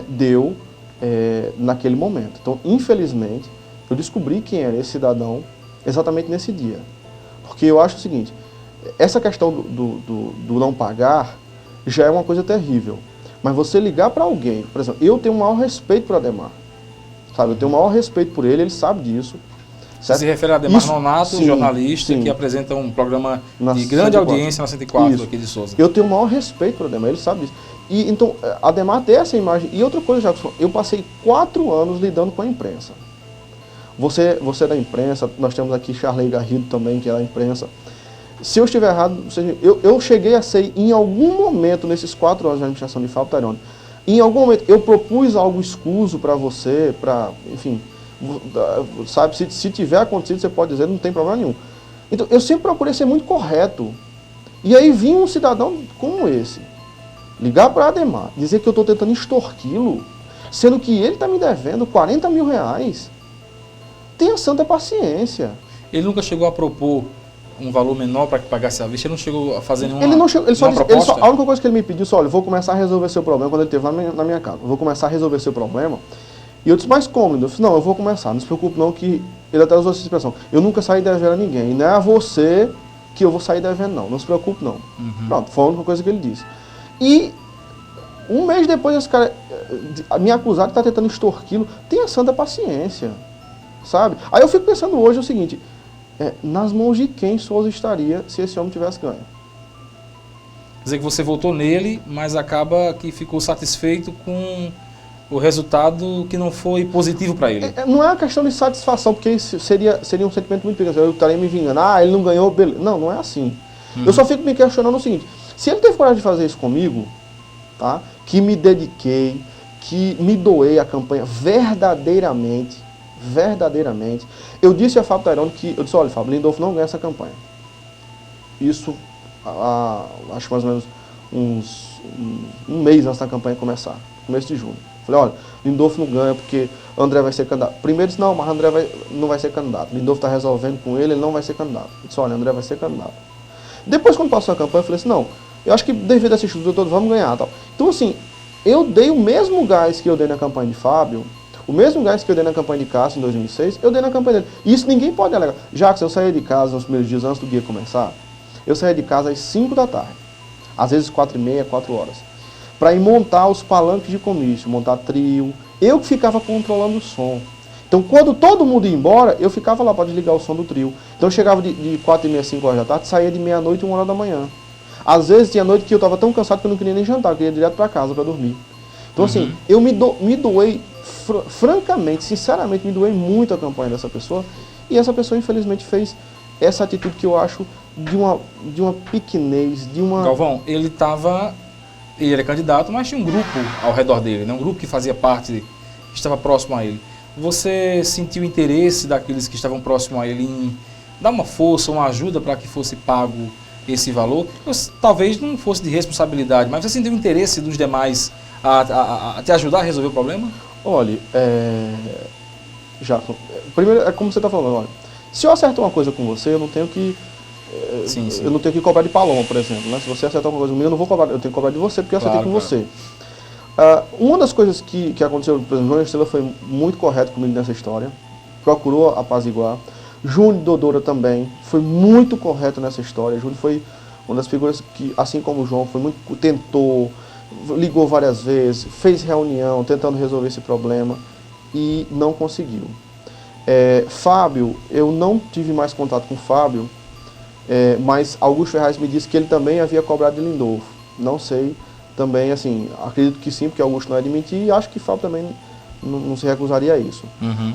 deu naquele momento. Então, infelizmente, eu descobri quem era esse cidadão exatamente nesse dia. Porque eu acho o seguinte, essa questão do não pagar já é uma coisa terrível. Mas você ligar para alguém, por exemplo, eu tenho o maior respeito por Ademar. Sabe, eu tenho o maior respeito por ele sabe disso. Você se refere a Ademar Nonato, jornalista que apresenta um programa de grande audiência na 104 aqui de Souza. Eu tenho o maior respeito por Ademar, ele sabe disso. E então, Ademar tem essa imagem. E outra coisa, Jackson, eu passei 4 anos lidando com a imprensa. Você é da imprensa, nós temos aqui Charley Garrido também, que é da imprensa. Se eu estiver errado, eu cheguei a ser, em algum momento, nesses 4 anos de administração de Fábio Taironi, em algum momento eu propus algo escuso para você, enfim, sabe, se tiver acontecido, você pode dizer, não tem problema nenhum. Então, eu sempre procurei ser muito correto. E aí vinha um cidadão como esse, ligar para Ademar, dizer que eu estou tentando extorquí-lo, sendo que ele está me devendo 40 mil reais. Tenha santa paciência. Ele nunca chegou a propor um valor menor para que pagasse a vista? Ele não chegou a fazer nenhuma Ele não chegou, ele só disse, proposta? A única coisa que ele me pediu, olha, eu vou começar a resolver seu problema, quando ele esteve lá na minha casa, eu vou começar a resolver seu problema. E eu disse, mas como? Eu disse, não, eu vou começar, não se preocupe não, que ele até usou essa expressão, eu nunca saí devendo a ninguém, e não é a você que eu vou sair devendo não se preocupe não. Pronto, foi a única coisa que ele disse. E um mês depois esse cara me acusar de estar tentando extorquí-lo, tenha santa paciência, sabe? Aí eu fico pensando hoje o seguinte, nas mãos de quem Souza estaria se esse homem tivesse ganho? Quer dizer que você votou nele, mas acaba que ficou satisfeito com o resultado que não foi positivo para ele. Não é uma questão de satisfação, porque isso seria um sentimento muito perigoso. Eu estaria me vingando, ele não ganhou, beleza. Não é assim. Eu só fico me questionando o seguinte, se ele teve coragem de fazer isso comigo, tá? Que me dediquei, que me doei à campanha verdadeiramente, eu disse a Fábio Taironi que, eu disse, olha, Fábio, Lindolfo não ganha essa campanha. Isso, acho mais ou menos um mês antes da campanha começar, começo de junho. Falei, olha, Lindolfo não ganha porque André vai ser candidato. Primeiro disse, não, mas André não vai ser candidato. Lindolfo está resolvendo com ele não vai ser candidato. Eu disse, olha, André vai ser candidato. Depois, quando passou a campanha, eu falei assim, não, eu acho que devido a esse estudo todos vamos ganhar. Tal. Então, assim, eu dei o mesmo gás que eu dei na campanha de Fábio, o mesmo gás que eu dei na campanha de Cássio em 2006, eu dei na campanha dele. E isso ninguém pode alegar. Jackson, eu saía de casa nos primeiros dias antes do dia começar, eu saía de casa às 5 da tarde, às vezes 4h30, 4 horas, para ir montar os palanques de comício, montar trio. Eu que ficava controlando o som. Então, quando todo mundo ia embora, eu ficava lá para desligar o som do trio. Então, eu chegava de 4h30, 5 horas da tarde, saía de meia-noite, 1 hora da manhã. Às vezes, tinha noite que eu estava tão cansado que eu não queria nem jantar, eu queria ir direto para casa para dormir. Então, assim, eu me doei, francamente, sinceramente, me doei muito a campanha dessa pessoa. E essa pessoa, infelizmente, fez essa atitude que eu acho de uma pequenez, de uma... Galvão, ele era candidato, mas tinha um grupo ao redor dele, né? Um grupo que fazia parte, que estava próximo a ele. Você sentiu interesse daqueles que estavam próximos a ele em dar uma força, uma ajuda para que fosse pago esse valor? Talvez não fosse de responsabilidade, mas você sentiu interesse dos demais a te ajudar a resolver o problema? Olha, Jackson, primeiro é como você está falando, olha, se eu acerto uma coisa com você, eu não tenho que eu não tenho que cobrar de Paloma, por exemplo, né? Se você acertar uma coisa comigo, eu não vou cobrar, eu tenho que cobrar de você, porque eu acertei com você. Uma das coisas que aconteceu, por exemplo, João Estrela foi muito correto comigo nessa história, procurou apaziguar. Júnior Dodora também foi muito correto nessa história. Júnior foi uma das figuras que, assim como o João, tentou, ligou várias vezes, fez reunião tentando resolver esse problema e não conseguiu. Fábio, eu não tive mais contato com o Fábio, mas Augusto Ferraz me disse que ele também havia cobrado de Lindolfo. Não sei, também, assim, acredito que sim, porque Augusto não é de mentir, e acho que Fábio também não se recusaria a isso.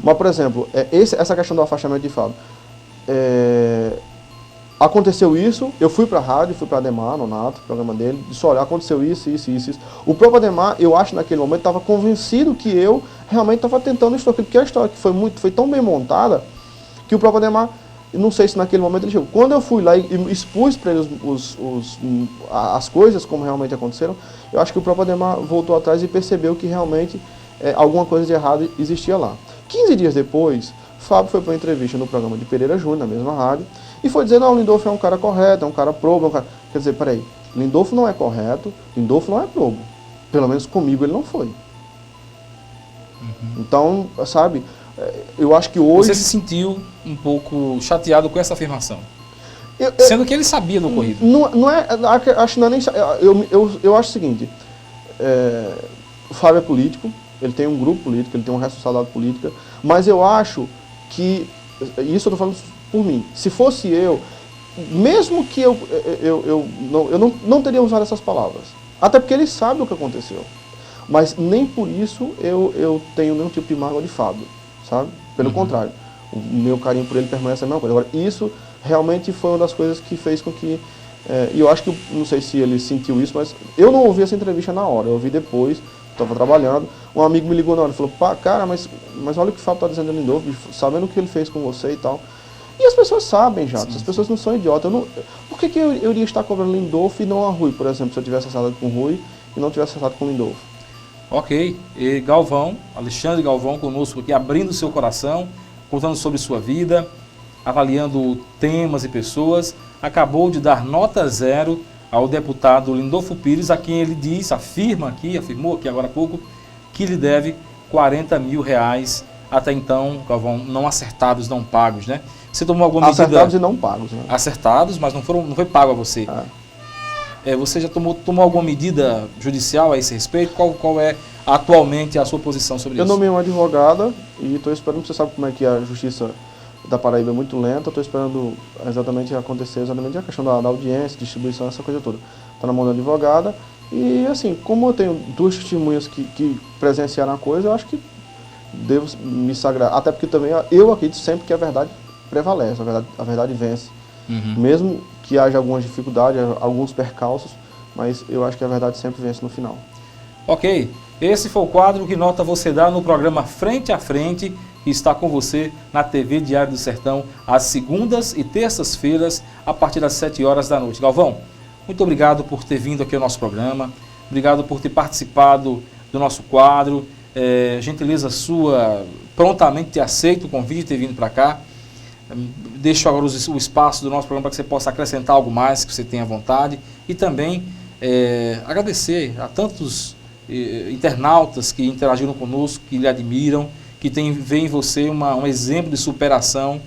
Mas, por exemplo, essa questão do afastamento de Fábio, aconteceu isso, eu fui para a rádio, fui para Ademar, Nonato, programa dele, disse, olha, aconteceu isso. O próprio Ademar, eu acho naquele momento, estava convencido que eu realmente estava tentando extorquir, porque a história que foi tão bem montada, que o próprio Ademar, não sei se naquele momento ele chegou. Quando eu fui lá e expus para ele as coisas como realmente aconteceram, eu acho que o próprio Ademar voltou atrás e percebeu que realmente alguma coisa de errado existia lá. 15 dias depois, Fábio foi para uma entrevista no programa de Pereira Júnior, na mesma rádio, e foi dizer, não, Lindolfo é um cara correto, é um cara probo, Quer dizer, peraí, Lindolfo não é correto, Lindolfo não é probo. Pelo menos comigo ele não foi. Então, sabe, eu acho que hoje... Você se sentiu um pouco chateado com essa afirmação? Sendo que ele sabia do ocorrido. Não é, acho que não é nem... Eu acho o seguinte, o Fábio é político, ele tem um grupo político, ele tem uma responsabilidade política, mas eu acho que, isso eu estou falando por mim, se fosse eu, mesmo que eu não teria usado essas palavras, até porque ele sabe o que aconteceu, mas nem por isso eu tenho nenhum tipo de mágoa de Fábio, sabe? Pelo contrário, o meu carinho por ele permanece a mesma coisa. Agora, isso realmente foi uma das coisas que fez com que, e eu acho que, não sei se ele sentiu isso, mas eu não ouvi essa entrevista na hora, eu ouvi depois, estava trabalhando, um amigo me ligou na hora e falou, pá, cara, mas olha o que o Fábio está dizendo de Lindolfo, sabendo o que ele fez com você e tal. E as pessoas sabem, Jacques, as pessoas não são idiotas. Por que eu iria estar cobrando Lindolfo e não a Rui, por exemplo, se eu tivesse acertado com o Rui e não tivesse acertado com o Lindolfo? Ok, e Galvão, Alexandre Galvão conosco aqui, abrindo seu coração, contando sobre sua vida, avaliando temas e pessoas, acabou de dar nota 0 ao deputado Lindolfo Pires, a quem ele afirmou aqui agora há pouco, que lhe deve R$40 mil, até então, Galvão, não acertados, não pagos, né? Você tomou alguma medida... Acertados e não pagos, né? Acertados, mas não foi pago a você. Você já tomou alguma medida judicial a esse respeito? Qual é atualmente a sua posição sobre isso? Eu nomeei uma advogada e estou esperando, você sabe como é que a justiça da Paraíba é muito lenta, estou esperando exatamente acontecer a questão da audiência, distribuição, essa coisa toda. Está na mão da advogada e, assim, como eu tenho duas testemunhas que presenciaram a coisa, eu acho que devo me sagrar, até porque também eu acredito sempre que a verdade prevalece, a verdade vence. Mesmo que haja algumas dificuldades, alguns percalços, mas eu acho que a verdade sempre vence no final. Ok, esse foi o quadro Que Nota Você Dá no programa Frente a Frente, que está com você na TV Diário do Sertão, às segundas e terças-feiras, a partir das 7 horas da noite. Galvão, muito obrigado por ter vindo aqui ao nosso programa, obrigado por ter participado do nosso quadro, gentileza sua, prontamente ter aceito o convite de ter vindo para cá. Deixo agora o espaço do nosso programa para que você possa acrescentar algo mais que você tenha vontade e também agradecer a tantos internautas que interagiram conosco, que lhe admiram, que veem em você um exemplo de superação,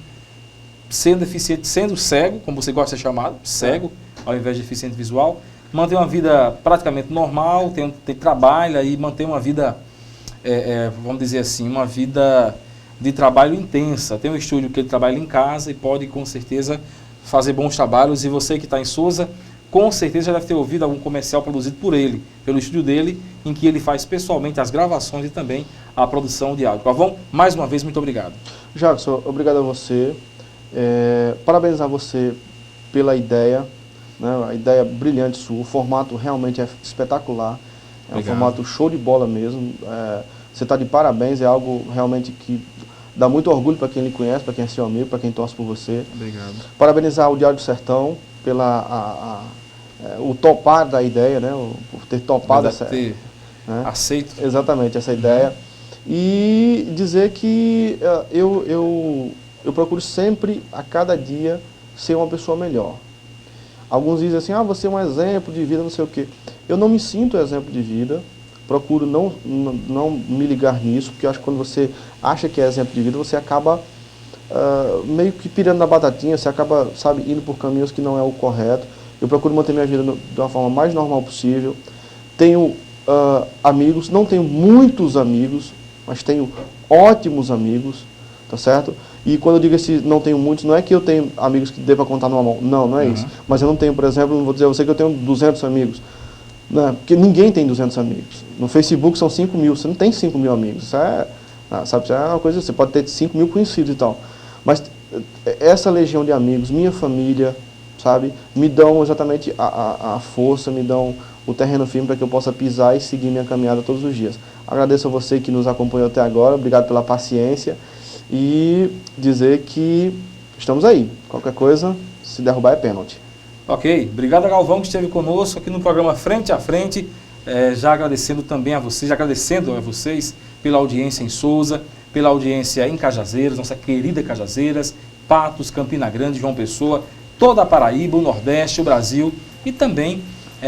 sendo deficiente, sendo cego, como você gosta de ser chamado, cego, ao invés de deficiente visual, manter uma vida praticamente normal, trabalha e manter uma vida, vamos dizer assim, uma vida de trabalho intensa. Tem um estúdio que ele trabalha em casa e pode, com certeza, fazer bons trabalhos. E você que está em Souza, com certeza já deve ter ouvido algum comercial produzido por ele, pelo estúdio dele, em que ele faz pessoalmente as gravações e também a produção de áudio. Galvão, mais uma vez, muito obrigado. Jackson, obrigado a você. Parabenizar você pela ideia, né? A ideia brilhante sua. O formato realmente é espetacular. É um formato show de bola mesmo. Você está de parabéns, é algo realmente que dá muito orgulho para quem lhe conhece, para quem é seu amigo, para quem torce por você. Obrigado. Parabenizar o Diário do Sertão o topar da ideia, né? Por ter topado aceito. Exatamente, essa ideia. E dizer que eu procuro sempre, a cada dia, ser uma pessoa melhor. Alguns dizem assim, você é um exemplo de vida, não sei o quê. Eu não me sinto exemplo de vida. Procuro não me ligar nisso, porque eu acho que quando você acha que é exemplo de vida, você acaba meio que pirando na batatinha, você acaba, sabe, indo por caminhos que não é o correto. Eu procuro manter minha vida de uma forma mais normal possível. Tenho amigos, não tenho muitos amigos, mas tenho ótimos amigos, tá certo? E quando eu digo não tenho muitos, não é que eu tenho amigos que deva contar numa mão, não é isso. Mas eu não tenho, por exemplo, não vou dizer a você que eu tenho 200 amigos, né? Porque ninguém tem 200 amigos. No Facebook são 5 mil, você não tem 5 mil amigos, isso sabe, isso é uma coisa, você pode ter 5 mil conhecidos e tal. Mas essa legião de amigos, minha família, sabe, me dão exatamente a força, me dão o terreno firme para que eu possa pisar e seguir minha caminhada todos os dias. Agradeço a você que nos acompanhou até agora, obrigado pela paciência e dizer que estamos aí. Qualquer coisa, se derrubar é pênalti. Ok, obrigado a Galvão que esteve conosco aqui no programa Frente a Frente, já agradecendo também a vocês, agradecendo a vocês pela audiência em Souza, pela audiência em Cajazeiras, nossa querida Cajazeiras, Patos, Campina Grande, João Pessoa, toda a Paraíba, o Nordeste, o Brasil e também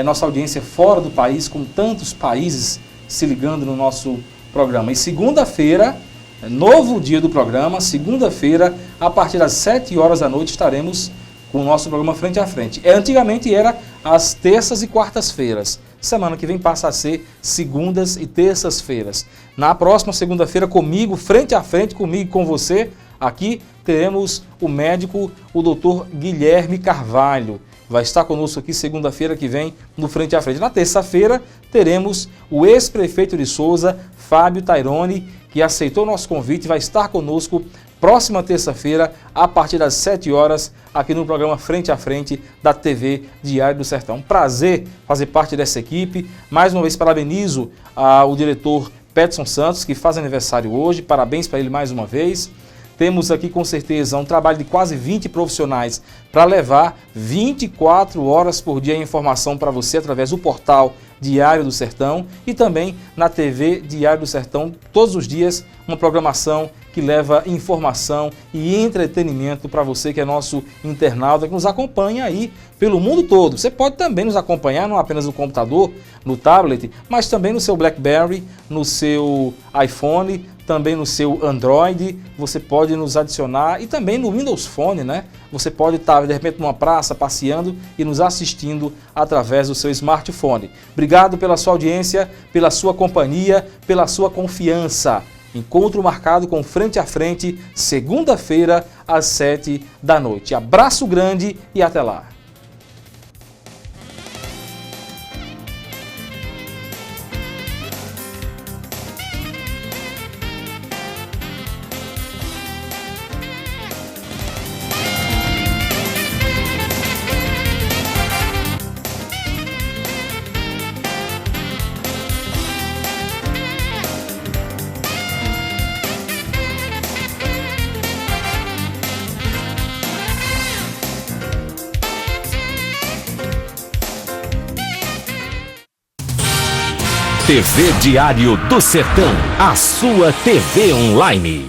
nossa audiência fora do país, com tantos países se ligando no nosso programa. E segunda-feira, novo dia do programa, segunda-feira, a partir das 7 horas da noite, estaremos com o nosso programa Frente a Frente. Antigamente era às terças e quartas-feiras. Semana que vem passa a ser segundas e terças-feiras. Na próxima segunda-feira, comigo, frente a frente, comigo e com você, aqui teremos o médico, o doutor Guilherme Carvalho. Vai estar conosco aqui segunda-feira que vem no Frente a Frente. Na terça-feira teremos o ex-prefeito de Souza, Fábio Taironi, que aceitou o nosso convite e vai estar conosco próxima terça-feira, a partir das 7 horas, aqui no programa Frente a Frente da TV Diário do Sertão. Prazer fazer parte dessa equipe. Mais uma vez parabenizo o diretor Peterson Santos, que faz aniversário hoje. Parabéns para ele mais uma vez. Temos aqui com certeza um trabalho de quase 20 profissionais para levar 24 horas por dia informação para você através do portal Diário do Sertão e também na TV Diário do Sertão, todos os dias uma programação que leva informação e entretenimento para você que é nosso internauta, que nos acompanha aí pelo mundo todo. Você pode também nos acompanhar não apenas no computador, no tablet, mas também no seu BlackBerry, no seu iPhone, também no seu Android, você pode nos adicionar e também no Windows Phone, né? Você pode estar de repente numa praça passeando e nos assistindo através do seu smartphone. Obrigado pela sua audiência, pela sua companhia, pela sua confiança. Encontro marcado com Frente a Frente, segunda-feira, às 7 da noite. Abraço grande e até lá. TV Diário do Sertão, a sua TV online.